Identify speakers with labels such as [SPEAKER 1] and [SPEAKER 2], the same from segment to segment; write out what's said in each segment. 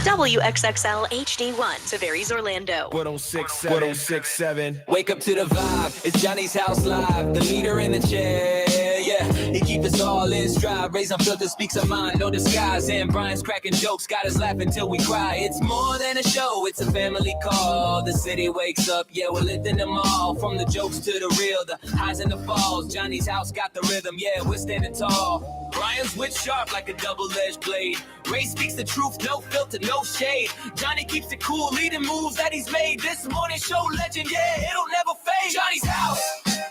[SPEAKER 1] WXXL HD1, Tavares, Orlando.
[SPEAKER 2] 1067. Wake up to the vibe. It's Johnny's House Live. The leader in the chair. Yeah, he keeps us all in stride. Raise unfiltered, speaks a mind, no disguise. And Brian's cracking jokes, got us laughing till we cry. It's more than a show, it's a family call. The city wakes up, yeah, we're lifting them all. From the jokes to the real, the highs and the falls. Johnny's house got the rhythm, yeah, we're standing tall. Brian's wit sharp like a double-edged blade. Ray speaks the truth, no filter, no shade. Johnny keeps it cool, leading moves that he's made. This morning show legend, yeah, it'll never fade. Johnny's house,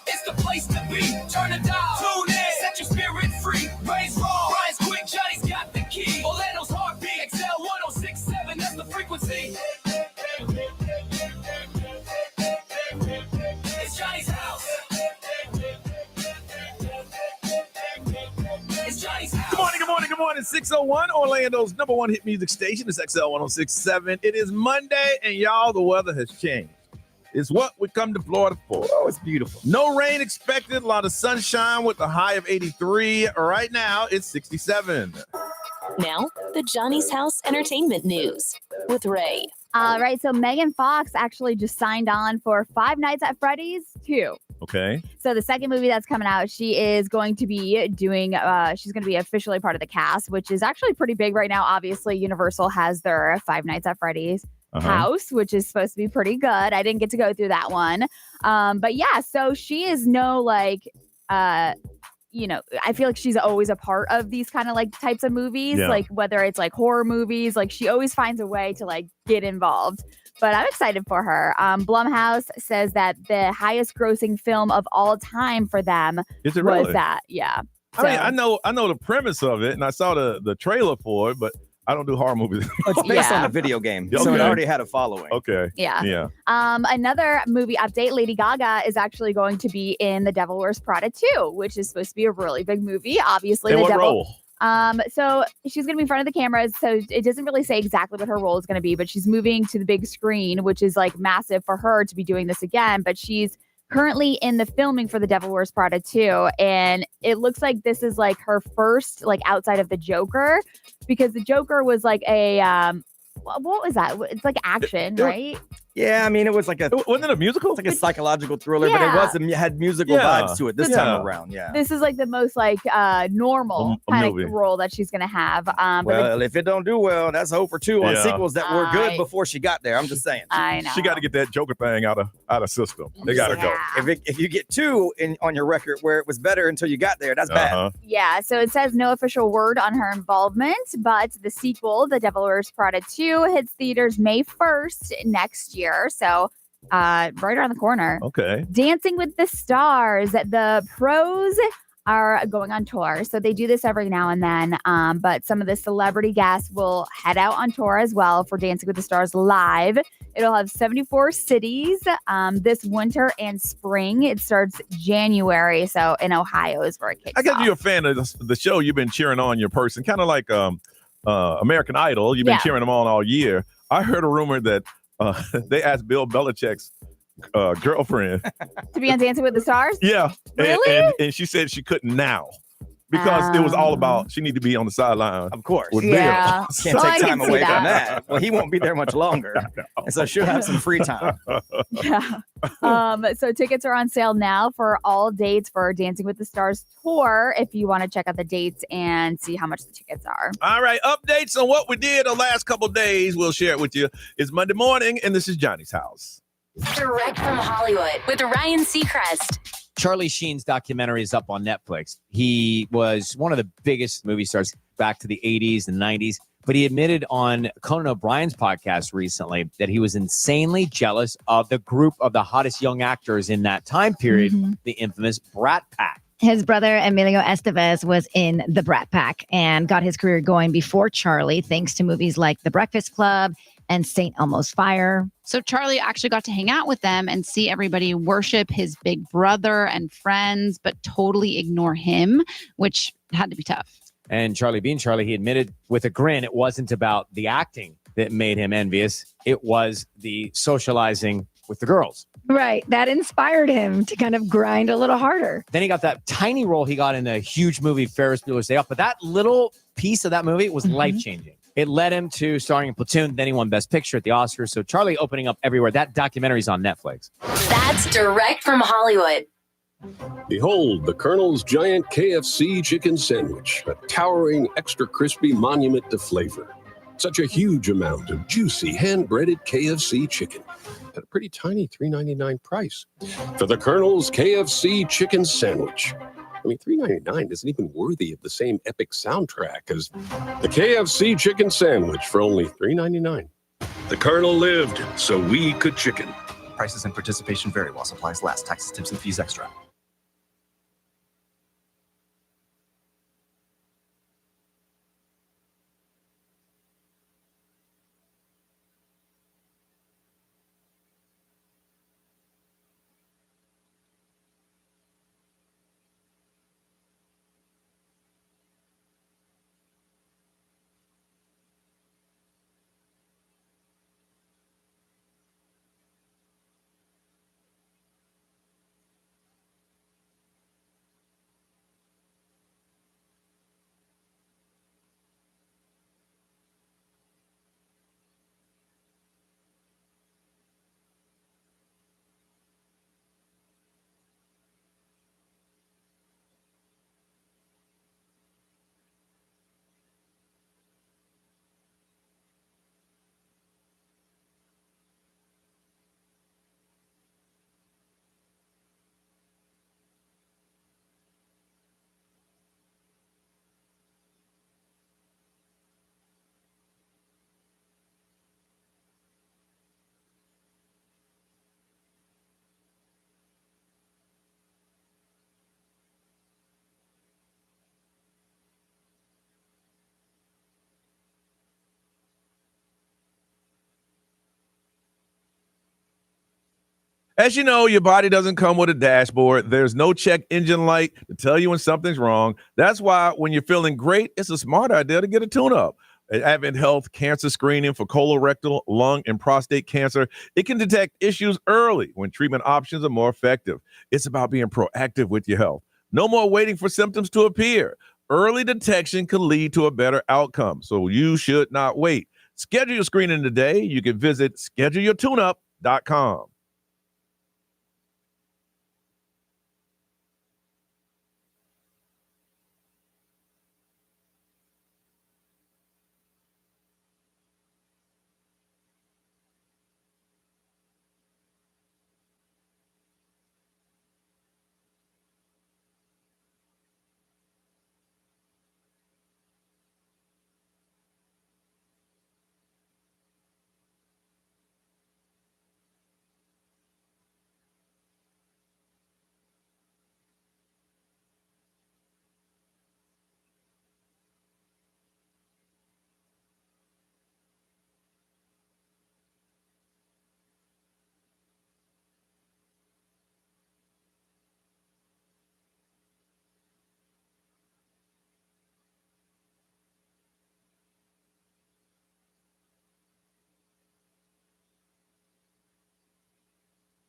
[SPEAKER 2] it's the place to be. Turn the dial, tune in, set your spirit free. Ray's raw, Brian's quick, Johnny's got the key. Orlando's heartbeat, XL 1067, that's the frequency. It's Johnny's house. It's Johnny's house.
[SPEAKER 3] Good morning. 601, Orlando's number one hit music station. It's XL 1067. It is Monday, and y'all, the weather has changed. It's what we come to Florida for. Oh, it's beautiful. No rain expected. A lot of sunshine with a high of 83. Right now, it's 67.
[SPEAKER 1] Now, the Johnny's House Entertainment News with Ray.
[SPEAKER 4] All right, so Megan Fox actually just signed on for Five Nights at Freddy's 2.
[SPEAKER 3] Okay.
[SPEAKER 4] So the second movie that's coming out, she is going to be doing, she's going to be officially part of the cast, which is actually pretty big right now. Obviously, Universal has their Five Nights at Freddy's house, which is supposed to be pretty good. I didn't get to go through that one. But yeah, so she is I feel like she's always a part of these kind of like types of movies, like whether it's like horror movies, like she always finds a way to like get involved. But I'm excited for her. Blumhouse says that the highest grossing film of all time for them
[SPEAKER 3] is it really?
[SPEAKER 4] Was that. Yeah.
[SPEAKER 3] I mean, I know the premise of it, and I saw the trailer for it, but I don't do horror movies.
[SPEAKER 5] It's based on a video game, so it already had a following.
[SPEAKER 3] Okay.
[SPEAKER 4] Yeah. Another movie update, Lady Gaga is actually going to be in The Devil Wears Prada 2, which is supposed to be a really big movie. Obviously,
[SPEAKER 3] in
[SPEAKER 4] the
[SPEAKER 3] what
[SPEAKER 4] devil.
[SPEAKER 3] Role?
[SPEAKER 4] So she's going to be in front of the cameras. So it doesn't really say exactly what her role is going to be, but she's moving to the big screen, which is like massive for her to be doing this again. But she's currently in the filming for The Devil Wears Prada 2. And it looks like this is like her first, like outside of the Joker, because the Joker was like a, what was that? It's like action, right?
[SPEAKER 5] Yeah, I mean, it was like
[SPEAKER 3] wasn't it a musical?
[SPEAKER 5] It's like a psychological thriller, but it had musical vibes to it this time around. Yeah,
[SPEAKER 4] this is like the most like normal kind of role that she's gonna have.
[SPEAKER 5] Well, if it don't do well, that's hope for 2 on sequels that were good before she got there. I'm just saying.
[SPEAKER 4] I know
[SPEAKER 3] she got to get that Joker thing out of system. They got to go.
[SPEAKER 5] If you get 2 on your record where it was better until you got there, that's bad.
[SPEAKER 4] Yeah. So it says no official word on her involvement, but the sequel, The Devil Wears Prada 2, hits theaters May 1st next year. So right around the corner.
[SPEAKER 3] Okay.
[SPEAKER 4] Dancing with the Stars. The pros are going on tour. So they do this every now and then. But some of the celebrity guests will head out on tour as well for Dancing with the Stars Live. It'll have 74 cities this winter and spring. It starts January. So in Ohio is where it kicks off.
[SPEAKER 3] I guess you're a fan of the show. You've been cheering on your person, kind of like American Idol. You've been cheering them on all year. I heard a rumor that they asked Bill Belichick's girlfriend
[SPEAKER 4] to be on Dancing with the Stars.
[SPEAKER 3] Yeah,
[SPEAKER 4] really?
[SPEAKER 3] And she said she couldn't now because it was all about she needed to be on the sideline.
[SPEAKER 5] Of course,
[SPEAKER 3] with
[SPEAKER 4] yeah.
[SPEAKER 5] Bill. Can't take time away from that. Well, he won't be there much longer, and so she'll have some free time.
[SPEAKER 4] Yeah. So tickets are on sale now for all dates for Dancing with the Stars tour. If you want to check out the dates and see how much the tickets are.
[SPEAKER 3] All right, updates on what we did the last couple of days. We'll share it with you. It's Monday morning, and this is Johnny's House.
[SPEAKER 1] Direct from Hollywood with Ryan Seacrest.
[SPEAKER 6] Charlie Sheen's documentary is up on Netflix. He was one of the biggest movie stars back to the 80s and 90s, but he admitted on Conan O'Brien's podcast recently that he was insanely jealous of the group of the hottest young actors in that time period, the infamous Brat Pack.
[SPEAKER 7] His brother, Emilio Estevez, was in the Brat Pack and got his career going before Charlie, thanks to movies like The Breakfast Club and St. Elmo's Fire.
[SPEAKER 8] So Charlie actually got to hang out with them and see everybody worship his big brother and friends, but totally ignore him, which had to be tough.
[SPEAKER 6] And Charlie being Charlie, he admitted with a grin, it wasn't about the acting that made him envious. It was the socializing with the girls.
[SPEAKER 7] Right. That inspired him to kind of grind a little harder.
[SPEAKER 6] Then he got that tiny role he got in a huge movie, Ferris Bueller's Day Off. But that little piece of that movie was life-changing. It led him to starring in Platoon. Then he won Best Picture at the Oscars. So Charlie opening up everywhere. That documentary's on Netflix.
[SPEAKER 1] That's direct from Hollywood.
[SPEAKER 9] Behold the Colonel's giant KFC chicken sandwich, a towering, extra crispy monument to flavor. Such a huge amount of juicy, hand-breaded KFC chicken at a pretty tiny $3.99 price. For the Colonel's KFC chicken sandwich. I mean, $3.99 isn't even worthy of the same epic soundtrack as the KFC chicken sandwich for only $3.99. The Colonel lived so we could chicken.
[SPEAKER 10] Prices and participation vary while supplies last. Taxes, tips, and fees extra.
[SPEAKER 3] As you know, your body doesn't come with a dashboard. There's no check engine light to tell you when something's wrong. That's why when you're feeling great, it's a smart idea to get a tune-up. At Advent Health Cancer Screening for colorectal, lung, and prostate cancer, it can detect issues early when treatment options are more effective. It's about being proactive with your health. No more waiting for symptoms to appear. Early detection can lead to a better outcome, so you should not wait. Schedule your screening today. You can visit scheduleyourtuneup.com.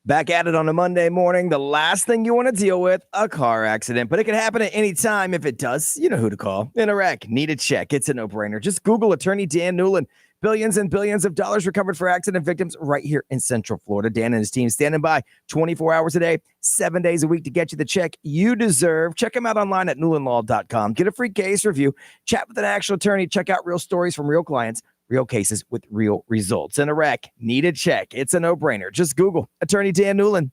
[SPEAKER 5] Back at it on a Monday morning. The last thing you want to deal with, a car accident. But it can happen at any time. If it does, you know who to call. In a wreck, need a check. It's a no-brainer. Just Google attorney Dan Newland. Billions and billions of dollars recovered for accident victims right here in Central Florida. Dan and his team standing by 24 hours a day, 7 days a week to get you the check you deserve. Check them out online at newlandlaw.com. Get a free case review. Chat with an actual attorney. Check out real stories from real clients. Real cases with real results. In a wreck, need a check. It's a no-brainer. Just Google attorney Dan Newland.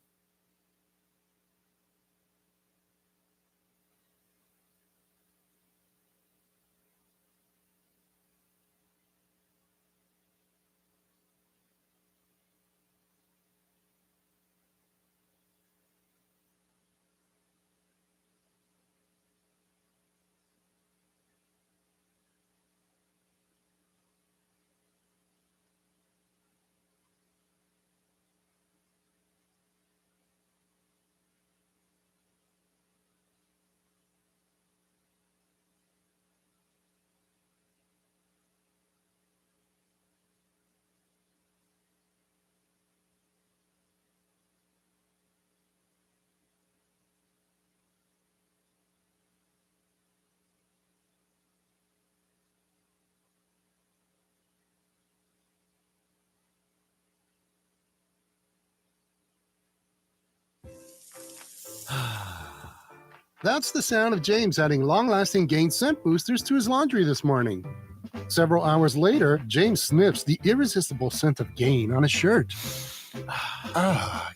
[SPEAKER 11] That's the sound of James adding long-lasting Gain scent boosters to his laundry this morning. Several hours later, James sniffs the irresistible scent of Gain on his shirt.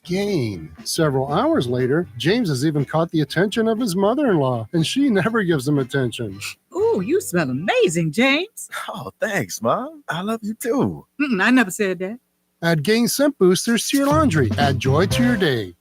[SPEAKER 11] Gain. Several hours later, James has even caught the attention of his mother-in-law, and she never gives him attention.
[SPEAKER 12] Ooh, you smell amazing, James.
[SPEAKER 13] Oh, thanks, Mom. I love you too.
[SPEAKER 12] I never said that.
[SPEAKER 11] Add Gain scent boosters to your laundry. Add joy to your day.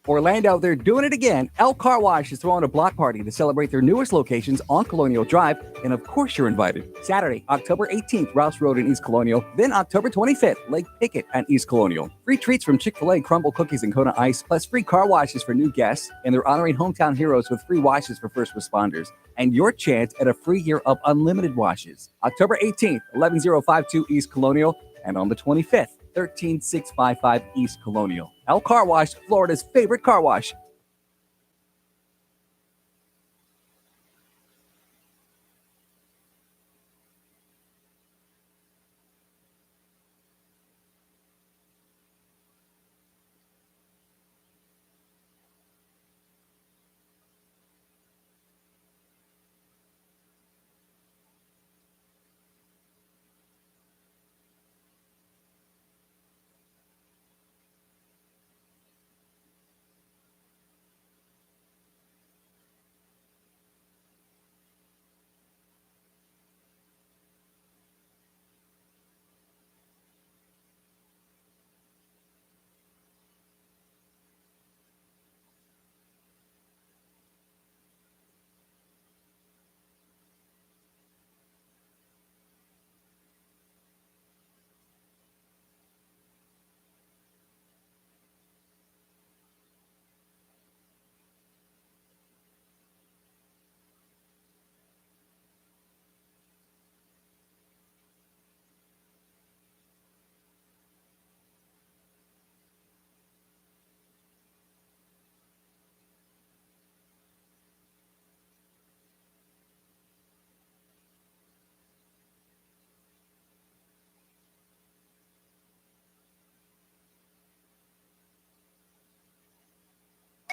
[SPEAKER 14] Orlando, they're doing it again. El Car Wash is throwing a block party to celebrate their newest locations on Colonial Drive, and of course you're invited. Saturday, October 18th, Rouse Road in East Colonial, then October 25th, Lake Pickett at East Colonial. Free treats from Chick-fil-A, Crumble Cookies, and Kona Ice, plus free car washes for new guests, and they're honoring hometown heroes with free washes for first responders. And your chance at a free year of unlimited washes. October 18th, 11052 East Colonial, and on the 25th, 13655 East Colonial. El Car Wash, Florida's favorite car wash.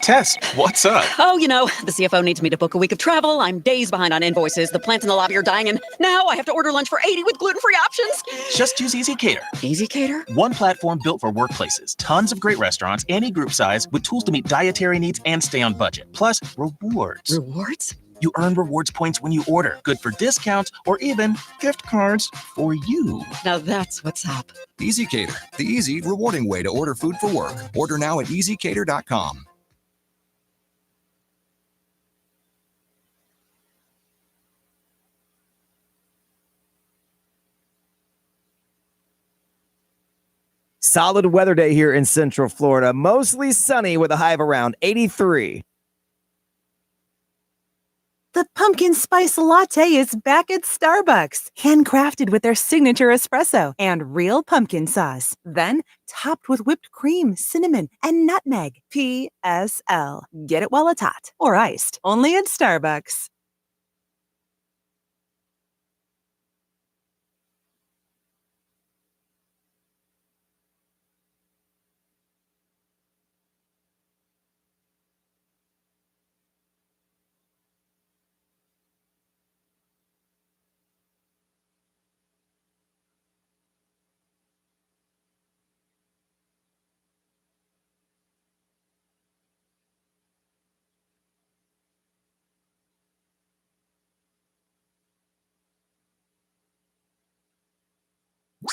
[SPEAKER 10] Tess, what's up?
[SPEAKER 15] Oh, the CFO needs me to book a week of travel. I'm days behind on invoices. The plants in the lobby are dying, and now I have to order lunch for 80 with gluten-free options.
[SPEAKER 10] Just use Easy Cater.
[SPEAKER 15] Easy Cater?
[SPEAKER 10] One platform built for workplaces. Tons of great restaurants, any group size, with tools to meet dietary needs and stay on budget. Plus, rewards.
[SPEAKER 15] Rewards?
[SPEAKER 10] You earn rewards points when you order. Good for discounts or even gift cards for you.
[SPEAKER 15] Now that's what's up.
[SPEAKER 16] Easy Cater, the easy, rewarding way to order food for work. Order now at easycater.com.
[SPEAKER 5] Solid weather day here in Central Florida. Mostly sunny with a high of around 83.
[SPEAKER 17] The pumpkin spice latte is back at Starbucks, handcrafted with their signature espresso and real pumpkin sauce. Then topped with whipped cream, cinnamon, and nutmeg. PSL. Get it while it's hot or iced. Only at Starbucks.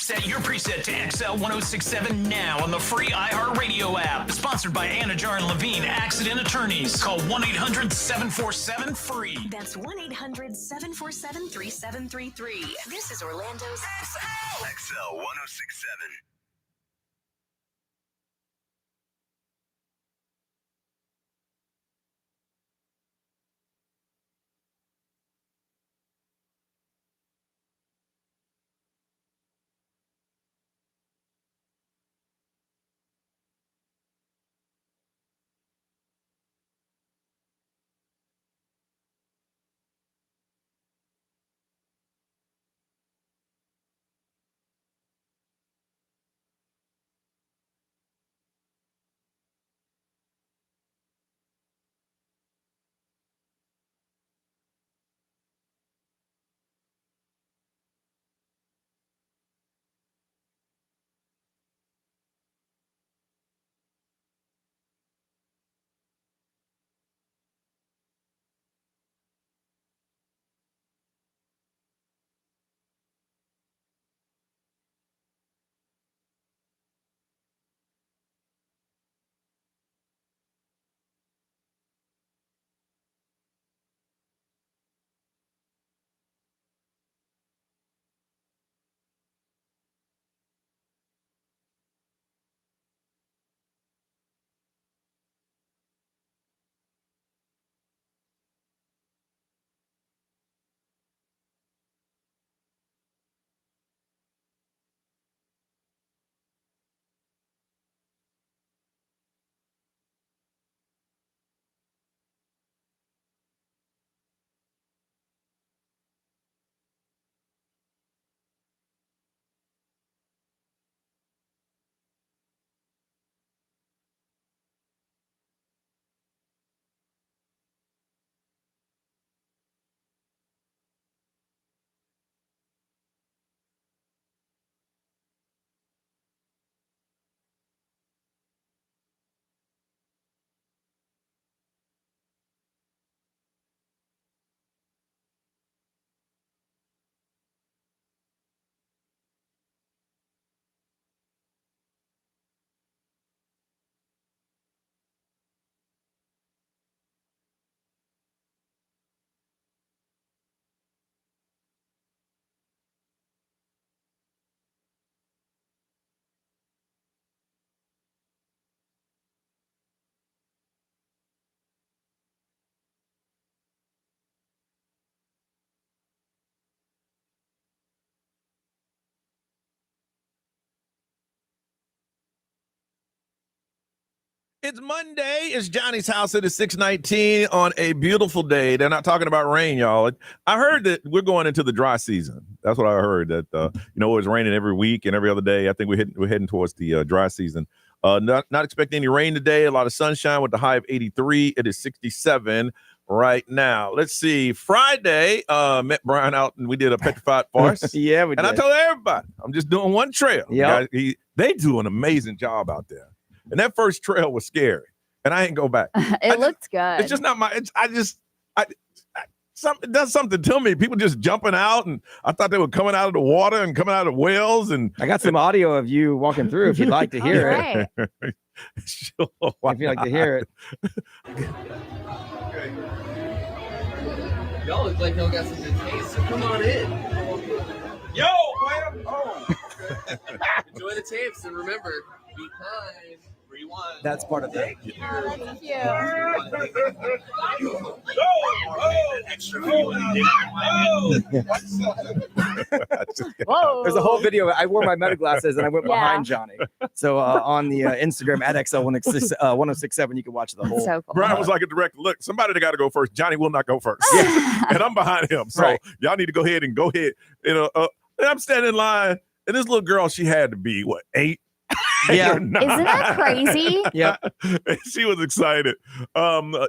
[SPEAKER 18] Set your preset to XL 1067 now on the free iHeartRadio app. Sponsored by Anna Jar and Levine Accident Attorneys. Call 1-800-747-FREE.
[SPEAKER 1] That's 1-800-747-3733. This is Orlando's
[SPEAKER 19] XL 1067.
[SPEAKER 3] It's Monday. It's Johnny's house. It is 6:19 on a beautiful day. They're not talking about rain, y'all. I heard that we're going into the dry season. That's what I heard. That it was raining every week and every other day. I think we're heading towards the dry season. Not expecting any rain today. A lot of sunshine with the high of 83. It is 67 right now. Let's see. Friday, met Brian out and we did a petrified farce.
[SPEAKER 5] Yeah, we did.
[SPEAKER 3] And I told everybody, I'm just doing one trail.
[SPEAKER 5] Yeah,
[SPEAKER 3] they do an amazing job out there. And that first trail was scary, and I ain't go back.
[SPEAKER 4] It looked good.
[SPEAKER 3] It's just not my. It does something to me. People just jumping out, and I thought they were coming out of the water and coming out of wells. And
[SPEAKER 5] I got some audio of you walking through if you'd like to hear it.
[SPEAKER 3] Sure,
[SPEAKER 5] if you'd like to hear it.
[SPEAKER 20] Y'all look like y'all got some good taste, so come on in.
[SPEAKER 3] Yo, man. Oh.
[SPEAKER 20] Enjoy the tapes and remember, be kind. Rewind.
[SPEAKER 5] That's part of that.
[SPEAKER 4] That's cute.
[SPEAKER 5] Whoa. There's a whole video. I wore my meta glasses and I went behind Johnny. So on the Instagram at XL1067, you can watch the whole.
[SPEAKER 4] So cool.
[SPEAKER 3] Brian was like a director. Look, somebody that got to go first. Johnny will not go first. And I'm behind him. So y'all need to go ahead. And I'm standing in line. And this little girl, she had to be, 8?
[SPEAKER 5] Yeah.
[SPEAKER 4] Isn't that crazy?
[SPEAKER 5] Yeah.
[SPEAKER 3] She was excited.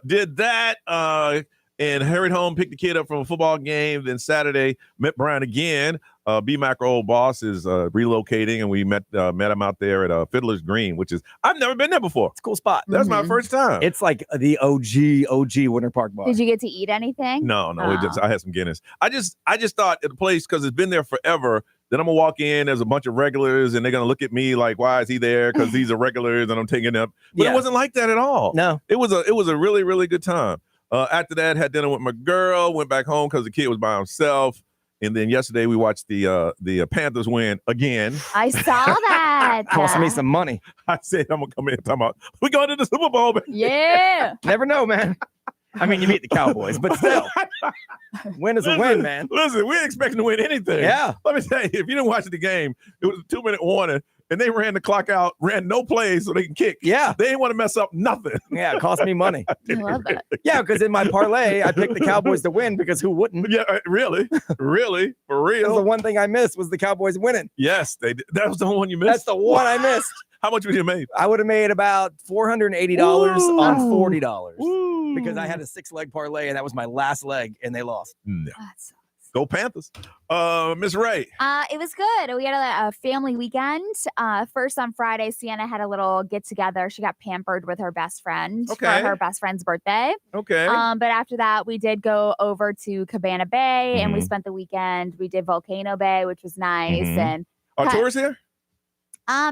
[SPEAKER 3] Did that and hurried home, picked the kid up from a football game. Then Saturday, met Brian again. B-Mac, our old boss, is relocating, and we met him out there at Fiddler's Green, which is, I've never been there before.
[SPEAKER 5] It's a cool spot.
[SPEAKER 3] That's my first time.
[SPEAKER 5] It's like the OG Winter Park bar.
[SPEAKER 4] Did you get to eat anything?
[SPEAKER 3] No. I had some Guinness. I just thought the place, because it's been there forever, Then I'm gonna walk in. There's a bunch of regulars, and they're gonna look at me like, "Why is he there?" Because these are regulars, and I'm taking them. But it wasn't like that at all.
[SPEAKER 5] No,
[SPEAKER 3] it was a really, really good time. After that, had dinner with my girl. Went back home because the kid was by himself. And then yesterday we watched the Panthers win again.
[SPEAKER 4] I saw that.
[SPEAKER 5] Cost me some money.
[SPEAKER 3] I said I'm gonna come in and talk about we going to the Super Bowl. Baby.
[SPEAKER 4] Yeah.
[SPEAKER 5] Never know, man. I mean, you beat the Cowboys, but still, win is a win, man.
[SPEAKER 3] Listen, we ain't expecting to win anything.
[SPEAKER 5] Yeah.
[SPEAKER 3] Let me tell you, if you didn't watch the game, it was a 2-minute warning, and they ran the clock out, ran no plays so they can kick.
[SPEAKER 5] Yeah.
[SPEAKER 3] They didn't want to mess up nothing.
[SPEAKER 5] Yeah, it cost me money.
[SPEAKER 4] I love that.
[SPEAKER 5] Yeah, because in my parlay, I picked the Cowboys to win because who wouldn't?
[SPEAKER 3] Yeah, really? Really? For real?
[SPEAKER 5] That's the one thing I missed was the Cowboys winning.
[SPEAKER 3] Yes, they did. That was the one you missed?
[SPEAKER 5] That's the one I missed.
[SPEAKER 3] How much would you have made?
[SPEAKER 5] I would have made about $480 on $40 because I had a 6-leg parlay and that was my last leg and they lost.
[SPEAKER 3] No. Go Panthers. Miss Ray.
[SPEAKER 4] It was good. We had a family weekend. First on Friday, Sienna had a little get together. She got pampered with her best friend for her best friend's birthday.
[SPEAKER 3] Okay.
[SPEAKER 4] But after that, we did go over to Cabana Bay and we spent the weekend. We did Volcano Bay, which was nice. And
[SPEAKER 3] Are tourists here?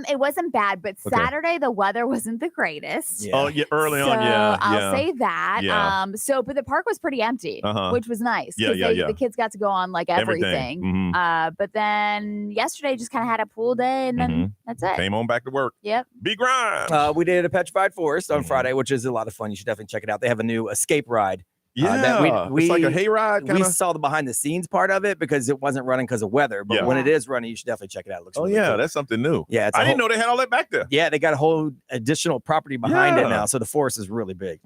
[SPEAKER 4] It wasn't bad, but Saturday the weather wasn't the greatest.
[SPEAKER 3] Yeah. Oh, yeah, early on, yeah.
[SPEAKER 4] I'll say that.
[SPEAKER 3] Yeah.
[SPEAKER 4] But the park was pretty empty, which was nice.
[SPEAKER 3] Yeah.
[SPEAKER 4] The kids got to go on like everything. But then yesterday just kind of had a pool day, and then that's it.
[SPEAKER 3] Came on back to work.
[SPEAKER 4] Yep.
[SPEAKER 3] Be grind.
[SPEAKER 5] We did a Petrified Forest on Friday, which is a lot of fun. You should definitely check it out. They have a new escape ride.
[SPEAKER 3] Yeah, it's like a hayride.
[SPEAKER 5] We saw the behind the scenes part of it because it wasn't running because of weather. But when it is running, you should definitely check it out. It looks really cool.
[SPEAKER 3] That's something new.
[SPEAKER 5] Yeah,
[SPEAKER 3] I didn't know they had all that back there.
[SPEAKER 5] Yeah, they got a whole additional property behind it now, so the forest is really big.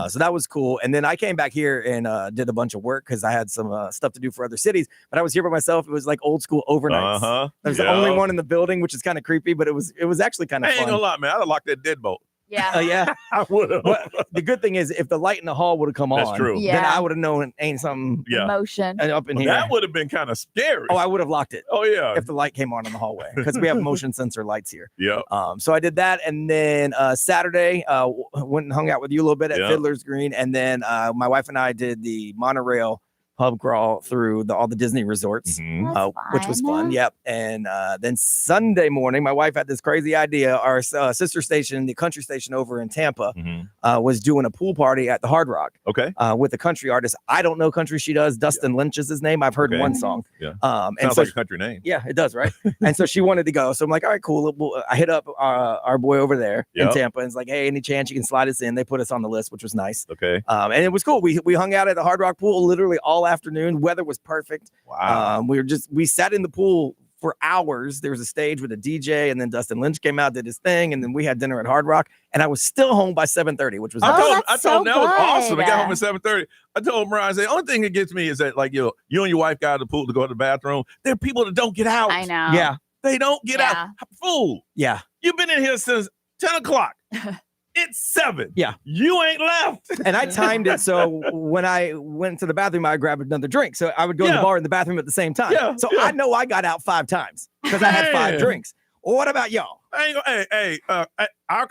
[SPEAKER 5] So that was cool. And then I came back here and did a bunch of work because I had some stuff to do for other cities. But I was here by myself. It was like old school overnights. I was the only one in the building, which is kind of creepy, but it was actually kind of fun.
[SPEAKER 3] I ain't gonna lie, man. I'd have locked that deadbolt.
[SPEAKER 4] Yeah.
[SPEAKER 5] Yeah.
[SPEAKER 3] I would have.
[SPEAKER 5] The good thing is, if the light in the hall would have come on,
[SPEAKER 3] That's true.
[SPEAKER 5] then I would have known it ain't something
[SPEAKER 4] motion
[SPEAKER 5] up in here.
[SPEAKER 3] That would have been kind of scary.
[SPEAKER 5] Oh, I would have locked it.
[SPEAKER 3] Oh, yeah.
[SPEAKER 5] If the light came on in the hallway, because we have motion sensor lights here.
[SPEAKER 3] Yeah.
[SPEAKER 5] So I did that, and then Saturday went and hung out with you a little bit at Fiddler's Green, and then my wife and I did the monorail pub crawl through all the Disney resorts, which was fun. Yep. And then Sunday morning, my wife had this crazy idea. Our sister station, the country station over in Tampa, was doing a pool party at the Hard Rock.
[SPEAKER 3] Okay.
[SPEAKER 5] With a country artist. I don't know country she does. Dustin Lynch is his name. I've heard one song.
[SPEAKER 3] Yeah.
[SPEAKER 5] And
[SPEAKER 3] Sounds
[SPEAKER 5] so
[SPEAKER 3] like a country name.
[SPEAKER 5] Yeah, it does, right? And so she wanted to go. So I'm like, all right, cool. I hit up our boy over there in Tampa, and it's like, hey, any chance you can slide us in? They put us on the list, which was nice.
[SPEAKER 3] Okay.
[SPEAKER 5] And it was cool. We hung out at the Hard Rock pool literally all afternoon. Weather was perfect.
[SPEAKER 3] Wow.
[SPEAKER 5] We sat in the pool for hours. There was a stage with a DJ, and then Dustin Lynch came out, did his thing, and then we had dinner at Hard Rock. And I was still home by 7:30, which was
[SPEAKER 3] I told him
[SPEAKER 4] so
[SPEAKER 3] that was awesome. I
[SPEAKER 4] good.
[SPEAKER 3] got home at 7:30. I told Mariah, I said, the only thing that gets me is that like you and your wife got out of the pool to go to the bathroom. There are people that don't get out.
[SPEAKER 4] I know.
[SPEAKER 5] Yeah.
[SPEAKER 3] They don't get out. Fool.
[SPEAKER 5] Yeah.
[SPEAKER 3] You've been in here since 10 o'clock. It's 7.
[SPEAKER 5] Yeah.
[SPEAKER 3] You ain't left.
[SPEAKER 5] And I timed it so when I went to the bathroom, I grabbed another drink. So I would go to the bar and the bathroom at the same time.
[SPEAKER 3] Yeah,
[SPEAKER 5] So I know I got out 5 times because I had 5 drinks. Well, what about y'all?
[SPEAKER 3] Our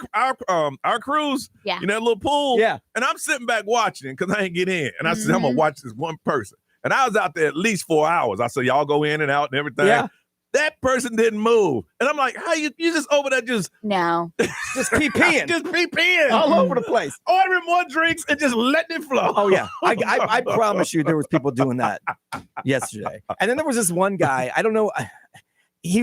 [SPEAKER 3] cruise,
[SPEAKER 4] Yeah.
[SPEAKER 3] you know, that little pool.
[SPEAKER 5] Yeah.
[SPEAKER 3] And I'm sitting back watching because I ain't get in. And I said, I'm going to watch this one person. And I was out there at least 4 hours. I said, y'all go in and out and everything.
[SPEAKER 5] Yeah.
[SPEAKER 3] That person didn't move. And I'm like, how you just over there just
[SPEAKER 5] just peeing.
[SPEAKER 3] just peeing
[SPEAKER 5] all over the place.
[SPEAKER 3] Ordering more drinks and just letting it flow.
[SPEAKER 5] Oh, yeah. I promise you there was people doing that yesterday. And then there was this one guy, I don't know, he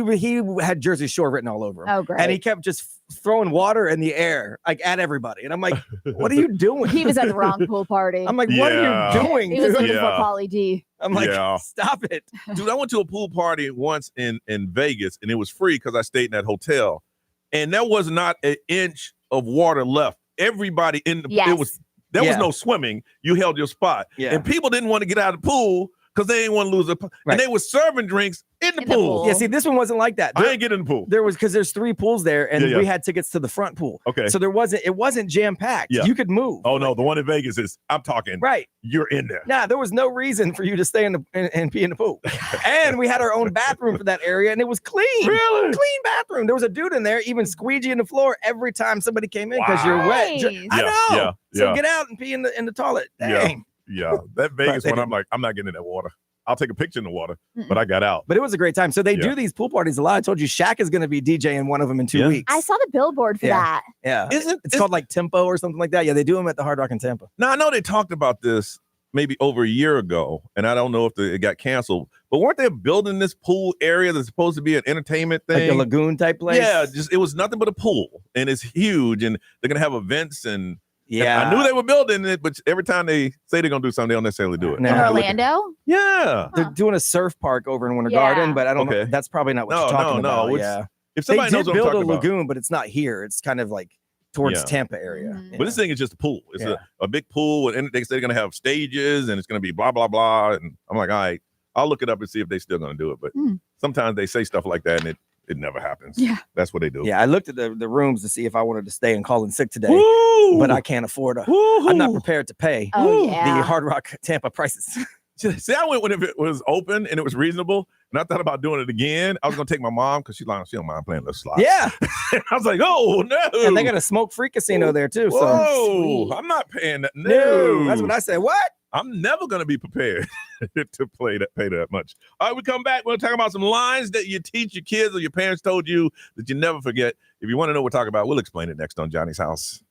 [SPEAKER 5] had Jersey Shore written all over him.
[SPEAKER 4] Oh, great.
[SPEAKER 5] And he kept just throwing water in the air, like at everybody. And I'm like, what are you doing?
[SPEAKER 4] He was at the wrong pool party.
[SPEAKER 5] I'm like, what are you doing?
[SPEAKER 4] He was
[SPEAKER 5] dude?
[SPEAKER 4] looking for Pauly D.
[SPEAKER 5] I'm like, stop it.
[SPEAKER 3] Dude, I went to a pool party once in Vegas, and it was free because I stayed in that hotel. And there was not an inch of water left. Everybody in the there was no swimming. You held your spot.
[SPEAKER 5] Yeah.
[SPEAKER 3] And people didn't want to get out of the pool because they didn't want to lose a and they were serving drinks in the pool.
[SPEAKER 5] Yeah, see, this one wasn't like that.
[SPEAKER 3] I didn't get in the pool.
[SPEAKER 5] There was because there's 3 pools there, and we had tickets to the front pool.
[SPEAKER 3] Okay.
[SPEAKER 5] So it wasn't jam-packed.
[SPEAKER 3] Yeah.
[SPEAKER 5] You could move.
[SPEAKER 3] Oh no, the one in Vegas is I'm talking you're in there.
[SPEAKER 5] Nah, there was no reason for you to stay and pee in the pool. And we had our own bathroom for that area, and it was clean.
[SPEAKER 3] Really?
[SPEAKER 5] Clean bathroom. There was a dude in there even squeegeeing the floor every time somebody came in because you're wet. I know.
[SPEAKER 3] Yeah.
[SPEAKER 5] So get out and pee in the toilet. Dang.
[SPEAKER 3] Yeah. That Vegas one, I'm like, I'm not getting in that water. I'll take a picture in the water, but I got out.
[SPEAKER 5] But it was a great time. So they do these pool parties a lot. I told you Shaq is going to be DJing one of them in 2 weeks.
[SPEAKER 4] I saw the billboard for that.
[SPEAKER 5] Yeah. It's called like Tempo or something like that. Yeah, they do them at the Hard Rock in Tampa.
[SPEAKER 3] Now, I know they talked about this maybe over a year ago, and I don't know if it got canceled, but weren't they building this pool area that's supposed to be an entertainment thing?
[SPEAKER 5] Like a lagoon type place?
[SPEAKER 3] Yeah, it was nothing but a pool, and it's huge, and they're going to have events, and
[SPEAKER 5] yeah,
[SPEAKER 3] I knew they were building it, but every time they say they're going to do something, they don't necessarily do it.
[SPEAKER 4] In Orlando?
[SPEAKER 3] Yeah.
[SPEAKER 5] They're doing a surf park over in Winter Garden, but I don't know. That's probably not what you're talking about. Yeah.
[SPEAKER 3] If somebody
[SPEAKER 5] they
[SPEAKER 3] knows
[SPEAKER 5] did
[SPEAKER 3] what I'm
[SPEAKER 5] build a
[SPEAKER 3] talking about.
[SPEAKER 5] lagoon, but it's not here. It's kind of like towards Tampa area.
[SPEAKER 3] But this thing is just a pool. It's a big pool, and they say they're going to have stages, and it's going to be blah, blah, blah. And I'm like, all right, I'll look it up and see if they're still going to do it. But sometimes they say stuff like that, and it never happens.
[SPEAKER 4] Yeah.
[SPEAKER 3] That's what they do.
[SPEAKER 5] Yeah, I looked at the rooms to see if I wanted to stay and call in sick today,
[SPEAKER 3] Woo!
[SPEAKER 5] but I can't afford I'm not prepared to pay the Hard Rock Tampa prices.
[SPEAKER 3] See, I went when it was open and it was reasonable, and I thought about doing it again. I was going to take my mom because she don't mind playing the slots.
[SPEAKER 5] Yeah.
[SPEAKER 3] I was like, oh, no.
[SPEAKER 5] And they got a smoke-free casino there, too.
[SPEAKER 3] Whoa,
[SPEAKER 5] So
[SPEAKER 3] I'm not paying that.
[SPEAKER 5] No, that's what I said. What?
[SPEAKER 3] I'm never going to be prepared to pay that much. All right, we come back. We're going to talk about some lines that you teach your kids or your parents told you that you never forget. If you want to know what we're talking about, we'll explain it next on Johnny's House.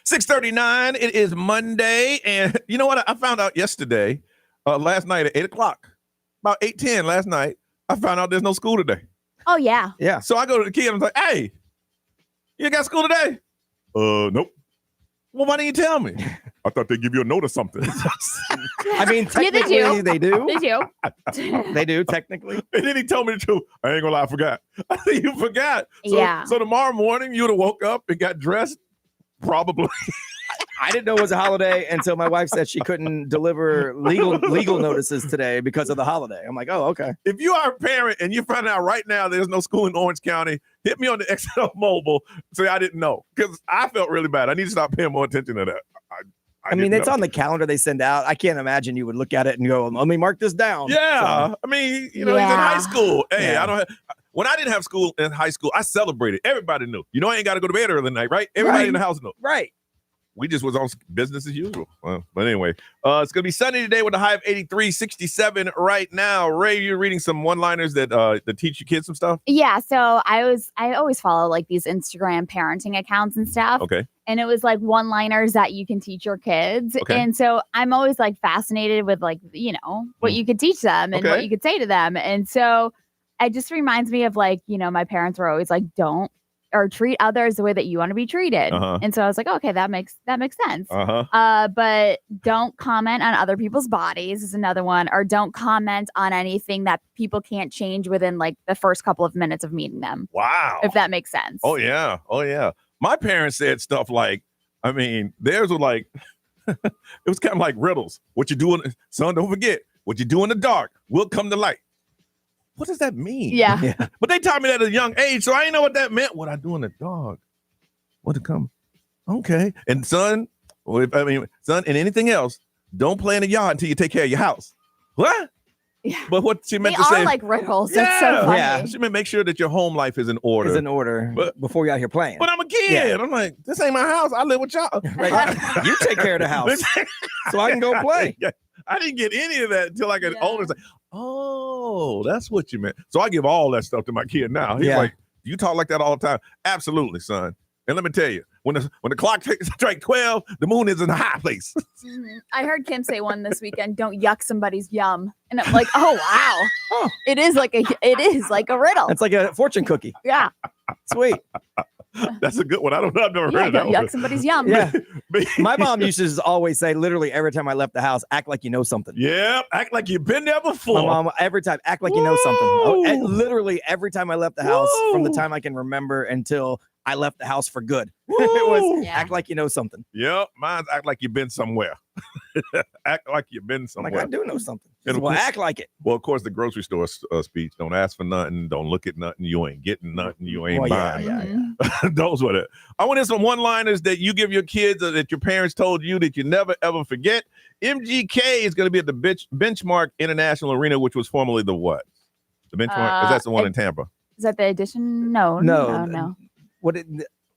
[SPEAKER 3] 6:39. It is Monday, and you know what? I found out yesterday, last night at 8 o'clock, about 8:10 last night. I found out there's no school today.
[SPEAKER 4] Oh yeah.
[SPEAKER 5] Yeah.
[SPEAKER 3] So I go to the kid. I'm like, "Hey, you got school today?" Nope. Well, why didn't you tell me? I thought they'd give you a note or something.
[SPEAKER 5] I mean, technically
[SPEAKER 4] they do.
[SPEAKER 5] they do.
[SPEAKER 4] They do.
[SPEAKER 5] They do, technically.
[SPEAKER 3] And then he told me the truth. I ain't gonna lie, I forgot. I said, you forgot. So,
[SPEAKER 4] Yeah.
[SPEAKER 3] So tomorrow morning, you would have woke up and got dressed? Probably.
[SPEAKER 5] I didn't know it was a holiday until my wife said she couldn't deliver legal notices today because of the holiday. I'm like, oh, okay.
[SPEAKER 3] If you are a parent and you find out right now there's no school in Orange County, hit me on the XL Mobile. Say I didn't know, because I felt really bad. I need to start paying more attention to that.
[SPEAKER 5] I mean,
[SPEAKER 3] didn't
[SPEAKER 5] it's
[SPEAKER 3] know.
[SPEAKER 5] on the calendar they send out. I can't imagine you would look at it and go, let me mark this down.
[SPEAKER 3] Yeah.
[SPEAKER 5] So,
[SPEAKER 3] I mean, he's in high school. Hey,
[SPEAKER 5] Yeah.
[SPEAKER 3] When I didn't have school in high school, I celebrated. Everybody knew. You know, I ain't got to go to bed early tonight, right? Everybody in the house knew.
[SPEAKER 5] Right.
[SPEAKER 3] We just was on business as usual. But anyway, it's going to be sunny today with a high of 83, 67 right now. Ray, you're reading some one-liners that teach your kids some stuff?
[SPEAKER 4] Yeah, so I always follow like these Instagram parenting accounts and stuff.
[SPEAKER 3] Okay.
[SPEAKER 4] And it was like one-liners that you can teach your kids.
[SPEAKER 3] Okay.
[SPEAKER 4] And so I'm always like fascinated with like, you know, what you could teach them and what
[SPEAKER 3] Okay.
[SPEAKER 4] you could say to them. And so it just reminds me of like, you know, my parents were always like, don't or treat others the way that you want to be treated.
[SPEAKER 3] Uh-huh.
[SPEAKER 4] And so I was like, okay, that makes sense.
[SPEAKER 3] Uh-huh.
[SPEAKER 4] But don't comment on other people's bodies is another one, or don't comment on anything that people can't change within like the first couple of minutes of meeting them.
[SPEAKER 3] Wow.
[SPEAKER 4] If that makes sense.
[SPEAKER 3] Oh, yeah. Oh, yeah. My parents said stuff like, I mean, theirs were like, it was kind of like riddles. What you doing, son, don't forget, what you do in the dark will come to light. What does that mean?
[SPEAKER 4] Yeah.
[SPEAKER 3] But they taught me that at a young age, so I didn't know what that meant. What I do in the dark? What to come? Okay. And son, son, and anything else, don't play in the yard until you take care of your house. What?
[SPEAKER 4] Yeah.
[SPEAKER 3] But what she meant
[SPEAKER 4] They
[SPEAKER 3] to say,
[SPEAKER 4] are like riddles. It's so funny.
[SPEAKER 5] Yeah.
[SPEAKER 3] she meant make sure that your home life is in order.
[SPEAKER 5] Is in order before you're out here playing.
[SPEAKER 3] But I'm a kid.
[SPEAKER 5] Yeah.
[SPEAKER 3] I'm like, this ain't my house. I live with y'all.
[SPEAKER 5] Right. You take care of the house so I can go play.
[SPEAKER 3] Yeah. I didn't get any of that until I got older. It's like, oh, that's what you meant. So I give all that stuff to my kid now. He's like, you talk like that all the time. Absolutely, son. And let me tell you, when the clock strikes 12, the moon is in the high place.
[SPEAKER 4] I heard Kim say one this weekend, don't yuck somebody's yum. And I'm like, oh wow. It is like a riddle.
[SPEAKER 5] It's like a fortune cookie.
[SPEAKER 4] Yeah.
[SPEAKER 5] Sweet.
[SPEAKER 3] That's a good one. I've never heard of that
[SPEAKER 4] Don't
[SPEAKER 3] one.
[SPEAKER 4] yuck somebody's yum.
[SPEAKER 5] Yeah. My mom used to always say, literally every time I left the house, act like you know something.
[SPEAKER 3] Yeah, act like you've been there before.
[SPEAKER 5] My mom, every time, act like you know something. Oh, literally every time I left the house, from the time I can remember until I left the house for good. It was act like you know something.
[SPEAKER 3] Yep, mine's act like you've been somewhere. Act like you've been somewhere.
[SPEAKER 5] Like I do know something.
[SPEAKER 3] And of
[SPEAKER 5] Well,
[SPEAKER 3] course-
[SPEAKER 5] act like it.
[SPEAKER 3] Well, of course, the grocery store speech: "Don't ask for nothing, don't look at nothing, you ain't getting nothing, you ain't
[SPEAKER 5] Well,
[SPEAKER 3] buying."
[SPEAKER 5] yeah.
[SPEAKER 3] Those were it. I want to some one-liners that you give your kids or that your parents told you that you never ever forget. MGK is going to be at the Benchmark International Arena, which was formerly the what? The Benchmark. That's the one in Tampa.
[SPEAKER 4] Is that the edition? No.
[SPEAKER 5] What it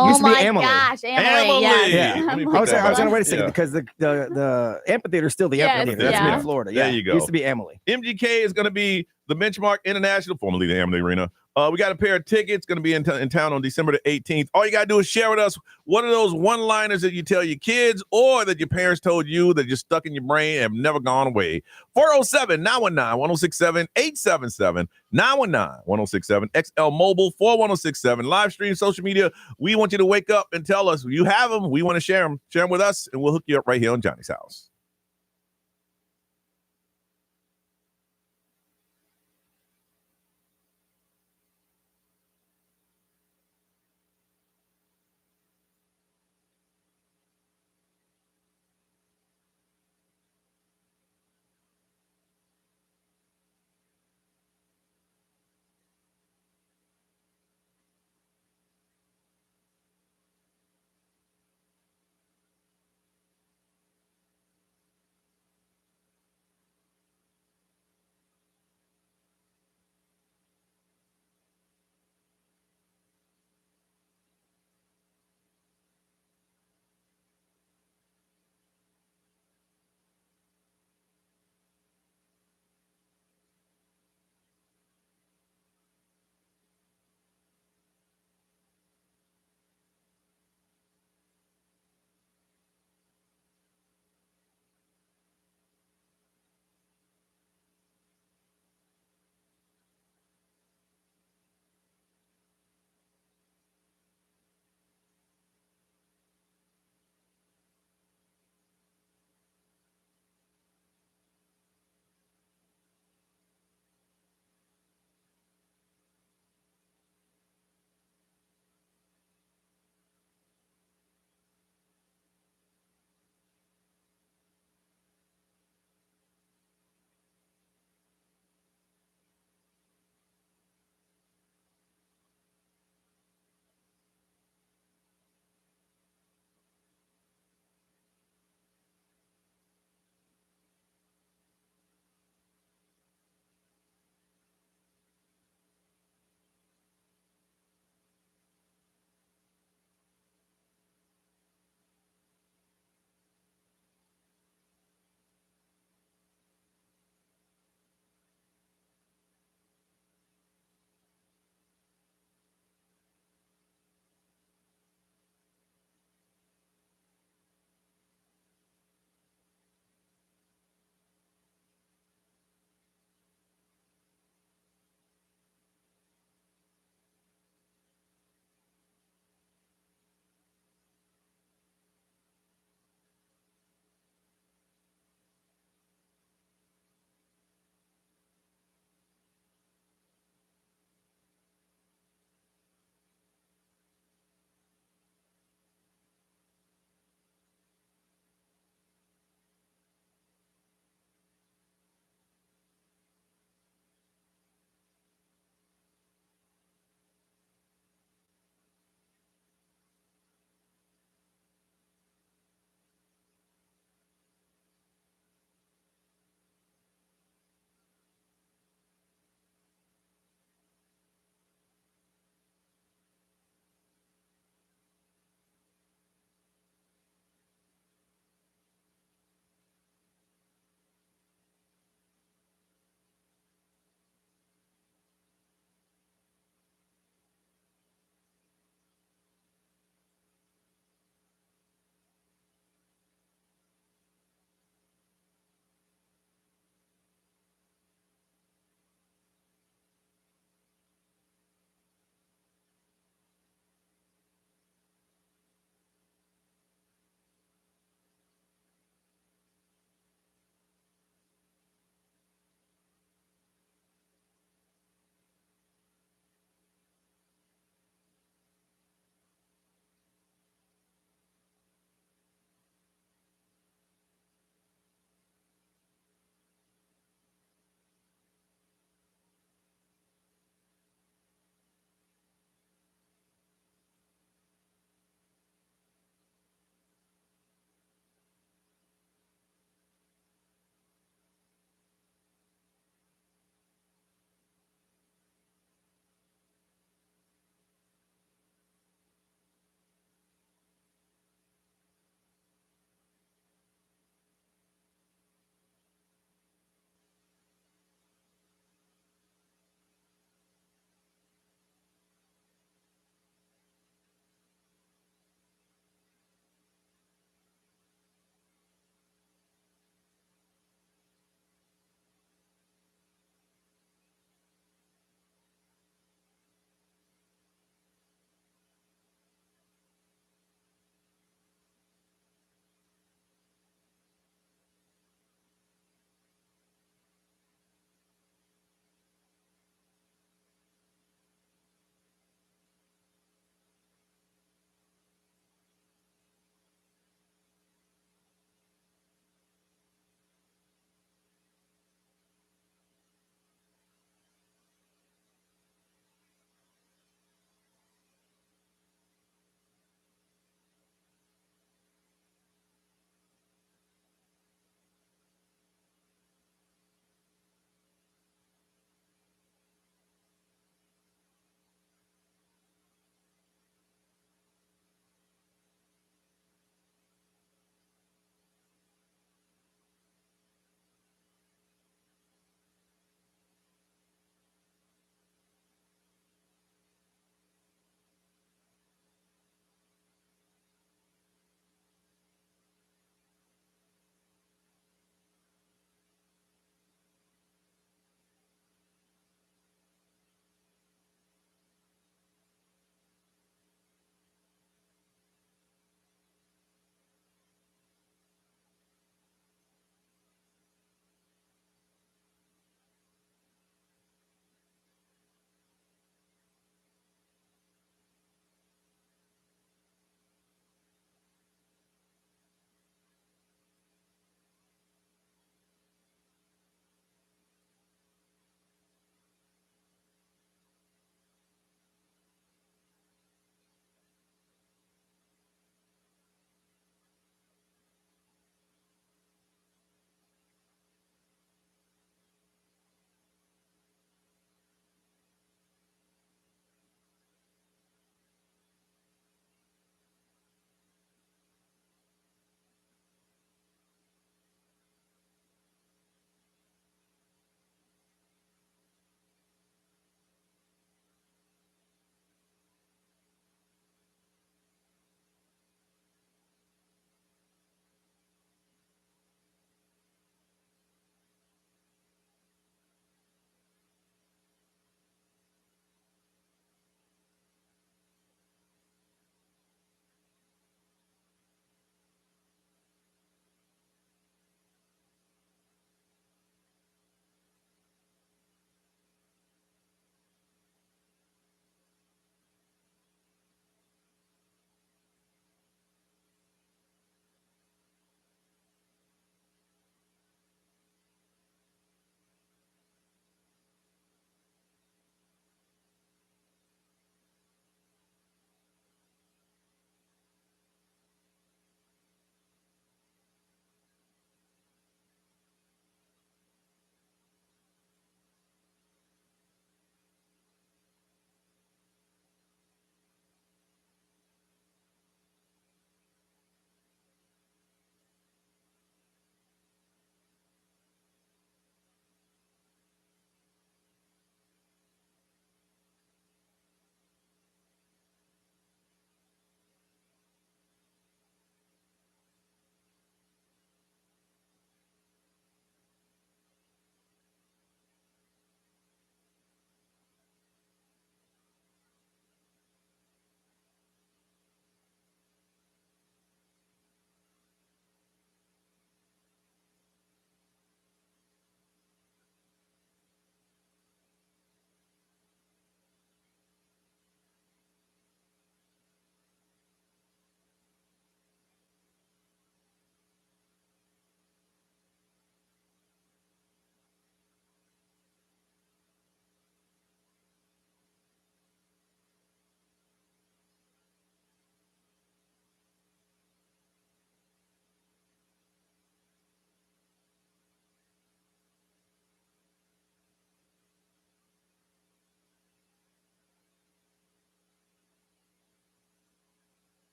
[SPEAKER 4] Oh
[SPEAKER 5] used to be
[SPEAKER 4] my
[SPEAKER 5] Emily.
[SPEAKER 4] gosh, Emily. Yes.
[SPEAKER 5] Yeah.
[SPEAKER 3] Let me
[SPEAKER 5] I
[SPEAKER 3] put
[SPEAKER 5] was
[SPEAKER 3] that
[SPEAKER 5] saying,
[SPEAKER 3] back.
[SPEAKER 5] wait a second,
[SPEAKER 3] Yeah.
[SPEAKER 5] because the amphitheater is still the
[SPEAKER 4] Yes,
[SPEAKER 5] amphitheater. That's
[SPEAKER 4] yeah.
[SPEAKER 5] in Florida.
[SPEAKER 3] There
[SPEAKER 5] Yeah.
[SPEAKER 3] you go.
[SPEAKER 5] Used to be Emily.
[SPEAKER 3] MGK is going to be the Benchmark International, formerly the Amalie Arena. We got a pair of tickets going to be in town on December the 18th. All you got to do is share with us what are those one-liners that you tell your kids or that your parents told you that just stuck in your brain and have never gone away. 407-919-1067, 877-919-1067, XL Mobile 41067, live stream, social media. We want you to wake up and tell us you have them. We want to share them. Share them with us, and we'll hook you up right here on Johnny's House.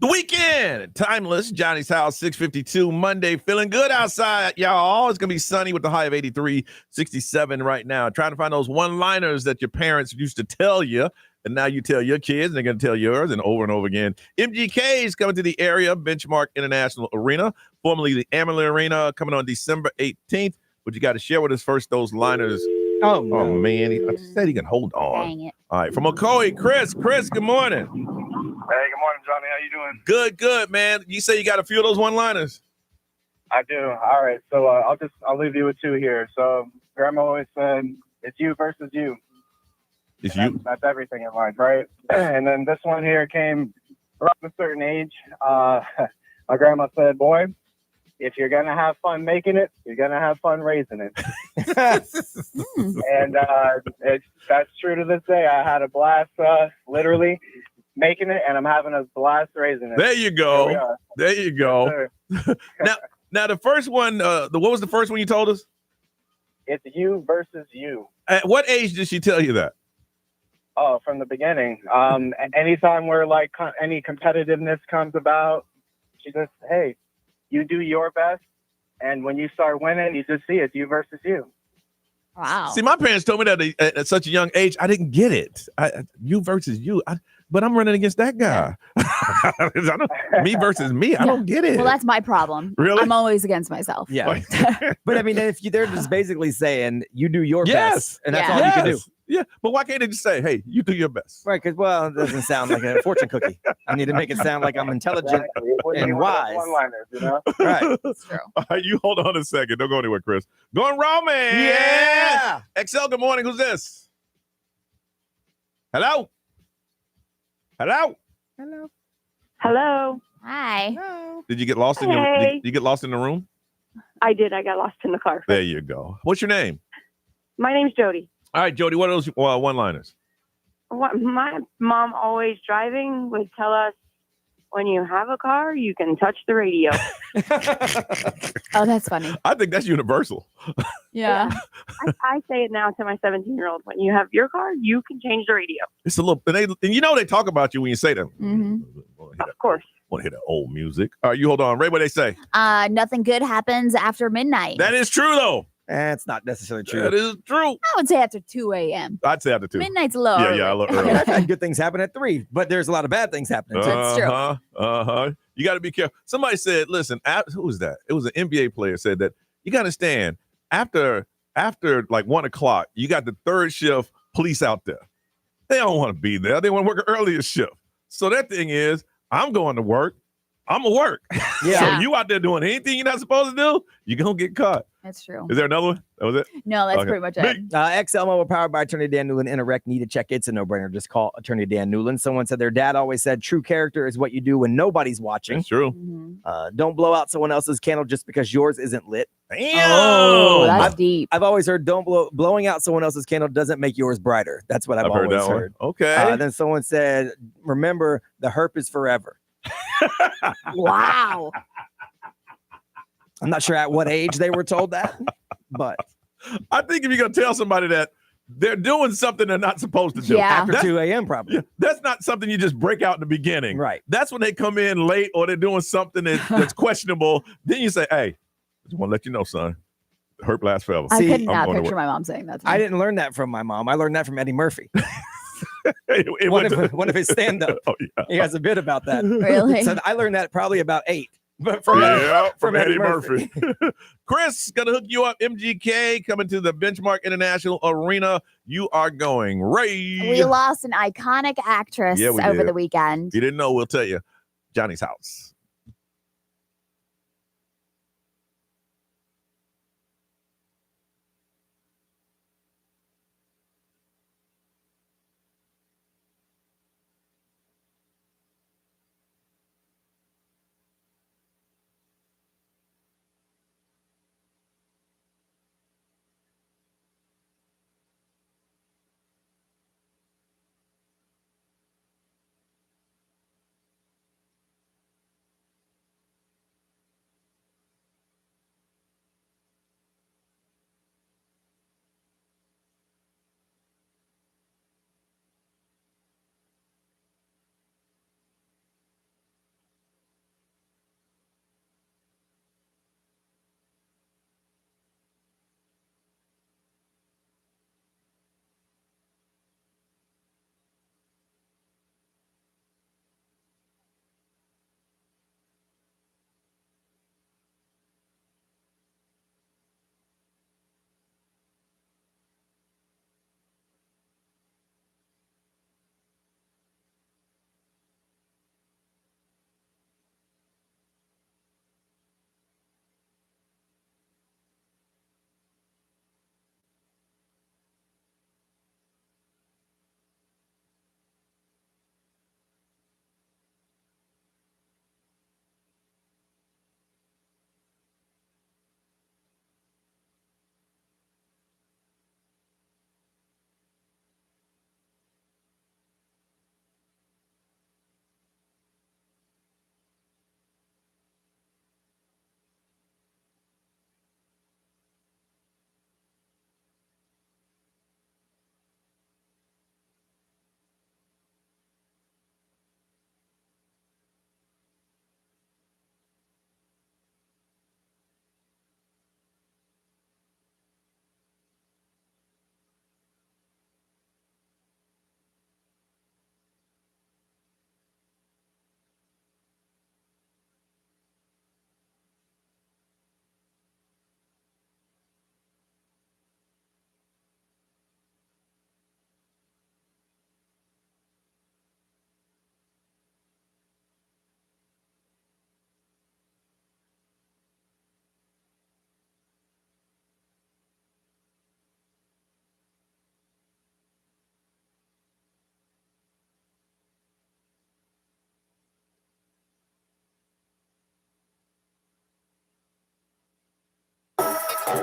[SPEAKER 3] The weekend, timeless. Johnny's house, 6:52 Monday. Feeling good outside, y'all. It's gonna be sunny with the high of 83, 67 right now. Trying to find those one-liners that your parents used to tell you, and now you tell your kids, and they're gonna tell yours, and over again. MGK is coming to the area, Benchmark International Arena, formerly the Amalie Arena, coming on December 18th. But you got to share with us first those liners.
[SPEAKER 5] Oh, no.
[SPEAKER 3] Man, I said he can hold on.
[SPEAKER 4] Dang it.
[SPEAKER 3] All right, from Ocoee, Chris, good morning.
[SPEAKER 21] Hey, good morning, Johnny. How you doing?
[SPEAKER 3] Good, man. You say you got a few of those one-liners.
[SPEAKER 21] I do. All right, so I'll leave you with two here. So Grandma always said, "It's you versus you."
[SPEAKER 3] It's
[SPEAKER 21] you. That's everything in life, right? And then this one here came around a certain age. My grandma said, "Boy, if you're gonna have fun making it, you're gonna have fun raising it." And that's true to this day. I had a blast, literally making it, and I'm having a blast raising it.
[SPEAKER 3] There you go. There you go. Now the first one, what was the first one you told us?
[SPEAKER 21] It's you versus you.
[SPEAKER 3] At what age did she tell you that?
[SPEAKER 21] Oh, from the beginning. Anytime where like any competitiveness comes about, she just, hey, you do your best, and when you start winning, you just see it's you versus you.
[SPEAKER 4] Wow.
[SPEAKER 3] See, my parents told me that at such a young age, I didn't get it. You versus you. But I'm running against that guy. Me versus me. I don't get it.
[SPEAKER 4] Well, that's my problem.
[SPEAKER 3] Really?
[SPEAKER 4] I'm always against myself.
[SPEAKER 5] Yeah. But I mean, if they're just basically saying you do your best, and that's all you can do.
[SPEAKER 3] Yeah, but why can't they just say, hey, you do your best?
[SPEAKER 5] Right, because, well, it doesn't sound like a fortune cookie. I need to make it sound like I'm intelligent and wise.
[SPEAKER 21] One-liners, you know?
[SPEAKER 5] Right.
[SPEAKER 4] That's true.
[SPEAKER 3] All right, you hold on a second. Don't go anywhere, Chris. Going Roman.
[SPEAKER 5] Yeah.
[SPEAKER 3] XL, good morning. Who's this? Hello? Hello?
[SPEAKER 22] Hello.
[SPEAKER 4] Hi.
[SPEAKER 3] Did you get lost in
[SPEAKER 22] Hey.
[SPEAKER 3] did you get lost in the room?
[SPEAKER 22] I did. I got lost in the car.
[SPEAKER 3] There you go. What's your name?
[SPEAKER 22] My name's Jody.
[SPEAKER 3] All right, Jody, what are those one-liners?
[SPEAKER 22] My mom, always driving, would tell us, when you have a car, you can touch the radio.
[SPEAKER 4] Oh, that's funny.
[SPEAKER 3] I think that's universal.
[SPEAKER 4] Yeah.
[SPEAKER 22] I say it now to my 17-year-old. When you have your car, you can change the radio.
[SPEAKER 3] It's a little, and you know they talk about you when you say that.
[SPEAKER 4] Mm-hmm.
[SPEAKER 22] Of course.
[SPEAKER 3] Want to hear that old music? All right, you hold on. Ray, what they say?
[SPEAKER 4] Nothing good happens after midnight.
[SPEAKER 3] That is true, though.
[SPEAKER 5] It's not necessarily true.
[SPEAKER 3] That is true.
[SPEAKER 4] I would say after 2 a.m.
[SPEAKER 3] I'd say after 2.
[SPEAKER 4] Midnight's a little early.
[SPEAKER 3] Yeah, a little
[SPEAKER 5] I mean,
[SPEAKER 3] early.
[SPEAKER 5] I've had good things happen at 3, but there's a lot of bad things happening too.
[SPEAKER 4] That's true.
[SPEAKER 3] Uh-huh. You got to be careful. Somebody said, listen, who was that? It was an NBA player said that you got to stand after like 1 o'clock, you got the third shift police out there. They don't want to be there. They want to work an earlier shift. So that thing is, I'm going to work. I'm going to work.
[SPEAKER 4] Yeah.
[SPEAKER 3] So you out there doing anything you're not supposed to do, you're going to get caught.
[SPEAKER 4] That's true.
[SPEAKER 3] Is there another one? That was it?
[SPEAKER 4] No, that's
[SPEAKER 3] Okay.
[SPEAKER 4] pretty much it.
[SPEAKER 5] XL Mobile powered by Attorney Dan Newland. In a wreck, need a check. It's a no-brainer. Just call Attorney Dan Newland. Someone said their dad always said true character is what you do when nobody's watching.
[SPEAKER 3] That's true.
[SPEAKER 4] Mm-hmm.
[SPEAKER 5] Don't blow out someone else's candle just because yours isn't lit.
[SPEAKER 3] Damn.
[SPEAKER 4] Oh, that's deep.
[SPEAKER 5] I've always heard blowing out someone else's candle doesn't make yours brighter. That's what I've
[SPEAKER 3] heard
[SPEAKER 5] always
[SPEAKER 3] that
[SPEAKER 5] heard.
[SPEAKER 3] one. Okay.
[SPEAKER 5] Then someone said, remember, the herp is forever.
[SPEAKER 4] Wow.
[SPEAKER 5] I'm not sure at what age they were told that, but
[SPEAKER 3] I think if you're going to tell somebody that they're doing something they're not supposed to do.
[SPEAKER 4] Yeah.
[SPEAKER 5] after
[SPEAKER 3] That's-
[SPEAKER 5] 2 a.m. probably.
[SPEAKER 3] Yeah, that's not something you just break out in the beginning.
[SPEAKER 5] Right.
[SPEAKER 3] That's when they come in late or they're doing something that's questionable. Then you say, hey, I just want to let you know, son, herp lasts forever.
[SPEAKER 4] I
[SPEAKER 5] See,
[SPEAKER 4] could
[SPEAKER 3] I'm
[SPEAKER 4] not
[SPEAKER 3] going to
[SPEAKER 4] picture
[SPEAKER 3] work.
[SPEAKER 4] my mom saying that to me.
[SPEAKER 5] I didn't learn that from my mom. I learned that from Eddie Murphy.
[SPEAKER 3] It
[SPEAKER 5] one,
[SPEAKER 3] went
[SPEAKER 5] of,
[SPEAKER 3] to-
[SPEAKER 5] one of his stand-up.
[SPEAKER 3] Oh, yeah.
[SPEAKER 5] He has a bit about that.
[SPEAKER 4] Really?
[SPEAKER 5] So I learned that probably about 8. But from,
[SPEAKER 3] From Eddie Murphy. Chris, gonna hook you up. MGK coming to the Benchmark International Arena. You are going. Ray.
[SPEAKER 4] We lost an iconic actress
[SPEAKER 3] Yeah, we
[SPEAKER 4] over
[SPEAKER 3] did.
[SPEAKER 4] the weekend.
[SPEAKER 3] If you didn't know, we'll tell you. Johnny's house.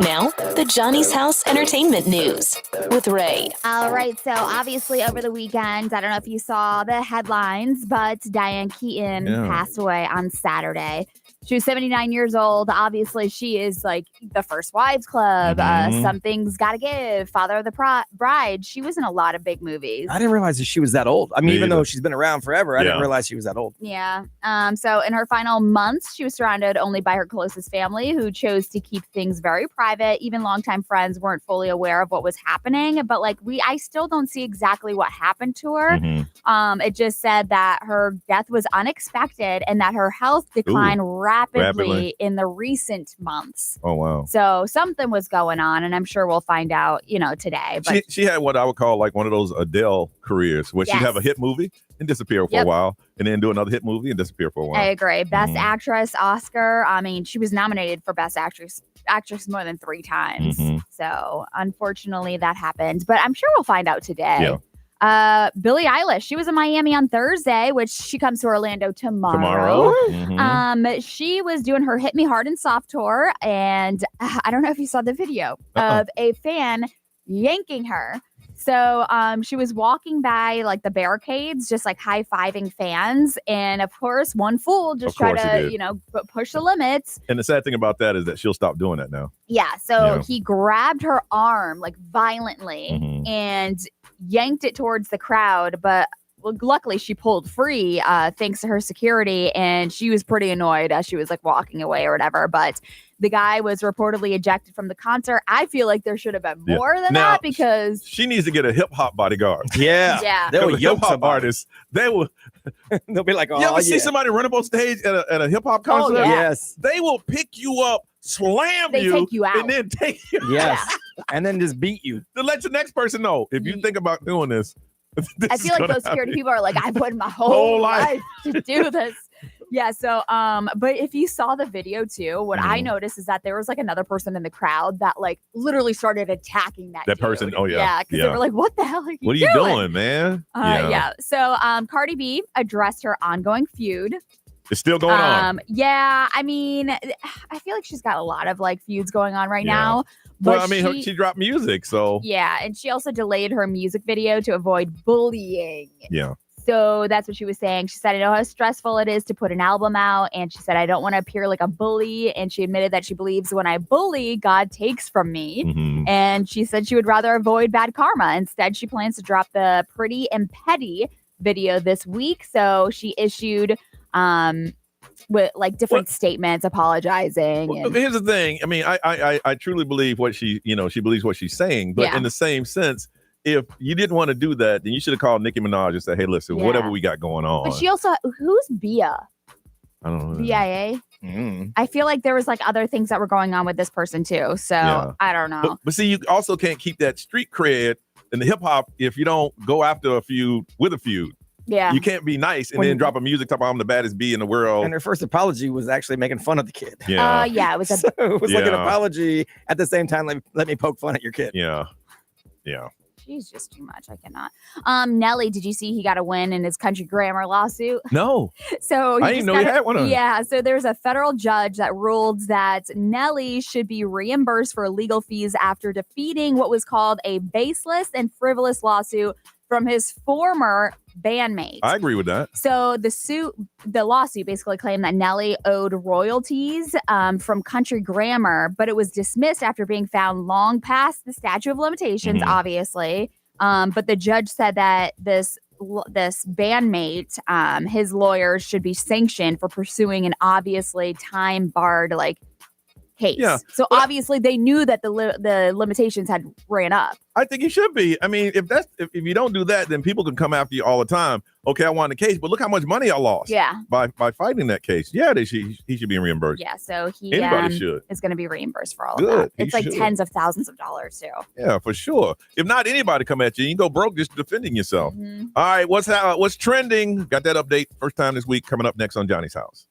[SPEAKER 1] Now, the Johnny's House Entertainment News with Ray.
[SPEAKER 4] All right, so obviously over the weekend, I don't know if you saw the headlines, but Diane Keaton passed away on Saturday. She was 79 years old. Obviously, she is like the First Wives Club, Something's Gotta Give, Father of the Bride. She was in a lot of big movies.
[SPEAKER 5] I didn't realize that she was that old. I mean, even though she's been around forever, I didn't realize she was that old.
[SPEAKER 4] Yeah. So in her final months, she was surrounded only by her closest family, who chose to keep things very private. Even longtime friends weren't fully aware of what was happening. But like I still don't see exactly what happened to her. It just said that her death was unexpected and that her health declined rapidly in the recent months.
[SPEAKER 3] Oh, wow.
[SPEAKER 4] So something was going on, and I'm sure we'll find out, today. But
[SPEAKER 3] she had what I would call like one of those Adele careers where she'd have a hit movie and disappear for a while, and then do another hit movie and disappear for a while.
[SPEAKER 4] I agree. Best Actress Oscar. I mean, she was nominated for Best Actress more than 3 times. So unfortunately that happened, but I'm sure we'll find out today. Billie Eilish, she was in Miami on Thursday, which she comes to Orlando tomorrow. She was doing her Hit Me Hard and Soft tour, and I don't know if you saw the video of a fan yanking her. So she was walking by like the barricades, just like high-fiving fans. And of course, one fool just tried to, push the limits.
[SPEAKER 3] And the sad thing about that is that she'll stop doing that now.
[SPEAKER 4] Yeah. So he grabbed her arm like violently and yanked it towards the crowd. But luckily she pulled free thanks to her security. And she was pretty annoyed as she was like walking away or whatever. But the guy was reportedly ejected from the concert. I feel like there should have been more than that because
[SPEAKER 3] she needs to get a hip hop bodyguard.
[SPEAKER 4] Yeah.
[SPEAKER 5] They will
[SPEAKER 3] hip hop artists. They'll
[SPEAKER 5] be like, oh,
[SPEAKER 3] you ever see somebody run up on stage at a hip hop concert?
[SPEAKER 5] Yes.
[SPEAKER 3] They will pick you up, slam
[SPEAKER 4] They take you out.
[SPEAKER 3] and then take you
[SPEAKER 5] Yes. And then just beat you.
[SPEAKER 3] to let the next person know if you think about doing this.
[SPEAKER 4] I feel like those security people are like, I put my whole life to do this. Yeah. So, but if you saw the video too, what I noticed is that there was like another person in the crowd that like literally started attacking that dude.
[SPEAKER 3] person. Oh yeah.
[SPEAKER 4] Yeah. Because they were like, what the hell are you
[SPEAKER 3] What are you doing, man?
[SPEAKER 4] Yeah. So, Cardi B addressed her ongoing feud.
[SPEAKER 3] It's still going on.
[SPEAKER 4] Yeah. I mean, I feel like she's got a lot of like feuds going on right now. But
[SPEAKER 3] Well, I mean, she dropped music, so
[SPEAKER 4] yeah, and she also delayed her music video to avoid bullying.
[SPEAKER 3] yeah.
[SPEAKER 4] So that's what she was saying. She said, I know how stressful it is to put an album out. And she said, I don't want to appear like a bully. And she admitted that she believes when I bully, God takes from me. And she said she would rather avoid bad karma. Instead, she plans to drop the Pretty and Petty video this week. So she issued with like different statements apologizing.
[SPEAKER 3] Well, here's the thing. I mean, I truly believe what she believes what she's saying. But in the same sense, if you didn't want to do that, then you should have called Nicki Minaj and said, hey, listen, whatever we got going on.
[SPEAKER 4] But she also, who's Bia?
[SPEAKER 3] I don't know.
[SPEAKER 4] BIA? I feel like there was like other things that were going on with this person too. So I don't know.
[SPEAKER 3] But see, you also can't keep that street cred in the hip hop if you don't go after a feud with a feud.
[SPEAKER 4] Yeah.
[SPEAKER 3] You can't be nice and then drop a music talking about I'm the baddest bee in the world.
[SPEAKER 5] And her first apology was actually making fun of the kid.
[SPEAKER 3] Yeah.
[SPEAKER 4] Yeah, it was
[SPEAKER 5] So it was like an apology at the same time. Let me poke fun at your kid.
[SPEAKER 3] Yeah. Yeah.
[SPEAKER 4] She's just too much. I cannot. Nelly, did you see he got a win in his country grammar lawsuit?
[SPEAKER 3] No.
[SPEAKER 4] So
[SPEAKER 3] I didn't know he had one.
[SPEAKER 4] Yeah. So there's a federal judge that ruled that Nelly should be reimbursed for legal fees after defeating what was called a baseless and frivolous lawsuit from his former bandmate.
[SPEAKER 3] I agree with that.
[SPEAKER 4] So the lawsuit basically claimed that Nelly owed royalties from Country Grammar, but it was dismissed after being found long past the statute of limitations, obviously. But the judge said that this bandmate, his lawyers should be sanctioned for pursuing an obviously time-barred case.
[SPEAKER 3] Yeah,
[SPEAKER 4] so obviously they knew that the limitations had ran up.
[SPEAKER 3] I think he should be. I mean, if you don't do that, then people can come after you all the time. Okay, I won the case, but look how much money I lost.
[SPEAKER 4] Yeah.
[SPEAKER 3] By fighting that case. Yeah, he should be reimbursed.
[SPEAKER 4] Yeah, so he
[SPEAKER 3] Anybody should.
[SPEAKER 4] is going to be reimbursed for all
[SPEAKER 3] Good,
[SPEAKER 4] of that.
[SPEAKER 3] he
[SPEAKER 4] It's like
[SPEAKER 3] should.
[SPEAKER 4] tens of thousands of dollars too.
[SPEAKER 3] Yeah, for sure. If not anybody come at you, you can go broke just defending yourself. All right, what's trending? Got that update first time this week coming up next on Johnny's House.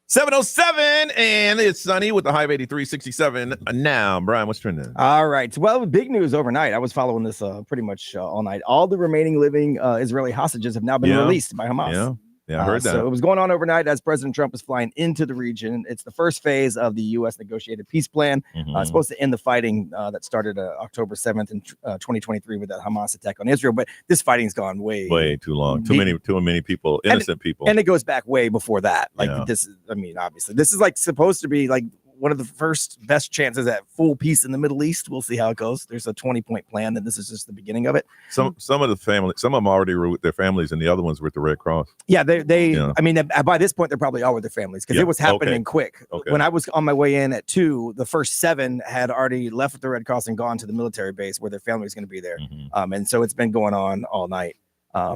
[SPEAKER 3] 7:07, and it's sunny with the high of 83.67. Now, Brian, what's trending?
[SPEAKER 5] All right. Well, big news overnight. I was following this pretty much all night. All the remaining living Israeli hostages have now been released by Hamas.
[SPEAKER 3] Yeah, I heard that.
[SPEAKER 5] So it was going on overnight as President Trump was flying into the region. It's the first phase of the U.S. negotiated peace plan. It's supposed to end the fighting that started October 7th in 2023 with that Hamas attack on Israel. But this fighting's gone way
[SPEAKER 3] too long. Too many people, innocent people.
[SPEAKER 5] And it goes back way before that. Like this is, I mean, obviously, this is like supposed to be like one of the first best chances at full peace in the Middle East. We'll see how it goes. There's a 20-point plan, and this is just the beginning of it.
[SPEAKER 3] Some of the family, some of them already were with their families, and the other ones were with the Red Cross.
[SPEAKER 5] Yeah, they. I mean, by this point, they're probably all with their families because it was happening quick. When I was on my way in at 2, the first 7 had already left the Red Cross and gone to the military base where their family was going to be there. And so it's been going on all night.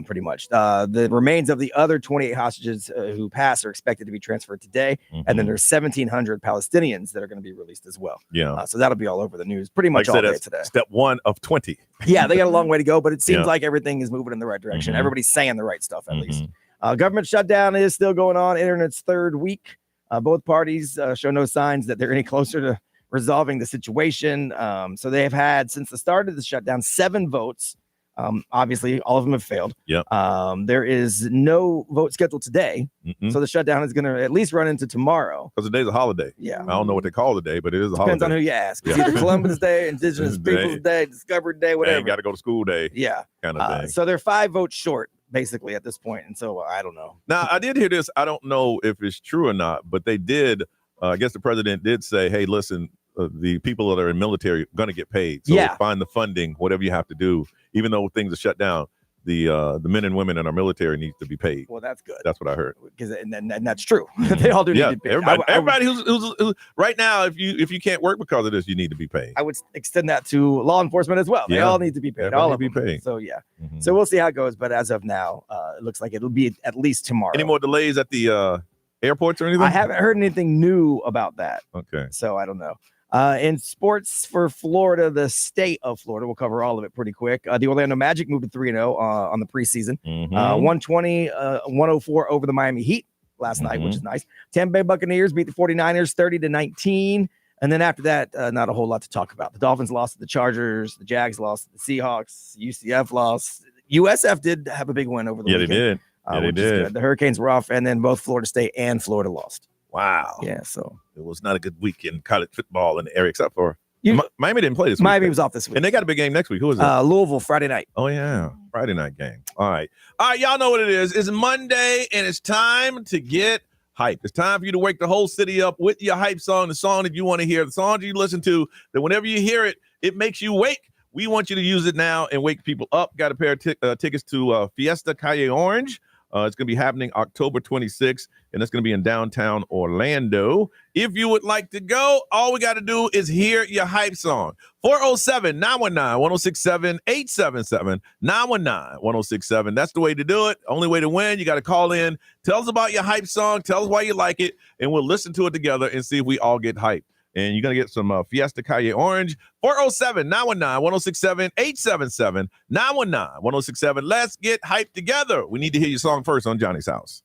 [SPEAKER 5] Pretty much. The remains of the other 28 hostages who passed are expected to be transferred today. And then there's 1,700 Palestinians that are going to be released as well. So that'll be all over the news pretty much all day today.
[SPEAKER 3] Step 1 of 20.
[SPEAKER 5] Yeah, they got a long way to go, but it seems like everything is moving in the right direction. Everybody's saying the right stuff, at least. Government shutdown is still going on, entering its 3rd week. Both parties show no signs that they're any closer to resolving the situation. So they have had, since the start of the shutdown, 7 votes. Obviously, all of them have failed. There is no vote scheduled today, so the shutdown is going to at least run into tomorrow.
[SPEAKER 3] Because the day's a holiday.
[SPEAKER 5] Yeah,
[SPEAKER 3] I don't know what they call the day, but it is a
[SPEAKER 5] Depends
[SPEAKER 3] holiday.
[SPEAKER 5] on who you ask. It's either Columbus Day, Indigenous Peoples Day, Discovery Day, whatever.
[SPEAKER 3] Got to go to school day.
[SPEAKER 5] Yeah,
[SPEAKER 3] kind of thing.
[SPEAKER 5] So they're 5 votes short, basically, at this point, and so I don't know.
[SPEAKER 3] Now, I did hear this. I don't know if it's true or not, but they did. I guess the president did say, "Hey, listen." The people that are in military are going to get paid. So find the funding, whatever you have to do. Even though things are shut down, the men and women in our military need to be paid.
[SPEAKER 5] Well, that's good.
[SPEAKER 3] That's what I heard.
[SPEAKER 5] And that's true. They all do need to be paid.
[SPEAKER 3] Everybody who's right now, if you can't work because of this, you need to be paid.
[SPEAKER 5] I would extend that to law enforcement as well. They all need to be paid. All of them.
[SPEAKER 3] Paid.
[SPEAKER 5] So so we'll see how it goes. But as of now, it looks like it'll be at least tomorrow.
[SPEAKER 3] Any more delays at the airports or anything?
[SPEAKER 5] I haven't heard anything new about that.
[SPEAKER 3] Okay.
[SPEAKER 5] So I don't know. In sports for Florida, the state of Florida, we'll cover all of it pretty quick. The Orlando Magic moved to 3-0 on the preseason. 120-104 over the Miami Heat last night, which is nice. Tampa Bay Buccaneers beat the 49ers 30-19. And then after that, not a whole lot to talk about. The Dolphins lost to the Chargers. The Jags lost to the Seahawks. UCF lost. USF did have a big win over the weekend.
[SPEAKER 3] They did. They did.
[SPEAKER 5] Good. The Hurricanes were off, and then both Florida State and Florida lost.
[SPEAKER 3] Wow.
[SPEAKER 5] Yeah, so
[SPEAKER 3] it was not a good week in college football in the area, except for Miami didn't play this week.
[SPEAKER 5] Miami was off this week.
[SPEAKER 3] And they got a big game next week. Who is it?
[SPEAKER 5] Louisville, Friday night.
[SPEAKER 3] Oh, yeah. Friday night game. All right. Y'all know what it is. It's Monday, and it's time to get hype. It's time for you to wake the whole city up with your hype song, the song that you want to hear, the song you listen to, that whenever you hear it, it makes you wake. We want you to use it now and wake people up. Got a pair of tickets to Fiesta Calle Orange. It's going to be happening October 26th, and it's going to be in downtown Orlando. If you would like to go, all we got to do is hear your hype song. 407-919-1067, 877-919-1067. That's the way to do it. Only way to win. You got to call in. Tell us about your hype song. Tell us why you like it, and we'll listen to it together and see if we all get hyped. And you're going to get some Fiesta Calle Orange. 407-919-1067, 877-919-1067. Let's get hyped together. We need to hear your song first on Johnny's House.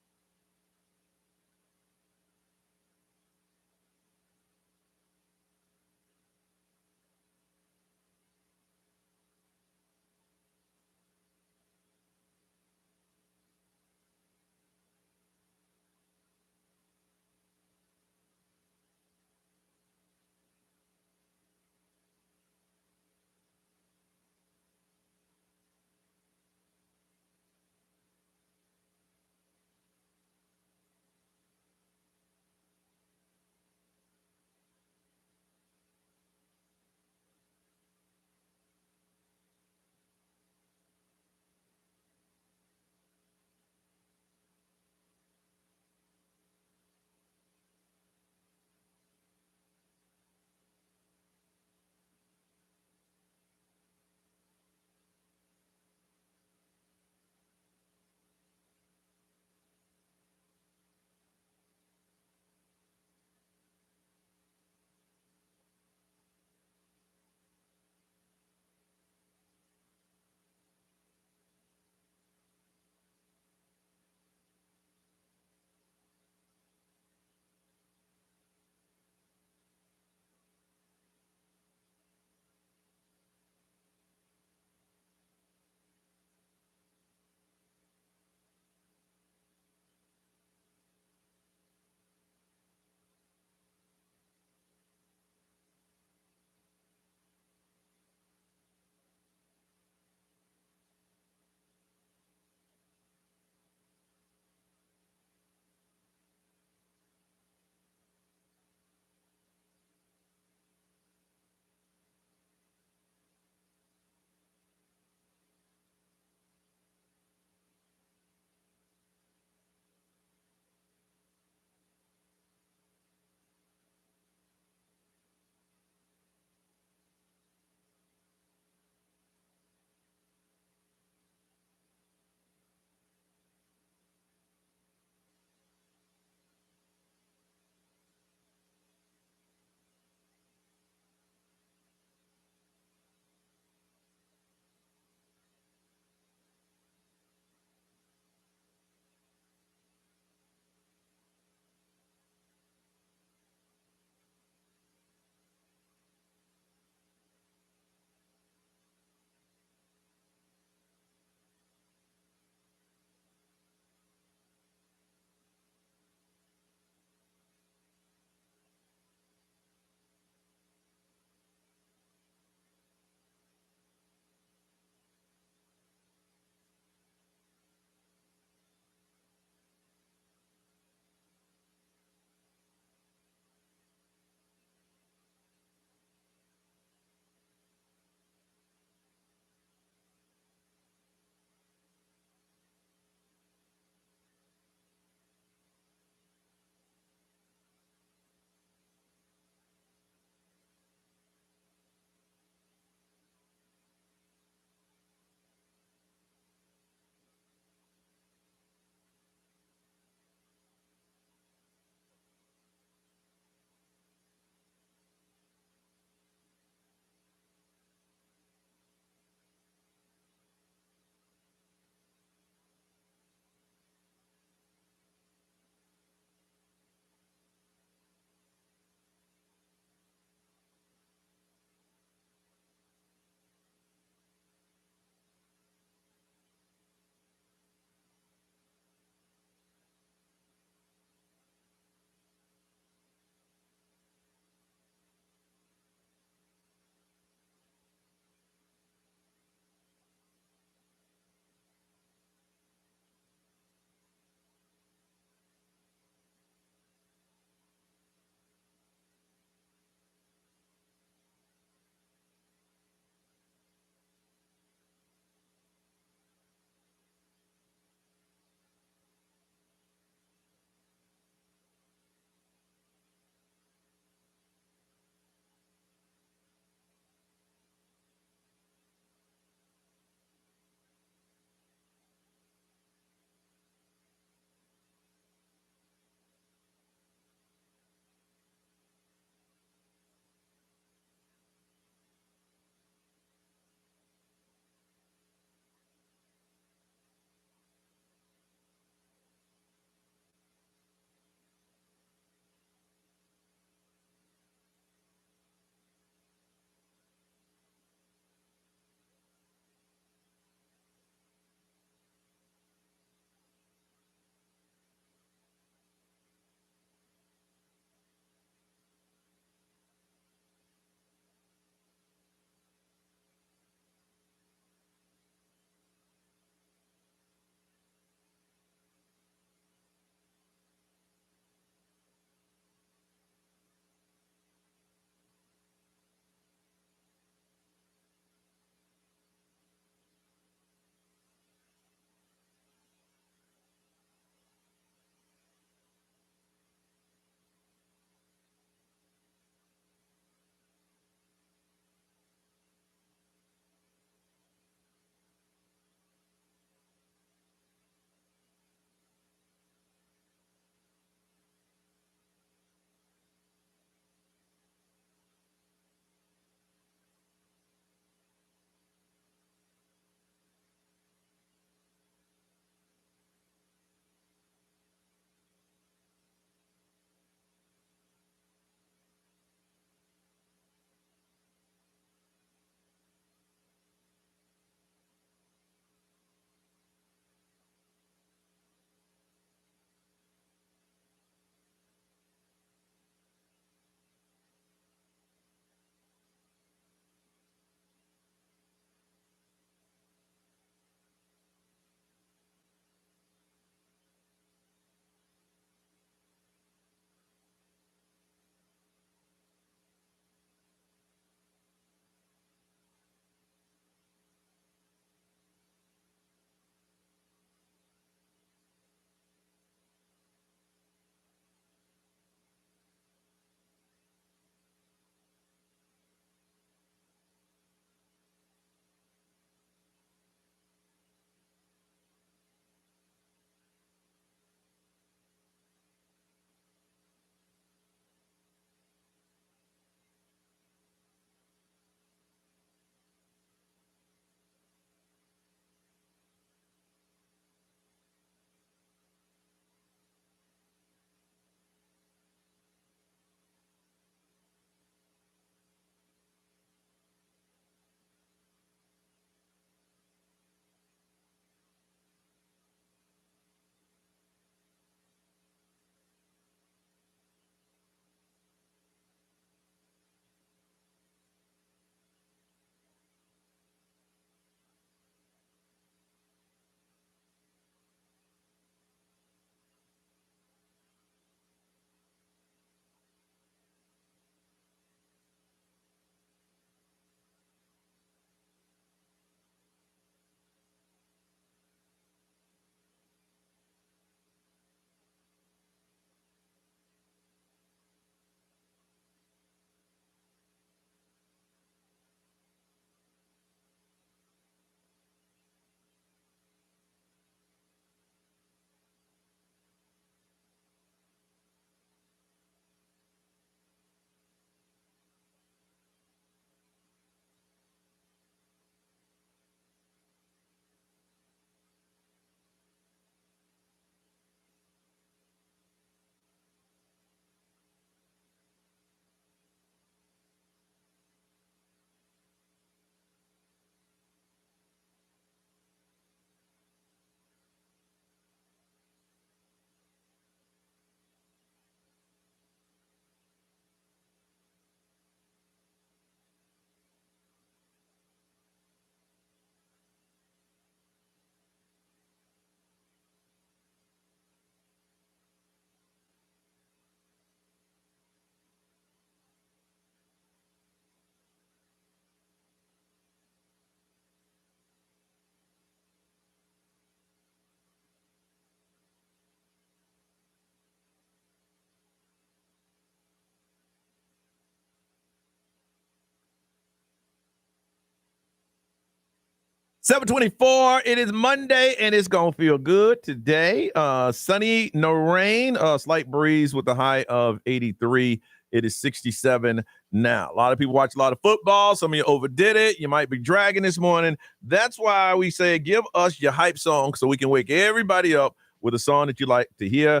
[SPEAKER 3] 7:24. It is Monday, and it's gonna feel good today. Sunny, no rain. Slight breeze with a high of 83. It is 67 now. A lot of people watch a lot of football. Some of you overdid it. You might be dragging this morning. That's why we say give us your hype song so we can wake everybody up with a song that you like to hear.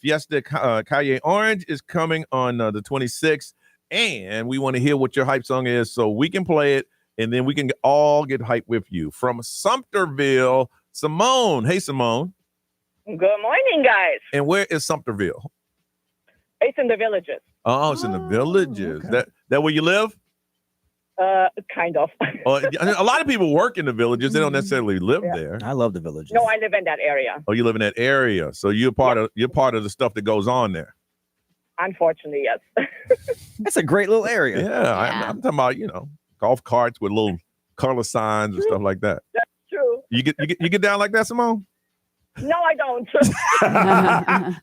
[SPEAKER 3] Fiesta Calle Orange is coming on the 26th, and we want to hear what your hype song is so we can play it. And then we can all get hyped with you. From Sumterville, Simone. Hey, Simone.
[SPEAKER 2] Good morning, guys.
[SPEAKER 3] And where is Sumterville?
[SPEAKER 2] It's in the Villages.
[SPEAKER 3] Oh, it's in the Villages. Okay. That where you live?
[SPEAKER 2] Kind of.
[SPEAKER 3] A lot of people work in the Villages. They don't necessarily live there.
[SPEAKER 5] I love the Villages.
[SPEAKER 2] No, I live in that area.
[SPEAKER 3] Oh, you live in that area. So you're part of the stuff that goes on there.
[SPEAKER 2] Unfortunately, yes.
[SPEAKER 5] That's a great little area.
[SPEAKER 3] Yeah. I'm talking about, golf carts with little color signs and stuff like that.
[SPEAKER 2] That's true.
[SPEAKER 3] You get down like that, Simone?
[SPEAKER 2] No, I don't.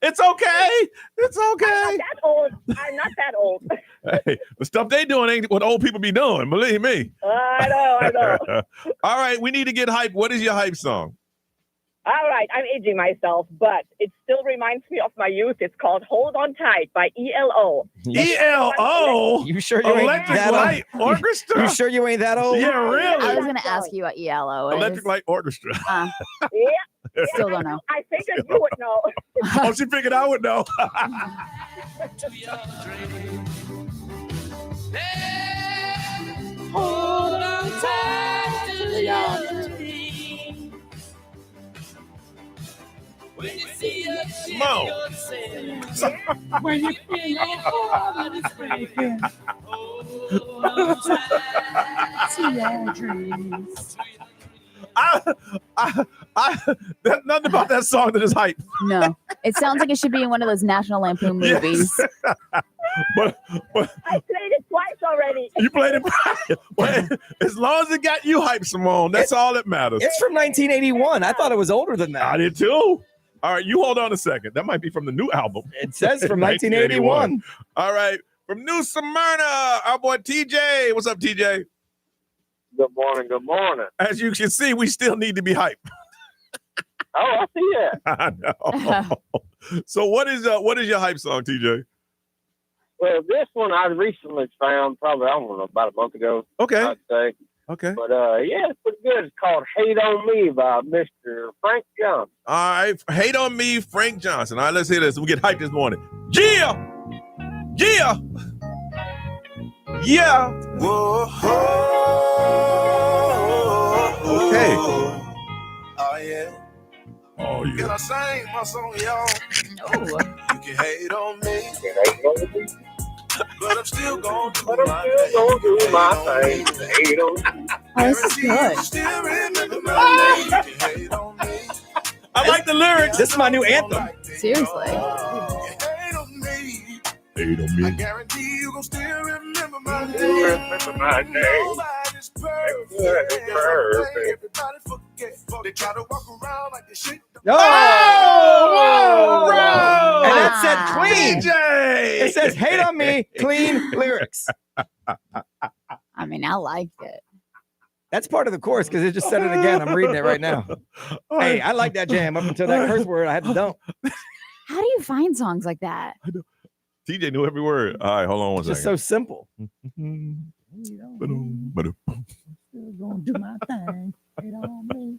[SPEAKER 3] It's okay. It's okay.
[SPEAKER 2] I'm not that old.
[SPEAKER 3] Hey, the stuff they doing ain't what old people be doing. Believe me.
[SPEAKER 2] I know.
[SPEAKER 3] All right, we need to get hype. What is your hype song?
[SPEAKER 2] All right, I'm aging myself, but it still reminds me of my youth. It's called Hold On Tight by ELO.
[SPEAKER 3] ELO?
[SPEAKER 5] You sure you ain't
[SPEAKER 3] Electric
[SPEAKER 5] that
[SPEAKER 3] Light
[SPEAKER 5] old?
[SPEAKER 3] Orchestra?
[SPEAKER 5] You sure you ain't that old?
[SPEAKER 3] Yeah, really.
[SPEAKER 4] I was going to ask you what ELO is.
[SPEAKER 3] Electric Light Orchestra.
[SPEAKER 2] Yeah.
[SPEAKER 4] Still don't know.
[SPEAKER 2] I figured you would know.
[SPEAKER 3] Oh, she figured I would know.
[SPEAKER 19] Hold on tight to your dream. When you see a ship, when you feel your heart is breaking, hold on tight to your dreams.
[SPEAKER 3] There's nothing about that song that is hype.
[SPEAKER 4] No. It sounds like it should be in one of those National Lampoon movies.
[SPEAKER 3] But
[SPEAKER 2] I played it twice already.
[SPEAKER 3] You played it. Well, as long as it got you hype, Simone, that's all that matters.
[SPEAKER 5] It's from 1981. I thought it was older than that.
[SPEAKER 3] I did too. All right, you hold on a second. That might be from the new album.
[SPEAKER 5] It says from 1981.
[SPEAKER 3] All right, from New Smyrna, our boy TJ. What's up, TJ?
[SPEAKER 8] Good morning. Good morning.
[SPEAKER 3] As you can see, we still need to be hyped.
[SPEAKER 8] Oh, I see that.
[SPEAKER 3] I know. So what is your hype song, TJ?
[SPEAKER 8] Well, this one I recently found, probably, I don't know, about a month ago.
[SPEAKER 3] Okay.
[SPEAKER 8] I'd say.
[SPEAKER 3] Okay.
[SPEAKER 8] But, yeah, it's pretty good. It's called Hate on Me by Mr. Frank Johnson.
[SPEAKER 3] All right. Hate on Me, Frank Johnson. All right, let's hear this. We get hyped this morning. Yeah. Yeah. Yeah.
[SPEAKER 19] Whoa.
[SPEAKER 3] Okay.
[SPEAKER 19] Oh, yeah.
[SPEAKER 3] Oh,
[SPEAKER 19] Can
[SPEAKER 3] yeah.
[SPEAKER 19] I sing my song, y'all?
[SPEAKER 4] No.
[SPEAKER 19] You can hate on me, but I'm still gonna do my thing.
[SPEAKER 8] Hate on me.
[SPEAKER 4] Oh, this is good.
[SPEAKER 19] Still remember my name. You can hate on me.
[SPEAKER 3] I like the lyrics.
[SPEAKER 5] This is my new anthem.
[SPEAKER 4] Seriously.
[SPEAKER 19] Hate on me.
[SPEAKER 3] Hate on
[SPEAKER 19] I
[SPEAKER 3] me.
[SPEAKER 19] guarantee you gon' still remember my name.
[SPEAKER 8] Remember my name.
[SPEAKER 19] Nobody's perfect. Everybody forget. They try to walk around like they shit.
[SPEAKER 5] No!
[SPEAKER 3] Oh, bro!
[SPEAKER 5] And it said clean.
[SPEAKER 3] DJ!
[SPEAKER 5] It says hate on me, clean lyrics.
[SPEAKER 4] I mean, I liked it.
[SPEAKER 5] That's part of the course because it just said it again. I'm reading it right now. Hey, I like that jam up until that curse word I had to dump.
[SPEAKER 4] How do you find songs like that?
[SPEAKER 3] TJ knew every word. All right, hold on one
[SPEAKER 5] It's just
[SPEAKER 3] second.
[SPEAKER 5] so simple.
[SPEAKER 12] Still gonna do my thing. Hate on me,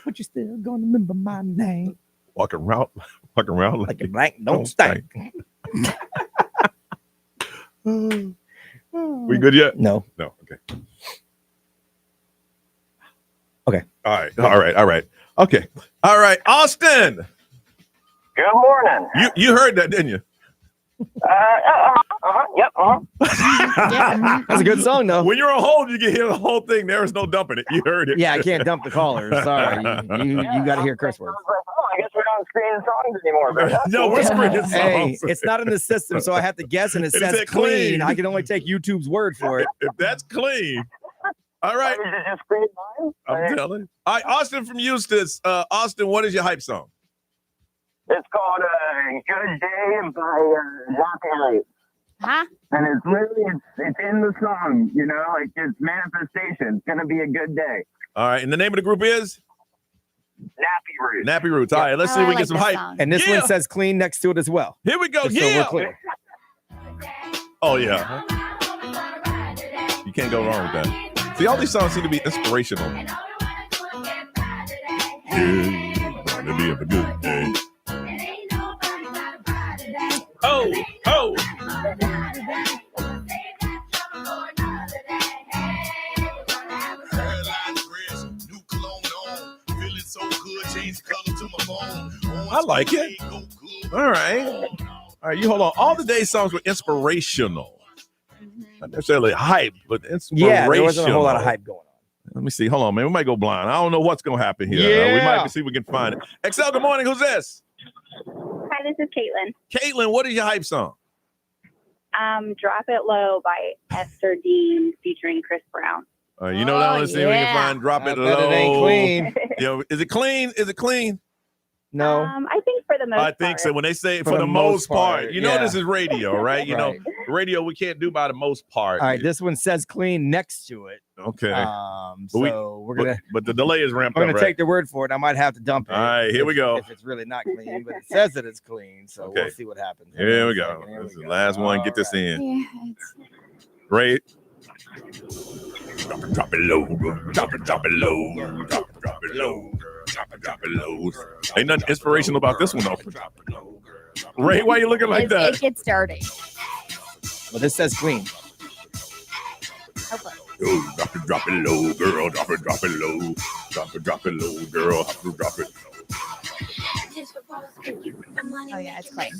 [SPEAKER 12] but you still gonna remember my name.
[SPEAKER 3] Walking around
[SPEAKER 5] Like a blank don't stink.
[SPEAKER 3] We good yet?
[SPEAKER 5] No.
[SPEAKER 3] No. Okay.
[SPEAKER 5] Okay.
[SPEAKER 3] All right. Okay. All right. Austin,
[SPEAKER 8] Good morning.
[SPEAKER 3] you heard that, didn't you?
[SPEAKER 8] Yep.
[SPEAKER 5] That's a good song, though.
[SPEAKER 3] When you're on hold, you can hear the whole thing. There is no dumping it. You heard it.
[SPEAKER 5] Yeah, I can't dump the callers. Sorry. You got to hear curse words.
[SPEAKER 8] I guess we don't screen songs anymore. But
[SPEAKER 3] No, we're screening songs.
[SPEAKER 5] Hey, it's not in the system, so I have to guess, and it says
[SPEAKER 3] said
[SPEAKER 5] clean.
[SPEAKER 3] clean.
[SPEAKER 5] I can only take YouTube's word for it.
[SPEAKER 3] If that's clean. All right.
[SPEAKER 8] Is it just screen mine?
[SPEAKER 3] I'm telling you. All right, Austin from Eustis. Austin, what is your hype song?
[SPEAKER 8] It's called Good Day by Rock Elliott.
[SPEAKER 4] Huh?
[SPEAKER 6] And it's really, it's in the song, you know, like it's manifestation. It's going to be a good day.
[SPEAKER 3] All right. And the name of the group is?
[SPEAKER 6] Nappy Roots.
[SPEAKER 3] Nappy Roots. All right. Let's see if we get some hype.
[SPEAKER 5] And this one says clean next to it as well.
[SPEAKER 3] Here we go.
[SPEAKER 5] Just so we're clear.
[SPEAKER 3] Oh, yeah. You can't go wrong with that. See, all these songs seem to be inspirational. Yeah, gonna be a good day. Oh, oh. I like it. All right. All right, you hold on. All the day songs were inspirational. Not necessarily hype, but inspirational.
[SPEAKER 5] Yeah, there wasn't a whole lot of hype going on.
[SPEAKER 3] Let me see. Hold on, man. We might go blind. I don't know what's going to happen here.
[SPEAKER 5] Yeah.
[SPEAKER 3] We might see if we can find it. XL, good morning. Who's this?
[SPEAKER 7] Hi, this is Caitlin.
[SPEAKER 3] Caitlin, what is your hype song?
[SPEAKER 7] Drop It Low by Esther Dean featuring Chris Brown.
[SPEAKER 3] You know that one? See if we can find Drop It Low.
[SPEAKER 5] It ain't clean.
[SPEAKER 3] Yo, is it clean? Is it clean?
[SPEAKER 5] No.
[SPEAKER 7] I think for the most part.
[SPEAKER 3] I think so. When they say for the most part, you know
[SPEAKER 5] yeah.
[SPEAKER 3] this is radio, right? You know, radio we can't do by the most part.
[SPEAKER 5] All right, this one says clean next to it.
[SPEAKER 3] Okay.
[SPEAKER 5] So we're gonna.
[SPEAKER 3] But the delay is ramped
[SPEAKER 5] I'm
[SPEAKER 3] up.
[SPEAKER 5] gonna take the word for it. I might have to dump it.
[SPEAKER 3] All right, here we go.
[SPEAKER 5] If it's really not clean, but it says that it's clean, so we'll see what happens.
[SPEAKER 3] Here we go. This is the last one. Get this in. Great. Drop it low. Drop it low. Drop it low. Drop it low. Ain't nothing inspirational about this one, though. Ray, why you looking like that?
[SPEAKER 4] It gets dirty.
[SPEAKER 5] Well, this says clean.
[SPEAKER 3] Yo, drop it low, girl. Drop it low. Drop it low, girl. Drop it.
[SPEAKER 4] Oh yeah, it's clean.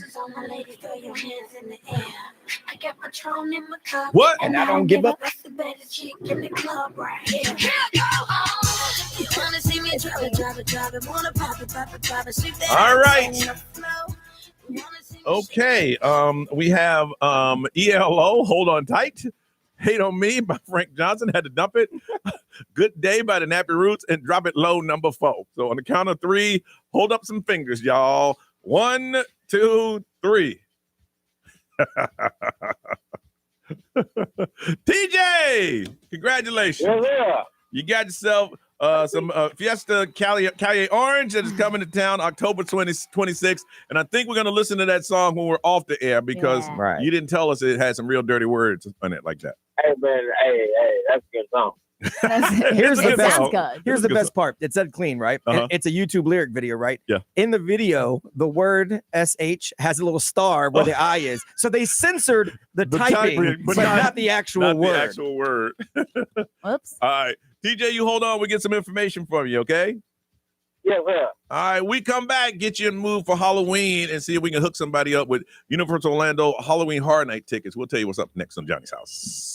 [SPEAKER 3] What?
[SPEAKER 5] And I don't give up.
[SPEAKER 3] All right. Okay. We have ELO. Hold on tight. Hate on Me by Frank Johnson. Had to dump it. Good Day by the Nappy Roots and Drop It Low number 4. So on the count of 3, hold up some fingers, y'all. 1, 2, 3. TJ, congratulations.
[SPEAKER 8] Yeah.
[SPEAKER 3] You got yourself some Fiesta Calle Orange that is coming to town October 26th. And I think we're going to listen to that song when we're off the air because you didn't tell us it had some real dirty words on it like that.
[SPEAKER 8] Hey, man, hey, that's a good song.
[SPEAKER 5] Here's the best.
[SPEAKER 4] Good.
[SPEAKER 5] Here's the best part. It said clean, right?
[SPEAKER 3] Uh-huh.
[SPEAKER 5] It's a YouTube lyric video, right?
[SPEAKER 3] Yeah.
[SPEAKER 5] In the video, the word SH has a little star where the I is. So they censored the typing, but not the actual word.
[SPEAKER 3] The actual word.
[SPEAKER 4] Whoops.
[SPEAKER 3] All right. TJ, you hold on. We get some information from you, okay?
[SPEAKER 8] Yeah, yeah.
[SPEAKER 3] All right. We come back, get you in the mood for Halloween, and see if we can hook somebody up with Universal Orlando Halloween Horror Night tickets. We'll tell you what's up next on Johnny's House.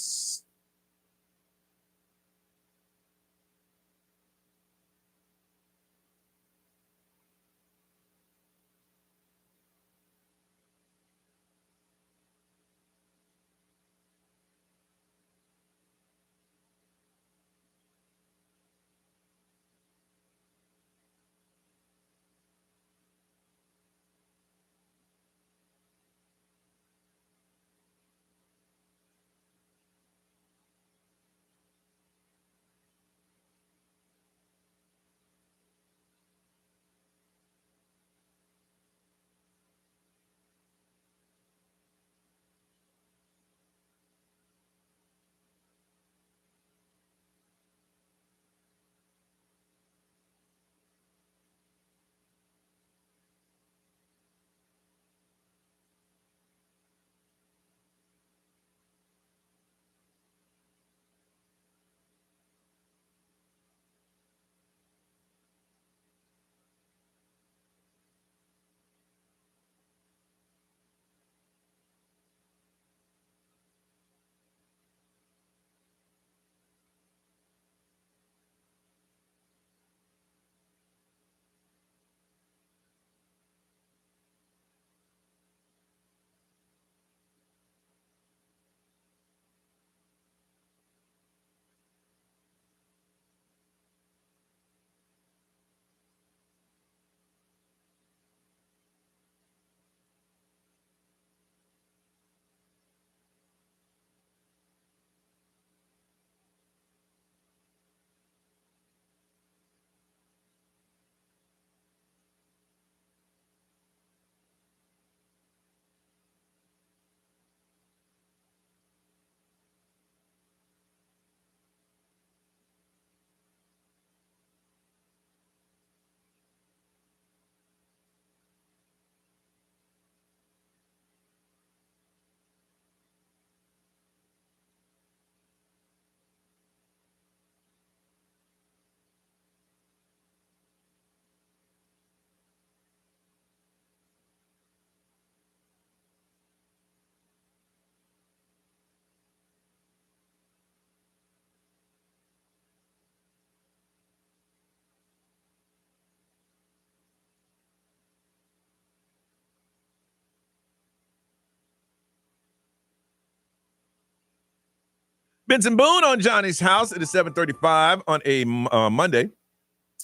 [SPEAKER 3] Benson Boone on Johnny's House. It is 7:35 on a Monday.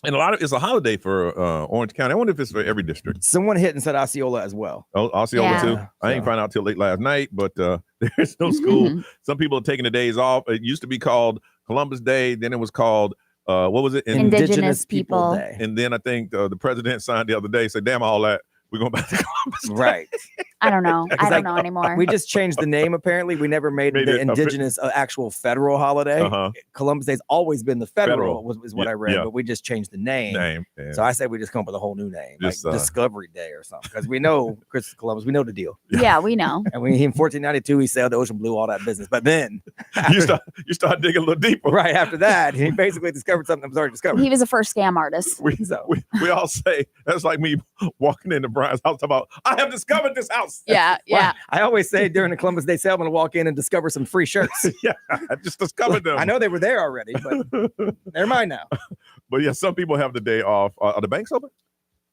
[SPEAKER 3] And it's a holiday for Orange County. I wonder if it's for every district.
[SPEAKER 5] Someone hit and said Osceola as well.
[SPEAKER 3] Oh, Osceola too? I didn't find out till late last night, but there's no school. Some people are taking the days off. It used to be called Columbus Day. Then it was called, what was it?
[SPEAKER 4] Indigenous People
[SPEAKER 5] Day.
[SPEAKER 3] And then I think the president signed the other day, said, damn all that. We're going back to Columbus Day.
[SPEAKER 5] Right.
[SPEAKER 4] I don't know. I don't know anymore.
[SPEAKER 5] We just changed the name, apparently. We never made the indigenous actual federal holiday. Columbus Day's always been the federal. is what I read, but we just changed the name. So I say we just come up with a whole new name, just, like Discovery Day or something, because we know Christopher Columbus, we know the deal.
[SPEAKER 4] Yeah, we know.
[SPEAKER 5] And in 1492, he sailed the ocean blue, all that business. But then
[SPEAKER 3] you start digging a little deeper.
[SPEAKER 5] Right after that, he basically discovered something that was already discovered.
[SPEAKER 4] He was the first scam artist.
[SPEAKER 3] We all say, that's like me walking into Brian's house about, I have discovered this house.
[SPEAKER 4] Yeah.
[SPEAKER 5] Well, I always say during the Columbus Day sale, I'm going to walk in and discover some free shirts.
[SPEAKER 3] Yeah, I just discovered them.
[SPEAKER 5] I know they were there already, but they're mine now.
[SPEAKER 3] But yeah, some people have the day off. Are the banks open?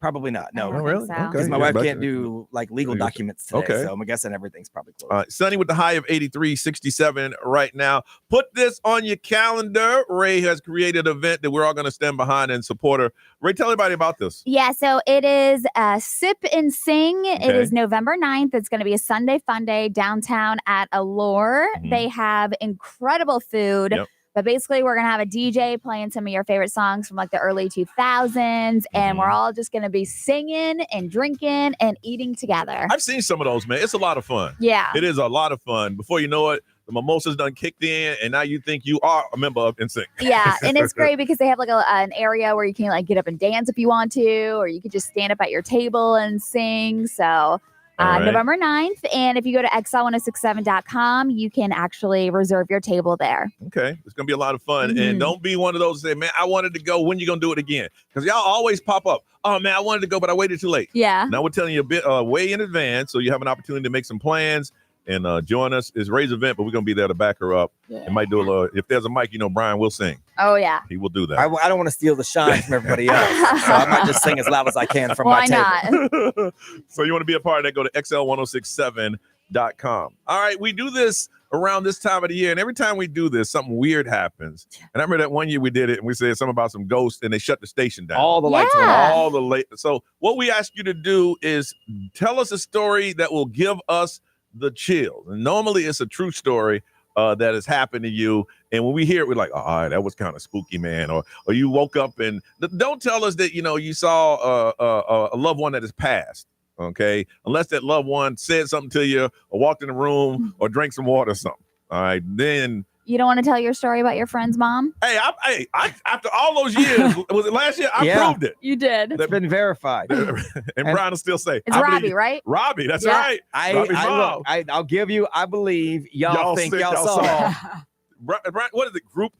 [SPEAKER 5] Probably not. No,
[SPEAKER 3] really?
[SPEAKER 5] Because my wife can't do like legal documents today.
[SPEAKER 3] Okay.
[SPEAKER 5] So I'm guessing everything's probably closed.
[SPEAKER 3] Sunny with the high of 83, 67 right now. Put this on your calendar. Ray has created an event that we're all going to stand behind and support her. Ray, tell everybody about this.
[SPEAKER 4] Yeah, so it is Sip and Sing.
[SPEAKER 3] Okay.
[SPEAKER 4] It is November 9th. It's going to be a Sunday fun day downtown at Allure. They have incredible food.
[SPEAKER 3] Yep.
[SPEAKER 4] But basically, we're going to have a DJ playing some of your favorite songs from like the early 2000s. And we're all just going to be singing and drinking and eating together.
[SPEAKER 3] I've seen some of those, man. It's a lot of fun.
[SPEAKER 4] Yeah.
[SPEAKER 3] It is a lot of fun. Before you know it, the mimosas done kicked in, and now you think you are a member of NSYNC.
[SPEAKER 4] Yeah, and it's great because they have like an area where you can like get up and dance if you want to, or you could just stand up at your table and sing. So
[SPEAKER 3] right.
[SPEAKER 4] November 9th. And if you go to xl1067.com, you can actually reserve your table there.
[SPEAKER 3] Okay. It's going to be a lot of fun. And don't be one of those that say, man, I wanted to go. When you going to do it again? Because y'all always pop up. Oh, man, I wanted to go, but I waited too late.
[SPEAKER 4] Yeah.
[SPEAKER 3] Now we're telling you a bit way in advance, so you have an opportunity to make some plans and join us. It's Ray's event, but we're going to be there to back her up.
[SPEAKER 4] Yeah.
[SPEAKER 3] It might do a little, if there's a mic, Brian will sing.
[SPEAKER 4] Oh, yeah.
[SPEAKER 3] He will do that.
[SPEAKER 5] I don't want to steal the shine from everybody else. So I might just sing as loud as I can from my table.
[SPEAKER 4] Why not?
[SPEAKER 3] So you want to be a part of that, go to xl1067.com. All right, we do this around this time of the year, and every time we do this, something weird happens. And I remember that one year we did it, and we said something about some ghosts, and they shut the station down.
[SPEAKER 5] All the lights went off.
[SPEAKER 3] All the light. So what we ask you to do is tell us a story that will give us the chills. And normally it's a true story that has happened to you. And when we hear it, we're like, all right, that was kind of spooky, man. Or you woke up and don't tell us that, you saw a loved one that has passed. Okay. Unless that loved one said something to you or walked in the room or drank some water or something. All right. Then
[SPEAKER 4] You don't want to tell your story about your friend's mom?
[SPEAKER 3] Hey, I after all those years, was it last year? I proved it.
[SPEAKER 4] You did.
[SPEAKER 5] It's been verified.
[SPEAKER 3] And Brian will still say,
[SPEAKER 4] It's Robbie, right?
[SPEAKER 3] Robbie, that's right.
[SPEAKER 5] I'll give you, I believe y'all think y'all saw.
[SPEAKER 3] Brian, what is it? Group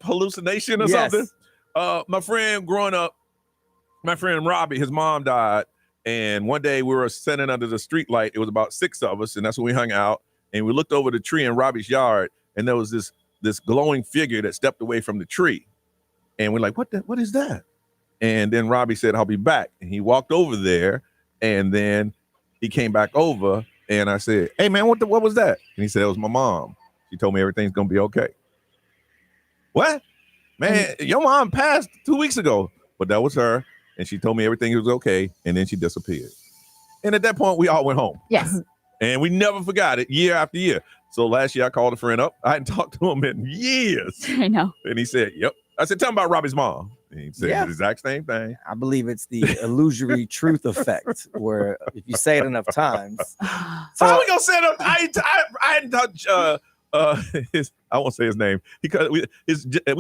[SPEAKER 3] hallucination or something? My friend growing up, my friend Robbie, his mom died. And one day we were sitting under the street light. It was about 6 of us, and that's when we hung out. And we looked over the tree in Robbie's yard, and there was this glowing figure that stepped away from the tree. And we're like, what is that? And then Robbie said, I'll be back. And he walked over there, and then he came back over, and I said, hey, man, what was that? And he said, it was my mom. She told me everything's going to be okay. What? Man, your mom passed 2 weeks ago. But that was her. And she told me everything was okay. And then she disappeared. And at that point, we all went home.
[SPEAKER 4] Yes.
[SPEAKER 3] And we never forgot it year after year. So last year, I called a friend up. I hadn't talked to him in years.
[SPEAKER 4] I know.
[SPEAKER 3] And he said, yep. I said, tell him about Robbie's mom. And he said the exact same thing.
[SPEAKER 5] I believe it's the illusory truth effect, where if you say it enough times.
[SPEAKER 3] So how are we going to say it? I hadn't touched I won't say his name. We